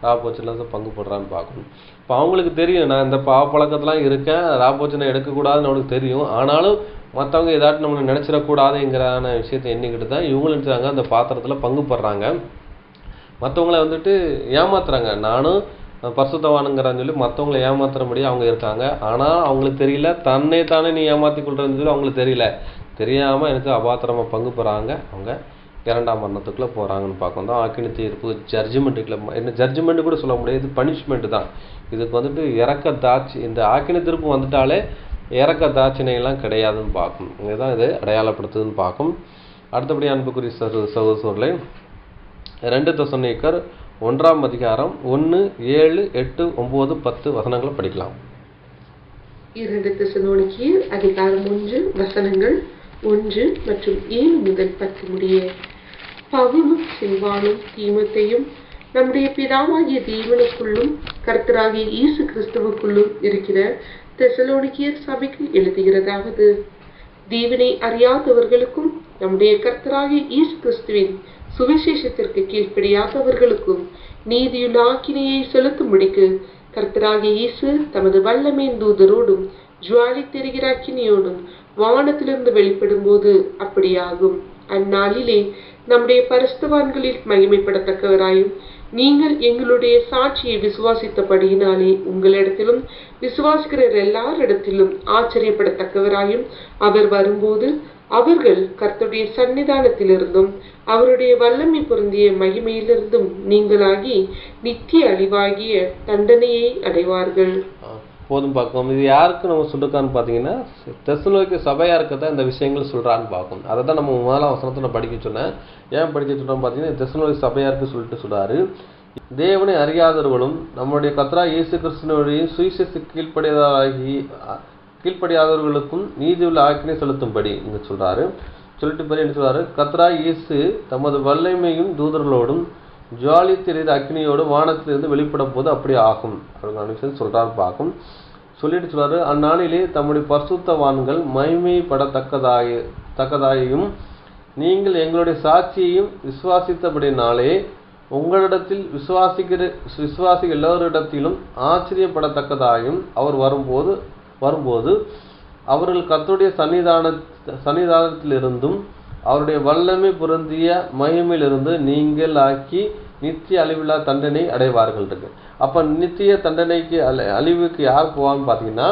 ராபோச்சனில் பங்கு போடுறான்னு பார்க்கணும். இப்போ அவங்களுக்கு தெரியும் நான் இந்த பாவ பழக்கத்துலாம் இருக்கேன், ராபோச்சனை எடுக்கக்கூடாதுன்னு அவனுக்கு தெரியும். ஆனாலும் மற்றவங்க ஏதாட்டும் நம்மளை நினச்சிடக்கூடாதுங்கிறான விஷயத்தை எண்ணிக்கிட்டு தான் இவங்களும் நினச்சாங்க அந்த பாத்திரத்தில் பங்கு போடுறாங்க. மற்றவங்கள வந்துட்டு ஏமாத்துறாங்க. நானும் பரிசுத்தவானுங்கிறான்னு சொல்லி மற்றவங்களை ஏமாத்துறபடி அவங்க இருக்காங்க. ஆனால் அவங்களுக்கு தெரியல, தானே நீ ஏமாற்றி கொள்றதுன்னு சொல்லி அவங்களுக்கு தெரியல. தெரியாமல் எனக்கு அபாத்திரமாக பங்கு போகிறாங்க. அவங்க இரண்டாம் மரணத்துக்குள்ளே போகிறாங்கன்னு பார்க்கணும். தான் ஆக்கினி தீர்ப்பு ஜட்ஜ்மெண்ட்டுக்குள்ள, என்ன ஜட்ஜ்மெண்ட்டு கூட சொல்ல முடியாது, இது பனிஷ்மெண்ட்டு தான். இதுக்கு வந்துட்டு இந்த ஆக்கினி தீர்ப்பு வந்துட்டாலே இறக்க தாட்சிணையெல்லாம் கிடையாதுன்னு பார்க்கும். இதுதான் இது அடையாளப்படுத்துதுன்னு பார்க்கும். அடுத்தபடி அன்புக்குரிய சகோதரர்களே, 2 தெசலோனிக்கர் 1ஆம் அதிகாரம் 1, 7, 8, 9, 10 வசனங்களை படிக்கலாம். 2 தெசலோனிக்கர் அதிகாரம் 1 வசனங்கள் 1 மற்றும் 7 முதல் 10 முடிய. பவுலும் சில்வானும் தீமோத்தேயும் நம்முடைய பிதாவாகிய தேவனுக்குள்ளும் கர்த்தராகிய இயேசு கிறிஸ்துவுக்குள்ளும் இருக்கிற தெசலோனிக்கேயர் சபைக்கு எழுதுகிறதாவது, தேவனை அறியாதவர்களுக்கும் நம்முடைய கர்த்தராகிய இயேசு கிறிஸ்துவின் சுவிசேஷத்திற்கு கீழ்ப்படியாதவர்களுக்கும் நீதியுள்ள ஆக்கினையை செலுத்தும்படிக்கு கர்த்தராகிய இயேசு தமது வல்லமையின் தூதரோடும் ஜுவாலி தெரிகிற அக்கினியோடும் வானத்திலிருந்து வெளிப்படும் போது அப்படியாகும். அந்நாளிலே நம்முடைய பரிசுத்தவான்களில் மகிமைப்படத்தக்கவராயும் நீங்கள் எங்களுடைய சாட்சியை விசுவாசித்தபடியினாலே உங்களிடத்திலும் விசுவாசிக்கிற எல்லாரிடத்திலும் ஆச்சரியப்படத்தக்கவராயும் அவர் வரும்போது அவர்கள் கர்த்தருடைய சன்னிதானத்திலிருந்தும் அவருடைய வல்லமை பொருந்திய மகிமையிலிருந்தும் நீங்களாகி நித்திய அழிவாகிய தண்டனையை அடைவார்கள். போதும் பார்க்கணும். இது யாருக்கு நம்ம சொல்லிருக்கான்னு பார்த்தீங்கன்னா தெசலோனிக்கே சபையாருக்கு தான் இந்த விஷயங்கள் சொல்கிறான்னு பார்க்கணும். அதை தான் நம்ம 1ஆம் வசனத்தை நான் படிக்க சொன்னேன். ஏன் படிக்க சொன்னோம் பார்த்தீங்கன்னா தெசலோனிக்கே சபையாருக்கு சொல்லிட்டு சொல்கிறாரு, தேவனை அறியாதவர்களும் நம்முடைய கர்த்தராகிய இயேசு கிறிஸ்துவினுடைய சுவிசேஷத்துக்கு கீழ்ப்படியாதவர்களுக்கும் நீதியுள்ள ஆக்கினை செலுத்தும்படி இங்கே சொல்கிறாரு. சொல்லிட்டு பிறகு என்ன சொல்கிறாரு, கர்த்தராகிய இயேசு தமது வல்லமையும் தூதர்களோடும் ஜுவாலி தெரிந்த அக்னியோடு வானத்திலிருந்து வெளிப்படும் போது அப்படி ஆகும் அப்படின்னு சொல்கிறாரு பார்க்கும். சொல்லிட்டு சொல்றாரு, அந்நாளிலே தம்முடைய பரிசுத்தவான்கள் மகிமைப்படத்தக்கதாயும் நீங்கள் எங்களுடைய சாட்சியையும் விசுவாசித்தபடினாலே உங்களிடத்தில் விசுவாசி எல்லோரிடத்திலும் ஆச்சரியப்படத்தக்கதாயும் அவர் வரும்போது அவர்கள் கர்த்தருடைய சன்னிதானத்திலிருந்தும் அவருடைய வல்லமை பொருந்திய மகிமையிலிருந்து நீங்கள் ஆக்கி நித்திய அழிவில்லா தண்டனை அடைவார்கள் இருக்கு. அப்போ நித்திய தண்டனைக்கு அழிவுக்கு யார் போவான்னு பார்த்தீங்கன்னா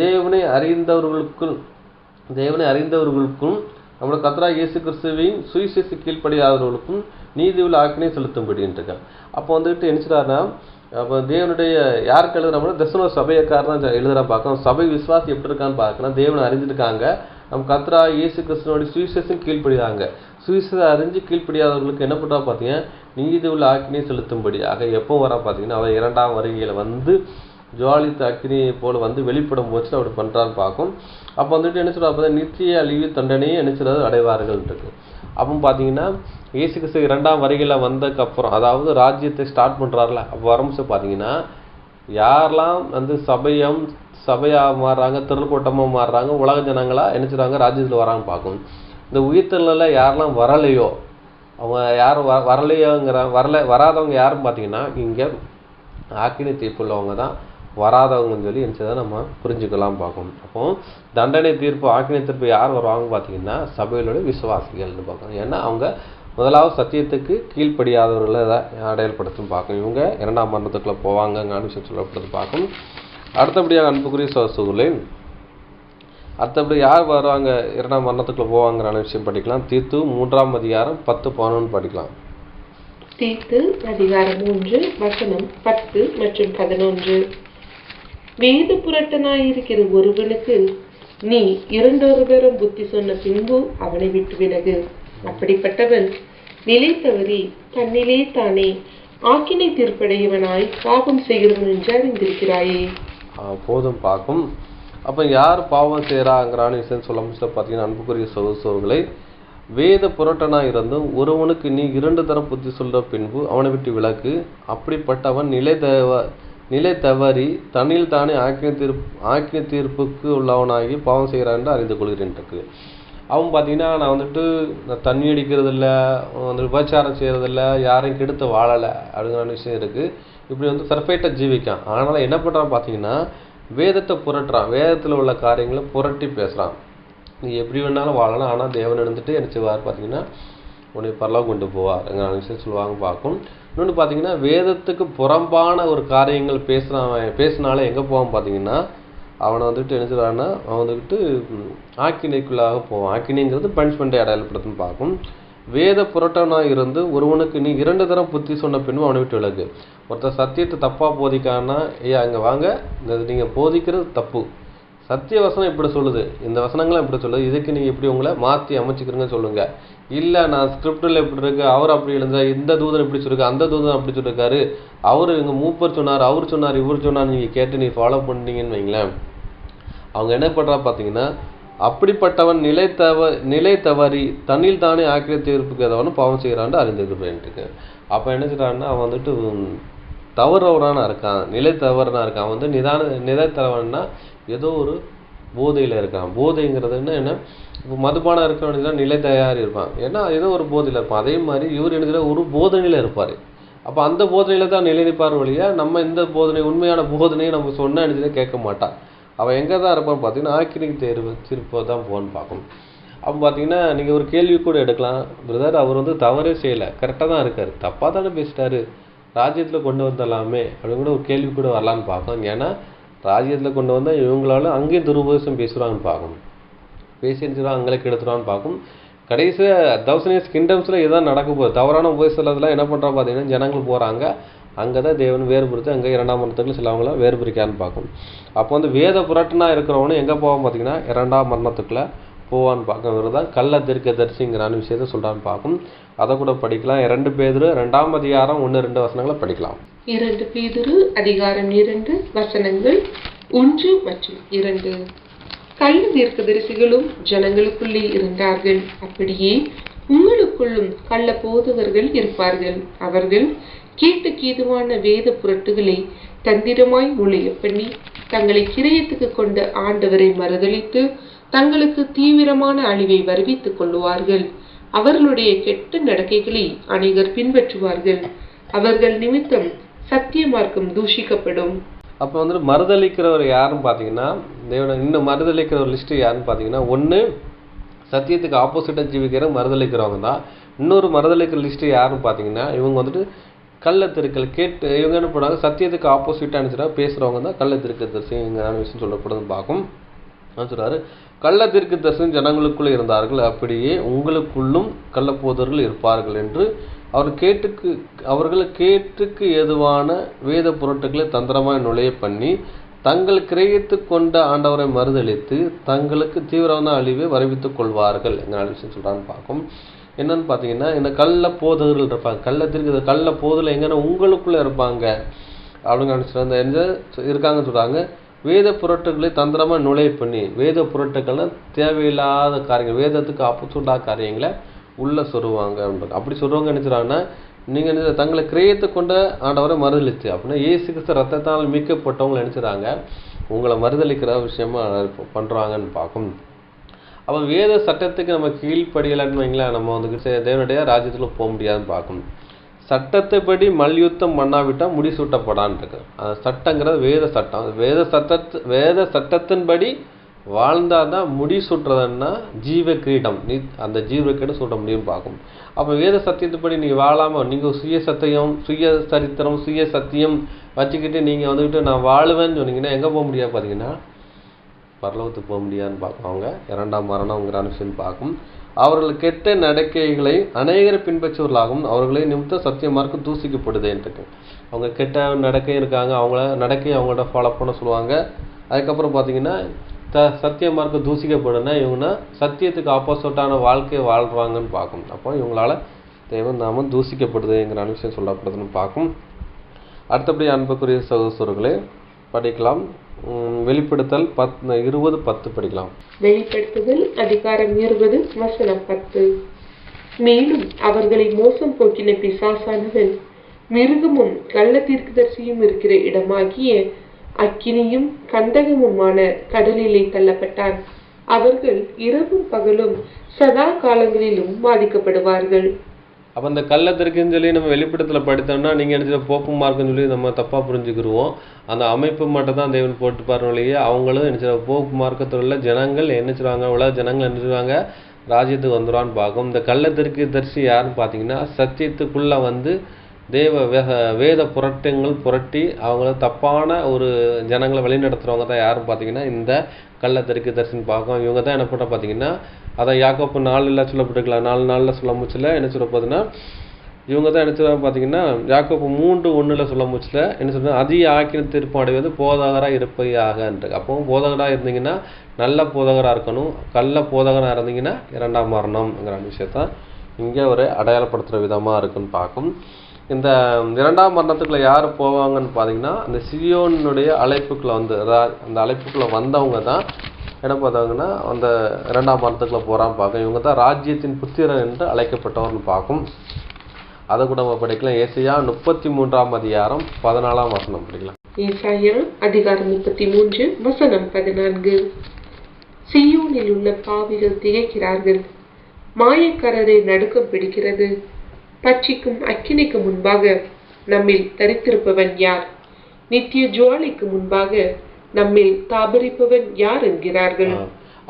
தேவனை அறிந்தவர்களுக்கும் நம்மளோட கர்த்தராகிய இயேசு கிறிஸ்துவின் சுவிசேஷ கீழ்ப்படியாதவர்களுக்கும் நீதியுள்ள ஆக்கினை செலுத்தும்படின்ட்டு. அப்போ வந்துட்டு நினைச்சிட்டாருன்னா அப்போ தேவனுடைய யாருக்கு எழுதுறோம்னா தெசலோனிக்கே சபையக்காரன் எழுதுறா பார்க்கணும். சபை விசுவாசி எப்படி இருக்கான்னு பார்க்கணும். தேவனை அறிஞ்சிருக்காங்க, நம்ம கர்த்தராகிய இயேசு கிறிஸ்துவோட சுவிசேஷம் கீழ்ப்படியாங்க. சுவிசேஷம் அறிஞ்சு கீழ்ப்படியாதவர்களுக்கு என்ன பண்ணுறா பார்த்தீங்கன்னா நீதி உள்ள ஆக்கினை செலுத்தும்படியாக எப்போ வரா பார்த்தீங்கன்னா அவர் 2ஆம் வருகையில் ஜுவாலித்த அக்கினியை போல வெளிப்படும் போச்சு அப்படி பண்ணுறான்னு பார்க்கும். அப்போ வந்துட்டு என்ன சொல்கிறா பார்த்தா நித்திய அழிவு தண்டனையை என்ன சொல்கிறது அடைவார்கள் இருக்கு. அப்போ பார்த்தீங்கன்னா இயேசு கிறிஸ்து 2ஆம் வருகையில் வந்ததுக்கப்புறம் அதாவது ராஜ்யத்தை ஸ்டார்ட் பண்ணுறாருல அப்போ வரும்போது பார்த்தீங்கன்னா யாரெல்லாம் சபையும் சபையாக மாறுறாங்க, திரள்கூட்டமாக மாறுறாங்க, உலக ஜனங்களாக என்ன செய்றாங்க, ராஜ்யத்தில் வராங்க பார்க்கணும். இந்த உயிர்த்தெழுதலில் யாரெல்லாம் வரலையோ, அவங்க யாரும் வராதவங்க யாருன்னு பார்த்தீங்கன்னா, இங்கே ஆக்கினி தீர்ப்புள்ளவங்க தான் வராதவங்கன்னு சொல்லி என்ன நம்ம புரிஞ்சுக்கலாம் பார்க்கணும். அப்போ தண்டனை தீர்ப்பு, ஆக்கினி தீர்ப்பு யார் வருவாங்கன்னு பார்த்தீங்கன்னா, சபையிலுடைய விசுவாசிகள்னு பார்க்கணும். ஏன்னா அவங்க முதலாவது சத்தியத்துக்கு கீழ்ப்படியாதவர்களை தான் அடையாளப்படுத்தும் பார்க்கணும். இவங்க இரண்டாம் மரணத்துக்குள்ளே போவாங்க விஷயம் சொல்லப்படுறது பார்க்கணும். அடுத்தபடியாக அன்புக்குரிய சகோதரர்களே, அடுத்தபடி யார் வருவாங்க இரண்டாம் மரணத்துக்குள்ளே போவாங்கிற விஷயம் படிக்கலாம். தீத்து 3ஆம் அதிகாரம் 10-11 படிக்கலாம். தீத்து அதிகாரம் 3 வசனம் 10 மற்றும் 11. வேத புரட்டனாயிருக்கிற ஒருவனுக்கு நீ இரண்டொரு பேரும் புத்தி சொன்ன பின்பு அவனை விட்டு விலகு. அப்படிப்பட்டவன் நிலை தவறி தன்னிலே தானே ஆக்கினை தீர்ப்படையவனாய் பாவம் செய்கிறவன் என்று அறிந்திருக்கிறாயே. போதும் பார்க்கும். அப்போ யார் பாவம் செய்கிறாங்கிறான்னு விஷயம் சொல்ல முடிச்சு பார்த்தீங்கன்னா, அன்புக்குரிய சகோதரர்களை, வேத புரட்டனாக இருந்தும் ஒருவனுக்கு நீ 2 தரம் புத்தி சொல்ற பின்பு அவனை விட்டு விலக்கு. அப்படிப்பட்டவன் நிலை தவறி தன்னில் தானே ஆக்கின தீர்ப்புக்கு உள்ளவனாகி பாவம் செய்கிறான் என்று அறிந்து கொள்கிறேன் இருக்கு. அவன் பார்த்தீங்கன்னா, நான் தண்ணி அடிக்கிறது இல்லை, விபச்சாரம் செய்கிறதில்ல, யாரையும் கெடுத்து வாழலை அப்படிங்கிற விஷயம் இருக்குது. இப்படி சர்ஃபைட்டாக ஜீவிக்கான். அதனால் என்ன பண்ணுறான் பார்த்தீங்கன்னா, வேதத்தை புரட்டுறான், வேதத்தில் உள்ள காரியங்களை புரட்டி பேசுகிறான். நீ எப்படி வேணாலும் வாழலாம், ஆனால் தேவன் என்ன செய்வார் பார்த்தீங்கன்னா, உன்னை பரலோகம் கொண்டு போவார் விஷயம் சொல்லுவாங்க பார்க்கும். இன்னொன்று பார்த்தீங்கன்னா, வேதத்துக்கு புறம்பான ஒரு காரியங்கள் பேசினாலே எங்கே போவான் பார்த்தீங்கன்னா, அவனை என்ன செய்வான்னா, அவன் ஆக்கினைக்குள்ளாக போவான். ஆக்கினைங்கிறது பனிஷ்மெண்ட்டை அடையாளப்படுத்துன்னு பார்க்கும். வேத புரட்டனாக இருந்து ஒருவனுக்கு நீ 2 தரம் புத்தி சொன்ன பின்பு அவனை விட்டு விலகு. ஒருத்தர் சத்தியத்தை தப்பாக போதிக்கான்னா, அங்கே வாங்க, நீங்கள் போதிக்கிறது தப்பு, சத்திய வசனம் இப்படி சொல்லுது, இந்த வசனங்கள்லாம் இப்படி சொல்லுது, இதுக்கு நீங்கள் எப்படி உங்களை மாற்றி அமைச்சிக்கிறீங்கன்னு சொல்லுங்கள். இல்லை நான் ஸ்கிரிப்டில் இப்படி இருக்கு, அவர் அப்படி எழுந்தார், இந்த தூதன் இப்படி சொல்லிருக்கு, அந்த தூதன் அப்படி சொல்லியிருக்காரு, அவர் எங்கள் மூப்பர் சொன்னார், அவர் சொன்னார், இவர் சொன்னார், நீங்கள் கேட்டு நீ ஃபாலோ பண்ணிட்டீங்கன்னு வைங்களேன், அவங்க என்ன பண்ணுறா பார்த்தீங்கன்னா, அப்படிப்பட்டவன் நிலை தவறி தண்ணில் தானே ஆக்கிர தீர்ப்புக்கு எதவனும் பாவம் செய்கிறான்னு அறிந்துக்கிறேன்ட்டுருக்கு. அப்போ என்ன செய்கிறான்னா, அவன் தவறவனாக இருக்கான், நிலை தவறனா இருக்கான். அவன் நிலை தவறுனா ஏதோ ஒரு போதையில் இருக்கான். போதைங்கிறது என்ன, இப்போ மதுபானம் இருக்கிறவனுக்கு நிலை தயாரி இருப்பான், ஏன்னா ஏதோ ஒரு போதையில் இருப்பான். அதே மாதிரி இவர் என்ன ஒரு போதனையில் இருப்பார். அப்போ அந்த போதனையில் தான் நிலை நிற்பார் வழியா, நம்ம இந்த போதனை உண்மையான போதனையை நம்ம சொன்ன நினைச்சதே கேட்க மாட்டான். அவன் எங்கே தான் இருப்பான்னு பார்த்தீங்கன்னா, ஆக்கினிக்கு தீர்ப்பு தான் போன்னு பார்க்கணும். அப்போ பார்த்தீங்கன்னா, நீங்கள் ஒரு கேள்வி கூட எடுக்கலாம், பிரதர் அவர் தவறே செய்யலை, கரெக்டாக தான் இருக்கார், தப்பாக தானே பேசிட்டாரு, ராஜ்யத்தில் கொண்டு வந்துடலாமே அப்படின்னு கூட ஒரு கேள்வி கூட வரலான்னு பார்க்கணும். ஏன்னா ராஜ்யத்தில் கொண்டு வந்தால் இவங்களால அங்கேயும் துருபதேசம் பேசுகிறாங்கன்னு பார்க்கணும், பேசிடுச்சுதான் அங்களுக்கு எடுத்துருவான்னு பார்க்கும். கடைசியாக 1000 years கிங்டம்ஸில் இதுதான் நடக்க போகுது. தவறான உபதேசத்துலாம் என்ன பண்ணுறா பார்த்தீங்கன்னா, ஜனங்கள் போகிறாங்க, அங்கே தான் தேவன் வேறுபடுத்தி அங்கே 2ஆம் மரணத்துக்குள்ள சிலவங்களாம் வேறுபிரிக்கான்னு பார்க்கும். அப்போ வேத புரட்டனா இருக்கிறவனு எங்கே போவான்னு பார்த்தீங்கன்னா, 2ஆம் மரணத்துக்குள்ளே போவான்னு பார்க்கறது தான் கள்ள தீர்க்கதரிசிங்கிறான விஷயத்த சொல்கிறான்னு பார்க்கும். அதை கூட படிக்கலாம். 2 பேதுரு 2ஆம் அதிகாரம் 1-2 வசனங்களை படிக்கலாம். 2 பேதுரு அதிகாரம் 2 வசனங்கள் 1 மற்றும் 2. கள்ள தீர்க்கதரிசிகளும் ஜனங்களுக்குள்ளே இருந்தார்கள், அப்படியே உங்களுக்குள்ளும் கள்ள போதகர்கள் இருப்பார்கள். அவர்கள் கீட்டுக்கு ஏதுவான வேத புரட்டுகளை தந்திரமாய் நுழைய பண்ணி தங்களை கிரயத்துக்கு கொண்ட ஆண்டவரை மறுதலித்து தங்களுக்கு தீவிரமான அழிவை வருவித்துக் கொள்ளுவார்கள். அவர்களுடைய கெட்ட நடக்கைகளை அநேகர் பின்பற்றுவார்கள். அவர்கள் நிமித்தம் சத்திய மார்க்கம் தூஷிக்கப்படும். அப்போ மறுதளிக்கிறவர் யாருன்னு பார்த்தீங்கன்னா, தேவனை இன்னும் மறுதளிக்கிற ஒரு லிஸ்ட்டு யாருன்னு பார்த்தீங்கன்னா, ஒன்று சத்தியத்துக்கு ஆப்போசிட்டாக ஜீவிக்கிற மறுதளிக்கிறவங்க தான். இன்னொரு மறுதளிக்கிற லிஸ்ட்டு யாருன்னு பார்த்தீங்கன்னா, இவங்க கள்ளத்திருக்கல் கேட்டு இவங்க என்ன பண்ணுவாங்க, சத்தியத்துக்கு ஆப்போசிட்டாக நினச்சிட்டா பேசுகிறவங்க தான் கள்ள தீர்க்கதரிசிங்கிறான விஷயம் சொல்லப்படுதுன்னு பார்க்கும். நான் சொல்கிறாரு, கள்ள தீர்க்கதரிசி ஜனங்களுக்குள்ளே இருந்தார்கள், அப்படியே உங்களுக்குள்ளும் கள்ளப்போதர்கள் இருப்பார்கள் என்று அவர்கள் கேட்டுக்கு ஏதுவான வேத பொருட்களை தந்திரமாய் நுழைய பண்ணி தங்கள் கிரயத்து கொண்ட ஆண்டவரை மறுதளித்து தங்களுக்கு தீவிரமான அழிவை வரவித்துக் கொள்வார்கள் என்கிற விஷயம் சொல்கிறான்னு பார்க்கும். என்னன்னு பார்த்தீங்கன்னா, இந்த கள்ள போதகர்கள் இருப்பாங்க, கள்ள போதில் எங்கன்னா உங்களுக்குள்ளே இருப்பாங்க அப்படின்னு நினச்சிட்டு எந்த இருக்காங்கன்னு சொல்கிறாங்க. வேத புரட்டுகளை தந்திரமாக நுழைய பண்ணி, வேத புரட்டுகள்னால் தேவையில்லாத காரியங்கள், வேதத்துக்கு ஆப்போசிட்டாக காரியங்களை உள்ளே சொல்லுவாங்க அப்படின்றது. அப்படி சொல்லுவாங்க நினச்சிடாங்கன்னா, நீங்கள் தங்களை கிரயத்தை கொண்ட ஆண்டவரை மறுதளித்து அப்படின்னா இயேசு கிறிஸ்து ரத்தத்தால் மீட்கப்பட்டவங்களை நினச்சிடாங்க. உங்களை மறுதளிக்கிற விஷயமா பண்ணுறாங்கன்னு பார்க்கும். அப்போ வேத சட்டத்துக்கு நம்ம கீழ்ப்படியலைன்னு வைங்களேன், நம்ம வந்துட்டு தேவனுடைய ராஜ்யத்தில் போக முடியாதுன்னு பார்க்கும். சட்டத்தைப்படி மல்யுத்தம் பண்ணாவிட்டால் முடிசூட்டப்படான்னு இருக்கு. அந்த சட்டங்கிறது வேத சட்டம். வேத சட்டத்தின்படி வாழ்ந்தால் தான் முடிசூட்டுறதுன்னா ஜீவ கிரீடம். அந்த ஜீவ கிரீடம் சூட்ட முடியும்னு பார்க்கும். அப்போ வேத சத்தியத்தைப்படி நீங்கள் வாழாமல் நீங்கள் சுய சரித்திரம் சுய சத்தியம் வச்சுக்கிட்டு நீங்கள் வந்துக்கிட்டு நான் வாழுவேன்னு சொன்னீங்கன்னா எங்கே போக முடியாது பார்த்தீங்கன்னா பரலோகத்துக்கு போக முடியாதுன்னு பார்க்கும். அவங்க இரண்டாம் மரணங்கிற விஷயம் பார்க்கும். அவர்கள் கெட்ட நடக்கைகளை அநேகரை பின்பற்றுவர்களாகவும் அவர்களை நிமித்த சத்தியமார்க்கு தூசிக்கப்படுதுன்ட்டு. அவங்க கெட்ட நடக்கை இருக்காங்க, அவங்களோட ஃபாலோ பண்ண சொல்லுவாங்க. அதுக்கப்புறம் பார்த்தீங்கன்னா சத்தியமார்க்கு தூசிக்கப்படுன்னா இவங்கன்னா சத்தியத்துக்கு ஆப்போசிட்டான வாழ்க்கையை வாழ்கிறாங்கன்னு பார்க்கும். அப்போ இவங்களால தேவன் நாமம் தூசிக்கப்படுதுங்கிற விஷயம் சொல்லப்படுதுன்னு பார்க்கும். அடுத்தபடி அன்புக்குரிய சகோதரர்களே படிக்கலாம். வெளிப்படுத்தல் 20:10 படிக்கலாம். வெளிப்படுத்துதல் அதிகாரம் 20 வசனம் 10. மேலும் அவர்களை மோசம் போக்கின பிசாசானவன் மிருகமும் கள்ள தீர்க்கதரிசியும் இருக்கிற இடமாகிய அக்கினியும் கந்தகமுமான கடலிலே தள்ளப்பட்டான். அவர்கள் இரவும் பகலும் சதா காலங்களிலும் பாதிக்கப்படுவார்கள். அப்போ அந்த கள்ளத்திற்குன்னு சொல்லி நம்ம வெளிப்படத்தில் படித்தோம்னா நீங்கள் நினச்ச போப்பு மார்க்குன்னு சொல்லி நம்ம தப்பாக புரிஞ்சுக்கிடுவோம். அந்த அமைப்பு மட்டும் தான் தேவன் போட்டு பாருங்களையே. அவங்களும் நினச்ச போப்பு மார்க்கத்தில் உள்ள ஜனங்கள் என்ன செய்வாங்க, உலக ஜனங்கள் என்ன செய்வாங்க, ராஜ்யத்துக்கு வந்துடுவான்னு பார்க்கும். இந்த கள்ளத்திற்கு தரிசி யாருன்னு பார்த்தீங்கன்னா சத்தியத்துக்குள்ளே வந்து வேத புரட்டி அவங்கள தப்பான ஒரு ஜனங்களை வழிநடத்துகிறவங்க தான் யாரும் பார்த்தீங்கன்னா இந்த கள்ளத்திற்கு தரிசின்னு பார்க்கும். இவங்க தான் என்ன பண்ணுற பார்த்தீங்கன்னா அதை யாக்கோப்பு 4 சொல்லப்பட்டிருக்கலாம், 4 நாளில் சொல்ல முச்சில் என்ன சொல்ல போகுதுன்னா இவங்க தான் என்ன சொல்லுவாங்க பார்த்தீங்கன்னா யாக்கோப்பு 3:1 சொல்ல முச்சில் என்ன சொல்கிறாங்க, அதிக ஆக்கின தீர்ப்பு அடைவது போதகராக இருப்பையாகன்ட்டு. அப்போ போதகராக இருந்தீங்கன்னா நல்ல போதகராக இருக்கணும், கள்ள போதகராக இருந்தீங்கன்னா இரண்டாம் மரணம்ங்கிற விஷயத்தான் இங்கே ஒரு அடையாளப்படுத்துகிற விதமாக இருக்குன்னு பார்க்கும். இந்த இரண்டாம் மரணத்துக்குள்ளே யார் போவாங்கன்னு பார்த்தீங்கன்னா அந்த சியோனுடைய அழைப்புக்குள்ளே வந்து அந்த அழைப்புக்குள்ளே வந்தவங்க தான் என்ன பார்த்தாங்கன்னா அந்த இரண்டாம் மரணத்துக்குள்ளே போகிறான்னு பார்க்கும். இவங்க தான் ராஜ்யத்தின் புத்திரன் என்று அழைக்கப்பட்டவர்னு பார்க்கும். அதை கூட நம்ம படிக்கலாம். ஏசாயா 33 அதிகாரம் 14 வசனம் படிக்கலாம். ஏசாயா அதிகாரம் 33 வசனம் 14. சீயோனில் உள்ள பாவிகள் திகைக்கிறார்கள், மாயக்காரரை நடுக்கம் பிடிக்கிறது. பட்சிக்கும் அக்கினிக்கு முன்பாக நம்மில் தரித்திருப்பவன் யார், நித்திய ஜுவாலிக்கு முன்பாக நம்மில் தாபரிப்பவன் யார் என்கிறார்கள்.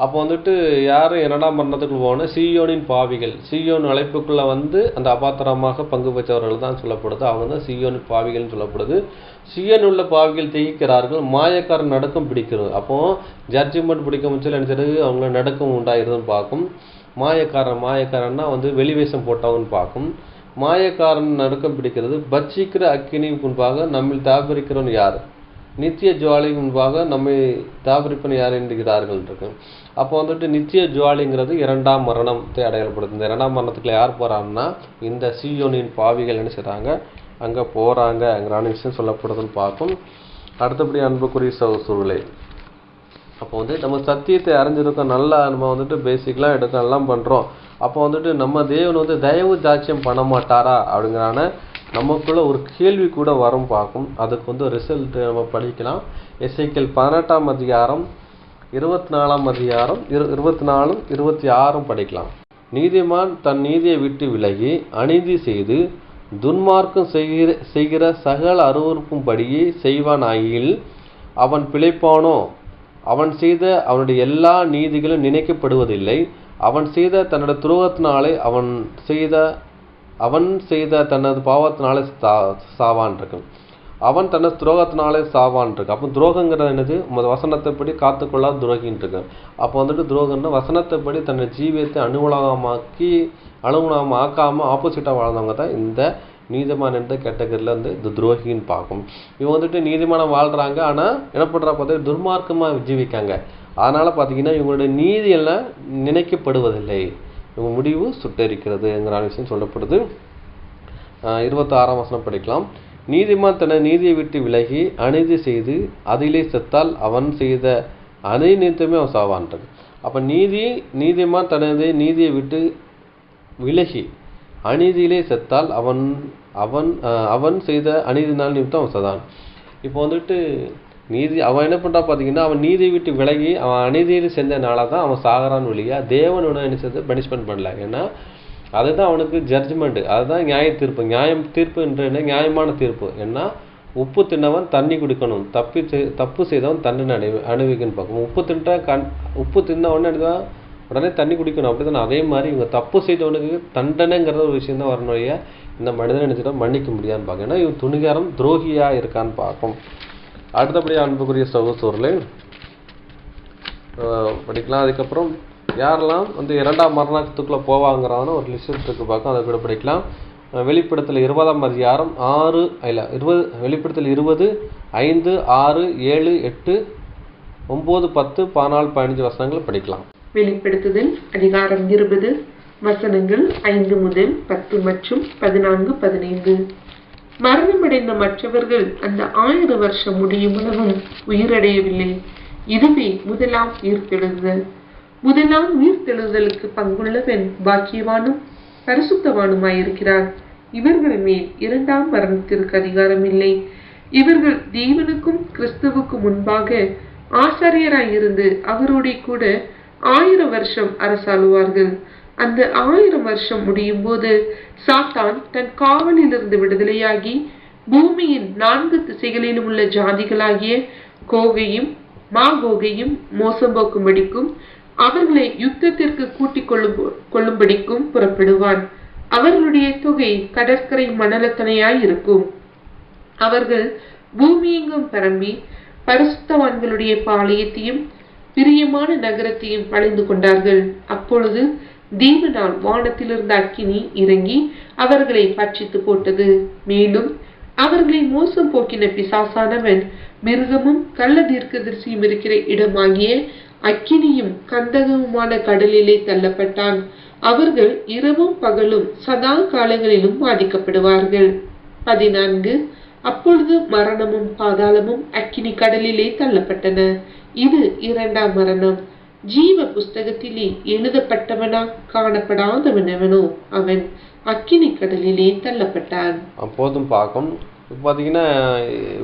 அப்போ வந்துட்டு யாரும் இரண்டாம் மரணத்துக்குள்ள போன சீயோனின் பாவிகள், சீயோன் அழைப்புக்குள்ள வந்து அந்த அபாத்திரமாக பங்கு பெற்றவர்கள் தான் சொல்லப்படுது. அவங்க தான் சீயோனின் பாவிகள்னு சொல்லப்படுது. சீயோன் உள்ள பாவிகள் திகைக்கிறார்கள், மாயக்காரன் நடுக்கம் பிடிக்கிறது. அப்போ ஜட்ஜ்மெண்ட் பிடிக்க முடிச்சல நினைச்சது அவங்கள நடுக்கம் உண்டாயிருதுன்னு பார்க்கும். மாயக்காரன்னா வந்து வெளிவேஷம் போட்டவன்னு பார்க்கும். மாயக்காரன் நடுக்கம் பிடிக்கிறது. பட்சிக்கிற அக்கினி முன்பாக நம்மில் தாபரிக்கிறவன் யார், நித்திய ஜுவாலி முன்பாக நம்மை தாபரிப்பன் யார் என்கிறார்கள் இருக்கு. அப்போ வந்துட்டு நித்திய ஜுவாலிங்கிறது இரண்டாம் மரணத்தை அடையாளப்படுது. இந்த இரண்டாம் மரணத்துக்குள்ள யார் போகிறாங்கன்னா இந்த சீயோனின் பாவிகள் என்ன செய்கிறாங்க, அங்கே போகிறாங்கங்கிற விஷயம் சொல்லப்படுதுன்னு பார்க்கும். அடுத்தபடி அன்புக்குரிய சகோதரர்களே, அப்போ வந்து நம்ம சத்தியத்தை அறிஞ்சிருக்கோம், நல்லா நம்ம வந்துட்டு பேசிக்கெலாம் எடுக்க எல்லாம் பண்ணுறோம். அப்போ வந்துட்டு நம்ம தேவன் வந்து தயவு தாட்சியம் பண்ண மாட்டாரா அப்படிங்கிறான நமக்குள்ள ஒரு கேள்வி கூட வரும் பார்க்கும். அதுக்கு வந்து ரிசல்ட் நம்ம படிக்கலாம். எசேக்கியேல் 18 அதிகாரம் 24 அதிகாரம் 24 26 படிக்கலாம். நீதிமான் தன் நீதியை விட்டு விலகி அநீதி செய்து துன்மார்க்கம் செய்கிற சகல அருவருப்பும் படியே செய்வான் ஆகியில் அவன் பிழைப்பானோ? அவன் செய்த அவனுடைய எல்லா நீதிகளும் நினைக்கப்படுவதில்லை. அவன் செய்த தன்னோட துரோகத்தினாலே அவன் செய்த தனது பாவத்தினாலே சாவான் இருக்கு. அவன் தனது துரோகத்தினாலே சாவான் இருக்கு. அப்போ துரோகங்கிறது என்னது, வசனத்தைப்படி காத்துக்கொள்ளாத துரோகின்னு இருக்கு. அப்போ வந்துட்டு துரோகம்னா வசனத்தைப்படி தன்னை ஜீவியத்தை அனுகுணமாக ஆக்காமல் ஆப்போசிட்டாக வாழ்ந்தவங்க தான் இந்த நீதிமான் என்ற கேட்டகரியில் வந்து இந்த துரோகின்னு பார்க்கும். இவங்க வந்துட்டு நீதிமானம் வாழ்கிறாங்க, ஆனால் என்ன பண்ணுறா பார்த்தா துர்மார்க்கமாக ஜீவிக்காங்க. அதனால் பார்த்தீங்கன்னா இவங்களுடைய நீதியெல்லாம் நினைக்கப்படுவதில்லை, இவங்க முடிவு சுட்டரிக்கிறதுங்கிற விஷயம் சொல்லப்படுது. 26 வசனம் படிக்கலாம். நீதிமான் தனது நீதியை விட்டு விலகி அநீதி செய்து அதிலே செத்தால் அவன் செய்த அநீதியுமே அவன் சாவான்றது. அப்போ நீதிமான் தனது நீதியை விட்டு விலகி அநீதியிலே செத்தால் அவன் செய்த அநீதினால் நிமித்தம் அவன் சதான். இப்போ வந்துட்டு அவன் என்ன பண்ணுறான் பார்த்தீங்கன்னா, அவன் நீதியை விட்டு விலகி அவன் அநீதியில் செஞ்சனால தான் அவன் சாகரான்னு வழியா தேவன் ஒன்று என்ன செய்து பனிஷ்மெண்ட் பண்ணல. ஏன்னா அதுதான் அவனுக்கு ஜட்ஜ்மெண்ட்டு, அதுதான் நியாய தீர்ப்பு. தீர்ப்பு என்ற நியாயமான தீர்ப்பு. ஏன்னா உப்பு தின்னவன் தண்ணி குடிக்கணும், தப்பு செய்தவன் தண்டனை அனுபவிக்கணும்னு பார்க்கணும். உப்பு தின்ன உடனே உடனே தண்ணி குடிக்கணும், அப்படி தானே. அதே மாதிரி இவங்க தப்பு செய்தவனுக்கு தண்டனைங்கிற ஒரு விஷயம் தான் வரணும். இல்லையா இந்த மனிதனை நினச்சிட்டா மன்னிக்க முடியாதுன்னு பார்க்க. ஏன்னா இவன் துணிகாரம் துரோகியாக இருக்கான்னு பார்க்கும். அடுத்தபடியாக அன்புக்குரிய சகோதரர்களே படிக்கலாம். அதுக்கப்புறம் யாரெல்லாம் வந்து இரண்டாம் மரணத்துக்குள்ளே போவாங்கிறான்னு ஒரு லிஸ்ட் இருக்கு பார்க்கும், அதை கூட படிக்கலாம். வெளிப்படுத்தல் 20ஆம் அதிகாரம் 20, 5, 6, 7, 8, 9, 10, 14, 15 வசனங்கள் படிக்கலாம். வெளிப்படுத்துதல் அதிகாரம் 20 வசனங்கள் 5 முதல் 10 மற்றும் 14, 15. மரணமடைந்த மற்றவர்கள் அந்த 1000 வருஷம் முடியும் அளவும் உயிரடையவில்லை. இதுவே முதலாம் உயிர்த்தெழுதல். முதலாம் உயிர்த்தெழுதலுக்கு பங்குள்ளவன் பாக்கியவானும் பரிசுத்தவானுமாயிருக்கிறான். இவர்கள் மேல் இரண்டாம் மரணத்திற்கு அதிகாரம் இல்லை. இவர்கள் தேவனுக்கும் கிறிஸ்துவுக்கும் முன்பாக ஆசாரியராயிருந்து அவரோட கூட 1000 வருஷம் அரசாளுவார்கள். அந்த 1000 வருஷம் முடியும் போது சாத்தான் தன் காவலிலிருந்து விடுதலையாகி பூமியின் 4 திசைகளிலும் உள்ள ஜாதிகளாகிய கோகையும் மாகோகையும் மோசம் போக்கும்படிக்கும் அவர்களை யுத்தத்திற்கு கூட்டிக் கொள்ளும்படிக்கும் புறப்படுவான். அவர்களுடைய தொகை கடற்கரை மணலத்தனையாயிருக்கும். அவர்கள் பூமியெங்கும் பரம்பி பரிசுத்தவான்களுடைய பாளையத்தையும் பிரியமான நகரத்தையும் அடைந்து கொண்டார்கள். அப்பொழுது தேவனால் வானத்திலிருந்த அக்கினி இறங்கி அவர்களை பட்சித்து போட்டது. மேலும் அவர்களை மோசம் போக்கின பிசாசானவன் மிருகமும் கள்ள தீர்க்கதரிசியும் இருக்கிற இடமாகிய அக்கினியும் கந்தகமுமான கடலிலே தள்ளப்பட்டான். அவர்கள் இரவும் பகலும் சதா காலங்களிலும் பாதிக்கப்படுவார்கள். 14. அப்பொழுது மரணமும் பாதாளமும் அக்கினி கடலிலே தள்ளப்பட்டன. இது இரண்டாம் மரணம். ஜீவ புஸ்தகத்திலே எழுதப்பட்டவனா காணப்படாதவனவனோ அவன் அக்கினி கடலிலே தள்ளப்பட்டான். அப்போதும் பார்க்கும். பார்த்தீங்கன்னா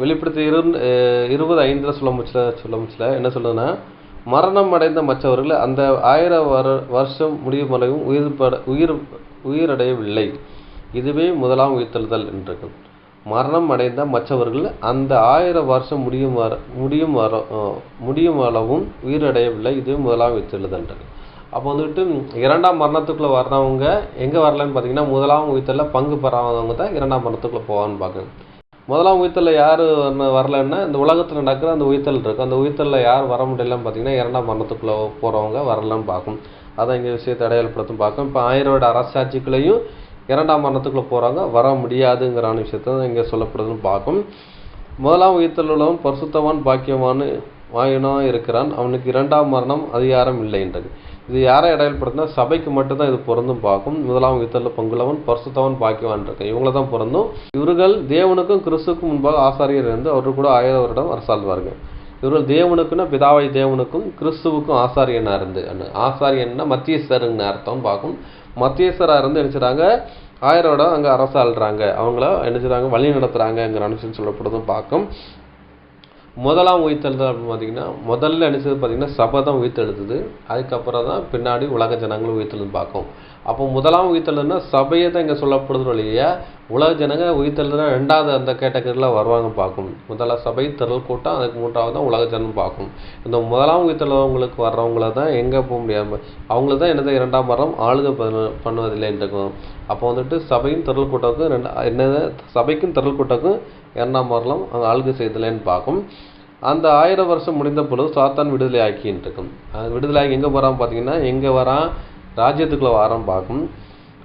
வெளிப்படுத்த 20:5 சொல்ல முடிச்சல என்ன சொல்லுதுன்னா, மரணம் அடைந்த மற்றவர்கள் அந்த 1000 வருஷம் முடியும் வரையும் உயிரடையவில்லை. இதுவே முதலாம் உயிர்த்தெழுதல் என்றார்கள். மரணம் அடைந்த மற்றவர்கள் அந்த 1000 வருஷம் முடியும் அளவும் உயிரடையவில்லை. இதுவே முதலாம் உயிர்த்தெழுதல் என்றார்கள். அப்போ வந்துட்டு இரண்டாம் மரணத்துக்குள்ளே வர்றவங்க எங்கே வரலன்னு பார்த்தீங்கன்னா, முதலாம் உயிர்த்தெழுதலில் பங்கு பெறாதவங்க தான் இரண்டாம் மரணத்துக்குள்ளே போவான்னு பார்க்கணும். முதலாம் உயிர்த்தலில் யார் வரலன்னா, இந்த உலகத்தில் நடக்கிற அந்த உயிர்த்தல் இருக்குது, அந்த உயிர்த்தலில் யார் வர முடியலன்னு பார்த்தீங்கன்னா இரண்டாம் மரணத்துக்குள்ளே போகிறவங்க வரலன்னு பார்க்கும். அதான் இங்கே விஷயத்தை அடையாளப்படுத்தும் பார்க்கும். இப்போ 1000 வருட அரசாட்சிக்குள்ளேயும் இரண்டாம் மரணத்துக்குள்ளே போகிறாங்க வர முடியாதுங்கிறான விஷயத்த தான் இங்கே சொல்லப்படுதுன்னு பார்க்கும். முதலாம் உயிர்த்தல் உள்ளவன் பரிசுத்தவான் பாக்கியவானாக இருக்கிறான். அவனுக்கு இரண்டாம் மரணம் அதிகாரம் இல்லைன்றது. இது யாரை இடையப்படுத்தினா சபைக்கு மட்டும்தான் இது பொருந்தும் பார்க்கும். முதலாம் உயிர்த்தலில் பங்குள்ளவன் பரிசுத்தவான் பாக்கியவான் இருக்கு, இவங்கள தான் பொருந்தும். இவர்கள் தேவனுக்கும் கிறிஸ்துக்கும் முன்பாக ஆசாரியர் இருந்து அவர்கள் கூட 1000 வருடம் அரசாள்வார்கள். இவர்கள் தேவனுக்குன்னா பிதாவை தேவனுக்கும் கிறிஸ்துவுக்கும் ஆசாரியனா இருந்து, ஆசாரியன்னா மத்தியஸ்தருன்னு அர்த்தம் பார்க்கும். மத்தியஸ்தராக இருந்து நினைச்சுறாங்க 1000 வருடம் அங்கே அரசாள்றாங்க, அவங்கள நினைச்சுறாங்க வழி நடத்துறாங்கிற அனுசரித்து சொல்லப்படுறதும் பார்க்கும். முதலாம் உயிர்த்தெழுதல் அப்படின்னு பார்த்தீங்கன்னா முதல்ல நினைச்சது பார்த்தீங்கன்னா சபை தான் உயிர்த்தெழுதுது. அதுக்கப்புறம் தான் பின்னாடி உலக ஜனங்களும் உயிர்த்தெழுது பார்க்கும். அப்போ முதலாம் உயிர்த்தெழுதுன்னா சபையை தான் இங்கே சொல்லப்படுது இல்லையா, உலக ஜனங்க உயிர்த்தெழுதுனா 2வது அந்த கேட்டகரியில் வருவாங்க பார்க்கும். முதல்ல சபை திரள் கூட்டம், அதுக்கு 3வது தான் உலக ஜனம் பார்க்கும். இந்த முதலாம் உயிர்த்தெழுதவங்களுக்கு வர்றவங்கள தான் எங்கே போக முடியாமல் அவங்களுக்கு தான் என்னது இரண்டாம் மரணம் ஆளுகை பண்ணுவதில்லைன்னு இருக்கும். அப்போ வந்துட்டு சபையும் திரள் கூட்டத்துக்கும் என்னது சபைக்கும் திரள் கூட்டத்துக்கும் இரண்டாம் மரணம் அங்கே ஆளுகை செய்தலைன்னு பார்க்கும். அந்த 1000 வருஷம் முடிந்த பொழுது சாத்தான் விடுதலை ஆக்கின்னு இருக்கும். விடுதலை ஆகி எங்கே வரான் பார்த்தீங்கன்னா, எங்கே வரான் ராஜ்யத்துக்குள்ளே வாரம் பார்க்கும்.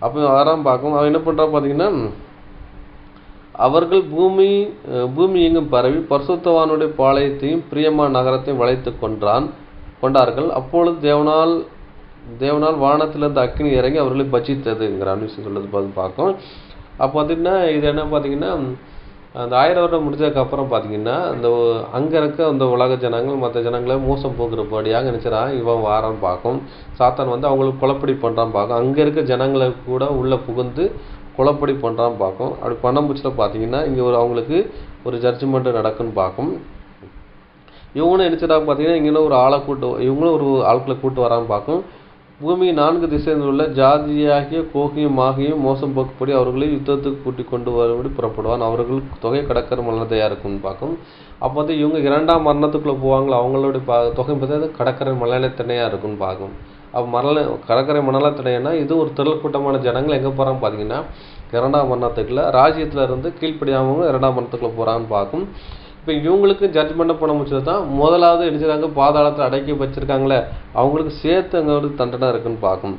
அப்போ வாரம் பார்க்கும். அவன் என்ன பண்ணுறான் பார்த்தீங்கன்னா, அவர்கள் பூமி எங்கும் பரவி பரிசுத்தவானுடைய பாளையத்தையும் பிரியமான நகரத்தையும் வளைத்து கொண்டார்கள். அப்பொழுது தேவனால் வானத்திலிருந்து அக்கினி இறங்கி அவர்களை பட்சித்ததுங்கிற விஷயம் சொல்லுது பார்க்கும். அப்போ பார்த்தீங்கன்னா இது என்ன பார்த்தீங்கன்னா, அந்த 1000 வருடம் முடிஞ்சதுக்கப்புறம் பார்த்தீங்கன்னா அந்த அங்கே இருக்க அந்த உலக ஜனங்கள் மற்ற ஜனங்களை மோசம் போக்குறபடியாக நினச்சிடான் இவன் வாரம் பார்க்கும். சாத்தான் வந்து அவங்களுக்கு குழப்படி பண்ணுறான் பார்க்கும். அங்கே இருக்க ஜனங்களை கூட உள்ளே புகுந்து குழப்படி பண்ணுறான் பார்க்கும். அப்படி பண்ண முடிச்சில் பார்த்தீங்கன்னா இங்கே அவங்களுக்கு ஒரு ஜட்ஜ்மெண்ட்டு நடக்குன்னு பார்க்கும். இவங்களும் நினைச்சிட்டாங்க பார்த்தீங்கன்னா இங்கே ஒரு ஆளை இவங்களும் ஒரு ஆட்களை கூட்டு வராமல் பார்க்கும். பூமி 4 திசையில் உள்ள ஜாதியாகிய கோகியும் மாகியும் மோசம் போக்குப்படி அவர்களை யுத்தத்துக்கு கூட்டிக் கொண்டு வரும்படி புறப்படுவான். அவர்களுக்கு தொகை கடற்கரை மலர்ந்தையாக இருக்கும்னு பார்க்கும். அப்போ வந்து இவங்க 2ஆம் மரணத்துக்குள்ளே போவாங்களோ அவங்களுடைய தொகை பார்த்தா கடற்கரை மணலத்தனையாக இருக்குன்னு பார்க்கும். அப்போ கடற்கரை மணலத்தனைன்னா இது ஒரு திரள் கூட்டமான ஜனங்கள் எங்கே போகிறாங்க பார்த்தீங்கன்னா 2ஆம் மரணத்துக்குள்ள ராஜ்யத்தில் இருந்து கீழ்ப்படியாமல் 2ஆம் மரணத்துக்குள்ளே போகிறான்னு பார்க்கும். இப்போ இவங்களுக்கு ஜட்ஜ்மெண்ட் பண்ண முடிச்சது தான் முதலாவது எழுதுறாங்க பாதாளத்தில் அடக்கி வச்சிருக்காங்களே அவங்களுக்கு சேர்த்து அங்கே ஒரு தண்டனை இருக்குன்னு பார்க்கும்.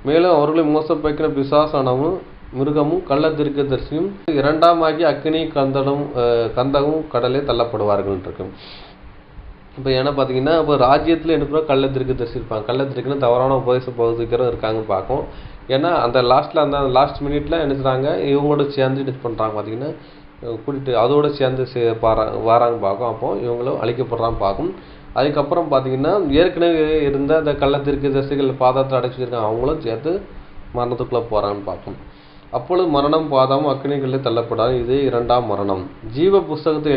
மேலும் அவர்களை மோசம் போய்க்கிற பிசாசானமும் மிருகமும் கள்ள தீர்க்கதரிசியும் 2ஆம் ஆகி அக்கினி கந்தமும் கடலே தள்ளப்படுவார்கள் இருக்கு. இப்போ ஏன்னா பார்த்தீங்கன்னா இப்போ ராஜ்யத்தில் என்ன கள்ள தீர்க்கதரிசி இருப்பாங்க. கள்ள தீர்க்கன்னு தவறான உபதேச பகுதிக்கிறோம் இருக்காங்கன்னு பார்க்கும். ஏன்னா அந்த லாஸ்ட் மினிட்ல என்ன செய்றாங்க இவங்களோட சேர்ந்து இது பண்ணுறாங்க பார்த்தீங்கன்னா கூட்டிட்டு அதோடு சேர்ந்து வராங்க பார்க்கும். அப்போ இவங்களும் அழிக்கப்படுறாங்க பார்க்கும். அதுக்கப்புறம் பார்த்தீங்கன்னா ஏற்கனவே இருந்த அந்த கள்ள தீர்க்கதரிசிகள் பாதத்தை அடைச்சி வச்சிருக்காங்க அவங்களும் சேர்த்து மரணத்துக்குள்ளே போகிறான்னு பார்க்கும். அப்பொழுது மரணம் பாதாமும் அக்கினிகளில் தள்ளப்படாது. இது 2ஆம் மரணம். ஜீவ புஸ்தகத்தில்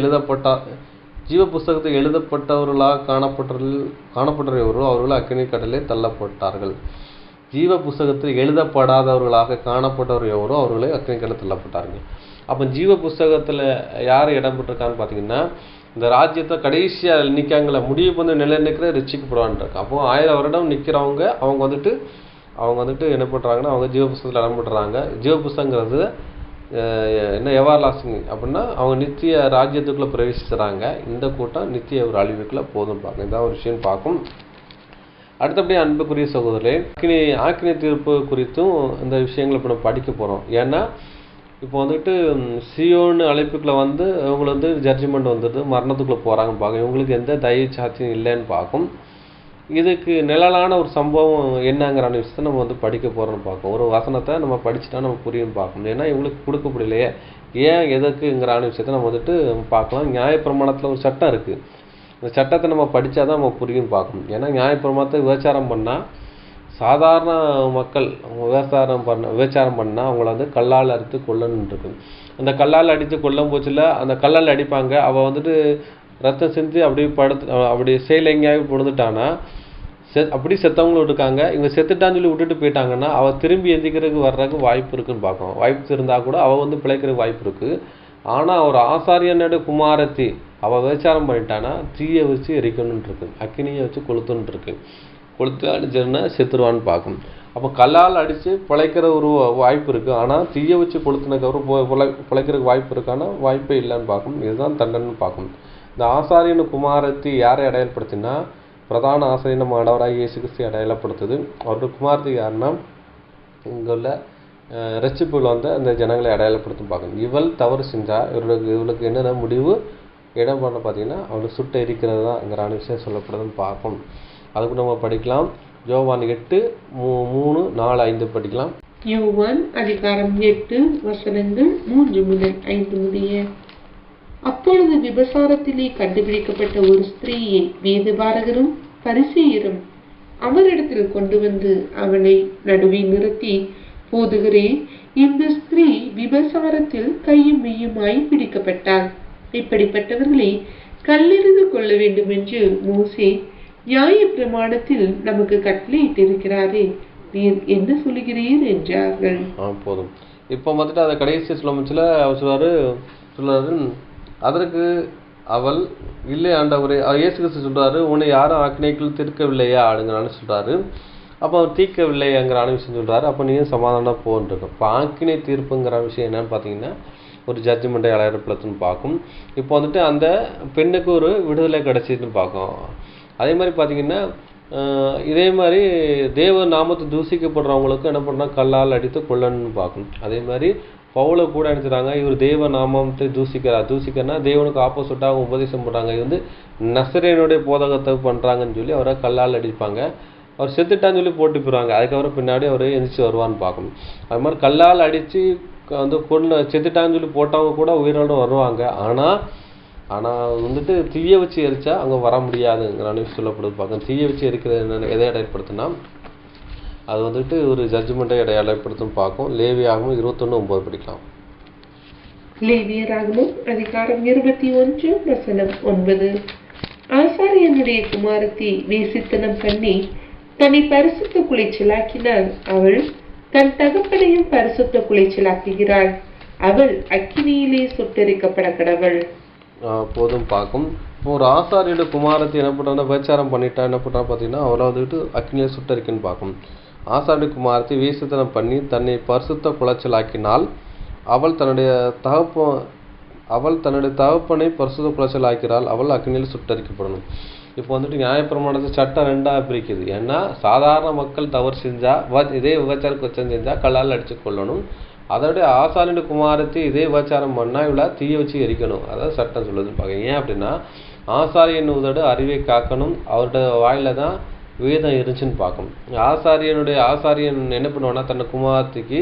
எழுதப்பட்டவர்களாக காணப்பட்டவர்களோ அவர்கள் அக்கினி கடலில் தள்ளப்பட்டார்கள். ஜீவ புஸ்தகத்தில் எழுதப்படாதவர்களாக காணப்பட்டவர் எவரோ அவர்களே அக்கினி கடலில் தள்ளப்பட்டார்கள். அப்போ ஜீவ புஸ்தகத்தில் யார் இடம் பெற்றிருக்கான்னு பார்த்தீங்கன்னா இந்த ராஜ்யத்தை கடைசியாக நிற்காங்கள முடிவு வந்து நிலைநிற்கிற ரட்சிக்கப்படுவான்னு இருக்கு. அப்போ 1000 வருடம் நிற்கிறவங்க அவங்க வந்துட்டு என்ன பண்ணுறாங்கன்னா அவங்க ஜீவ புஸ்தகத்தில் இடம் பெற்றுறாங்க. ஜீவ புஸ்தகங்கிறது என்ன எவர்லாஸ்டிங் அப்படின்னா அவங்க நித்திய ராஜ்யத்துக்குள்ளே பிரவேசிச்சுறாங்க. இந்த கூட்டம் நித்திய ஒரு அழிவுக்குள்ளே போதும் பார்க்கும். இதான் ஒரு விஷயம் பார்க்கும். அடுத்தபடி அன்புக்குரிய சகோதரர்களே ஆக்கினை தீர்ப்பு குறித்தும் இந்த விஷயங்களை இப்போ நம்ம படிக்க போகிறோம். ஏன்னா இப்போ வந்துட்டு சியோன்னு அழைப்புக்குள்ளே வந்து இவங்களை வந்து ஜட்ஜ்மெண்ட் வந்துட்டு மரணத்துக்குள்ளே போகிறாங்கன்னு பார்க்கும். இவங்களுக்கு எந்த தயவு சாட்சியும் இல்லைன்னு பார்க்கும். இதுக்கு நிழலான ஒரு சம்பவம் என்னங்கிற விஷயத்தை நம்ம வந்து படிக்க போகிறோம்னு பார்க்கும். ஒரு வசனத்தை நம்ம படிச்சுட்டா நம்ம புரியும் பார்க்கணும். ஏன்னா இவங்களுக்கு கொடுக்கப்படலையே ஏன் எதுக்குங்கிற விஷயத்தை நம்ம வந்துட்டு பார்க்கலாம். நியாயப்பிரமாணத்தில் ஒரு சட்டம் இருக்குது. இந்த சட்டத்தை நம்ம படித்தா தான் நம்ம புரியும் பார்க்கணும். ஏன்னா நியாயப்பிரமாணத்தை விபச்சாரம் பண்ணால் சாதாரண மக்கள் விபச்சாரம் பண்ணால் அவங்கள வந்து கல்லால் அடித்து கொல்லணுன்னு இருக்கு. அந்த கல்லால் அடித்து கொல்லும் போச்சுல அந்த கல்லால் அடிப்பாங்க. அவள் வந்துட்டு ரத்தம் செஞ்சு அப்படி செயல் எங்கேயாவது விழுந்துட்டானா அப்படி செத்தவங்களும் இருக்காங்க. இவங்க செத்துட்டான்னு சொல்லி விட்டுட்டு போயிட்டாங்கன்னா அவள் திரும்பி எந்திக்கிறதுக்கு வர்றதுக்கு வாய்ப்பு இருக்குன்னு பார்க்கணும். வாய்ப்பு இருந்தால் கூட அவள் வந்து பிழைக்கிறதுக்கு வாய்ப்பு இருக்குது. ஆனால் ஒரு ஆசாரியனோட குமாரத்தி அவள் விபச்சாரம் பண்ணிட்டானா தீயை வச்சு எரிக்கணும்னு இருக்கு. அக்கினியை வச்சு கொளுத்துன்னு இருக்கு. கொளுத்து அடிச்சதுன்னா செத்துருவான்னு பார்க்கும். அப்போ கல்லால் அடித்து பிழைக்கிற ஒரு வாய்ப்பு இருக்குது. ஆனால் தீயை வச்சு கொளுத்துனதுக்கப்புறம் பிழைக்கிறதுக்கு வாய்ப்பு இருக்கானா வாய்ப்பே இல்லைன்னு பார்க்கும். இதுதான் தண்டனைன்னு பார்க்கும். இந்த ஆசாரியனு குமாரத்தி யாரை அடையாளப்படுத்தினா பிரதான ஆசாரியன ஆண்டவராக இயேசு கிறிஸ்து அடையாளப்படுத்துது. அவருடைய குமாரத்தி யாருன்னா இங்கே உள்ள ரட்சிப்புகள் வந்து அந்த ஜனங்களை அடையாளப்படுத்தும் பார்க்கணும். இவள் தவறு செஞ்சா இவளுக்கு என்னென்ன முடிவு இடம் பண்ண பார்த்தீங்கன்னா அவளுக்கு சுட்டு எரிக்கிறது தான்ங்கிற விஷயம் சொல்லப்படுதுன்னு பார்க்கும். அதுக்கு நம்ம படிக்கலாம். யோவான் 8 3 4 5 படிக்கலாம். யோவான் அதிகாரம் 8 வசனங்கள் 3 முதல் 5 முடிய. அப்பொழுது விபசாரத்திலே கண்டுபிடிக்கப்பட்ட ஒரு ஸ்திரீயை வேதபாரகரும் பரிசேயரும் அவரிடத்தில் கொண்டு வந்து அவளை நடுவே நிறுத்தி, போதுகிறே, இந்த ஸ்திரீ விபசாரத்தில் கையும் மெய்யுமாய் பிடிக்கப்பட்டாள். இப்படிப்பட்டவர்களை கல்லெறிந்து கொள்ள வேண்டும் என்று மோசே நியாய பிரமாணத்தில் நமக்கு கட்டளையிட்டிருக்கிறாரே, நீர் என்ன சொல்லுகிறீர் என்றார்கள். போதும். இப்போ வந்துட்டு அதை கடைசி சொல்ல அவர் சொல்றாரு அதற்கு அவள் இல்லை ஆண்டவரே. இயேசு கிறிஸ்து சொல்றாரு உன்னை யாரும் ஆக்கினைக்குள் தீர்க்கவில்லையா அப்படிங்கிறான்னு சொல்றாரு. அப்போ அவர் தீர்க்கவில்லைங்கிற விஷயம் சொல்றாரு. அப்போ நீயும் சமாதானம் போன்றிருக்கும். இப்போ ஆக்கினை தீர்ப்புங்கிற விஷயம் என்னன்னு பார்த்தீங்கன்னா ஒரு ஜட்ஜ்மெண்ட்டை அடையாளப்படுத்துன்னு பார்க்கும். இப்போ வந்துட்டு அந்த பெண்ணுக்கு ஒரு விடுதலை கிடைச்சிதுன்னு பார்க்கும். அதே மாதிரி பார்த்தீங்கன்னா இதே மாதிரி தேவ நாமத்தை தூசிக்கப்படுறவங்களுக்கு என்ன பண்ணால் கல்லால் அடித்து கொல்லணும்னு பார்க்கும். அதே மாதிரி பவுலை கூட நினைச்சுறாங்க இவர் தேவ நாமத்தை தூசிக்கிறனா தேவனுக்கு ஆப்போசிட்டாக உபதேசம் பண்ணுறாங்க. இது வந்து நசரேனுடைய போதகத்தை பண்ணுறாங்கன்னு சொல்லி அவரை கல்லால் அடிப்பாங்க. அவர் செத்துட்டான்னு சொல்லி போட்டு போயிடுவாங்க. அதுக்கப்புறம் பின்னாடி அவர் எந்திரிச்சு வருவான்னு பார்க்கணும். அது மாதிரி கல்லால் அடித்து வந்து செத்துட்டான்னு சொல்லி போட்டவங்க கூட உயிரோடு வருவாங்க. ஆனால் வந்துட்டு தீயை வச்சு எரிச்சா அங்கே வர முடியாதுங்கிற சொல்லப்படுது பார்க்கணும். தீயை வச்சு எரிக்கிறது என்னென்ன எதை அடையாளப்படுத்தினா அது வந்துட்டு ஒரு ஜட்ஜ்மெண்ட்டை அடையாளப்படுத்தும் பார்க்கும். லேவியாகமும் 21:9 படிக்கலாம். லேவியராகமும் அதிகாரம் 21 வசனம் 9. ஆசாரியனுடைய குமாரத்தி வேசித்தனம் பண்ணி தன்னை பரிசுத்த குலைச்சலாக்கினால் அவள் தன் தகப்பனையும் பரிசுத்த குலைச்சலாக்குகிறாள். அவள் அக்கினியிலே சுட்டெரிக்கப்பட கடவள். போதும் பார்க்கும். இப்போ ஒரு ஆசாரியோட குமாரத்தை என்ன பண்ணுறாங்கன்னா விபச்சாரம் பண்ணிட்டா என்ன பண்ணுறா பார்த்தீங்கன்னா அவளை வந்துட்டு அக்னியில் சுட்டரிக்குன்னு பார்க்கும். ஆசாரிய குமாரத்தை வேசித்தனம் பண்ணி தன்னை பரிசுத்த குலைச்சலாக்கினால் அவள் தன்னுடைய தகப்பனை பரிசுத்த குலைச்சலாக்கிறாள். அவள் அக்னியில் சுட்டரிக்கப்படணும். இப்போ வந்துட்டு நியாயப்பிரமாணத்தை சட்டம் 2ஆக பிரிக்குது. ஏன்னா சாதாரண மக்கள் தவறு செஞ்சால் இதே விபச்சார குற்றம் செஞ்சால் கல்லால் அடித்து கொள்ளணும். அதோடைய ஆசாரியனுடைய குமாரத்தை இதே விபச்சாரம் பண்ணால் இவளை தீய வச்சு எரிக்கணும். அதாவது சட்டம் சொல்லுதுன்னு பார்க்க. ஏன் அப்படின்னா ஆசாரியன் உதடு அறிவை காக்கணும். அவருடைய வாயில தான் வேதம் இருந்துச்சுன்னு பார்க்கணும். ஆசாரியன் என்ன பண்ணுவான்னா தன்னை குமாரத்துக்கு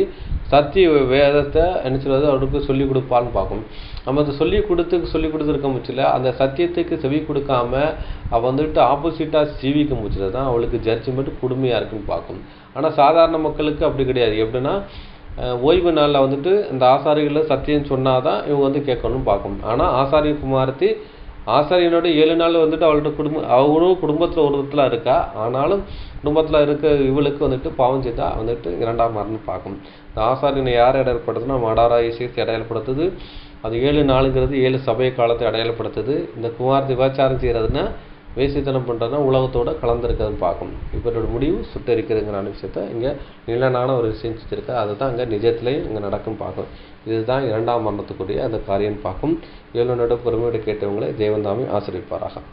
சத்திய வேதத்தை என்ன சொல்வது அவருக்கு சொல்லிக் கொடுப்பான்னு பார்க்கணும். நம்ம அதை சொல்லிக் கொடுத்துருக்க முச்சில அந்த சத்தியத்துக்கு செவி கொடுக்காம அவள் வந்துட்டு ஆப்போசிட்டாக ஜீவிக்க முச்சில தான் அவளுக்கு ஜட்ஜ்மெண்ட் கொடுமையாக இருக்குன்னு பார்க்கணும். ஆனால் சாதாரண மக்களுக்கு அப்படி கிடையாது. எப்படின்னா ஓய்வு நாளில் வந்துட்டு இந்த ஆசாரிகளை சத்தியம் சொன்னாதான் இவங்க வந்து கேட்கணும்னு பார்க்கணும். ஆனால் ஆசாரிய குமாரத்தி ஆசாரியனோட 7 நாள் வந்துட்டு அவள்கிட்ட அவங்களும் குடும்பத்தில் ஒரு விதத்தில் இருக்கா. ஆனாலும் குடும்பத்தில் இருக்க இவளுக்கு வந்துட்டு பாவம் செய்தா வந்துட்டு 2ஆம் மரணம் பார்க்கணும். இந்த ஆசாரியனை யார் அடையாளப்படுத்துனா மடாரா இசைத்து அடையாளப்படுத்துது. அது 7 நாளுங்கிறது 7 சபை காலத்தை அடையாளப்படுத்துது. இந்த குமாரத்தை விபச்சாரம் செய்கிறதுனா வேசித்தனம் பண்ணுறதுனா உலகத்தோட கலந்துருக்கிறதுன்னு பார்க்கணும். இவரோட முடிவு சுட்டரிக்கிறதுங்கிற விஷயத்த இங்கே நிலனான ஒரு விஷயம் செஞ்சுருக்கா. அதை தான் இங்கே நிஜத்துலேயும் இங்கே நடக்கும் பார்க்கணும். இதுதான் 2ஆம் மரணத்துக்குரிய அந்த காரியம் பார்க்கும். 7 பொறுமையோடு கேட்டவங்களை தேவன் தாமே ஆசீர்வதிப்பாராக.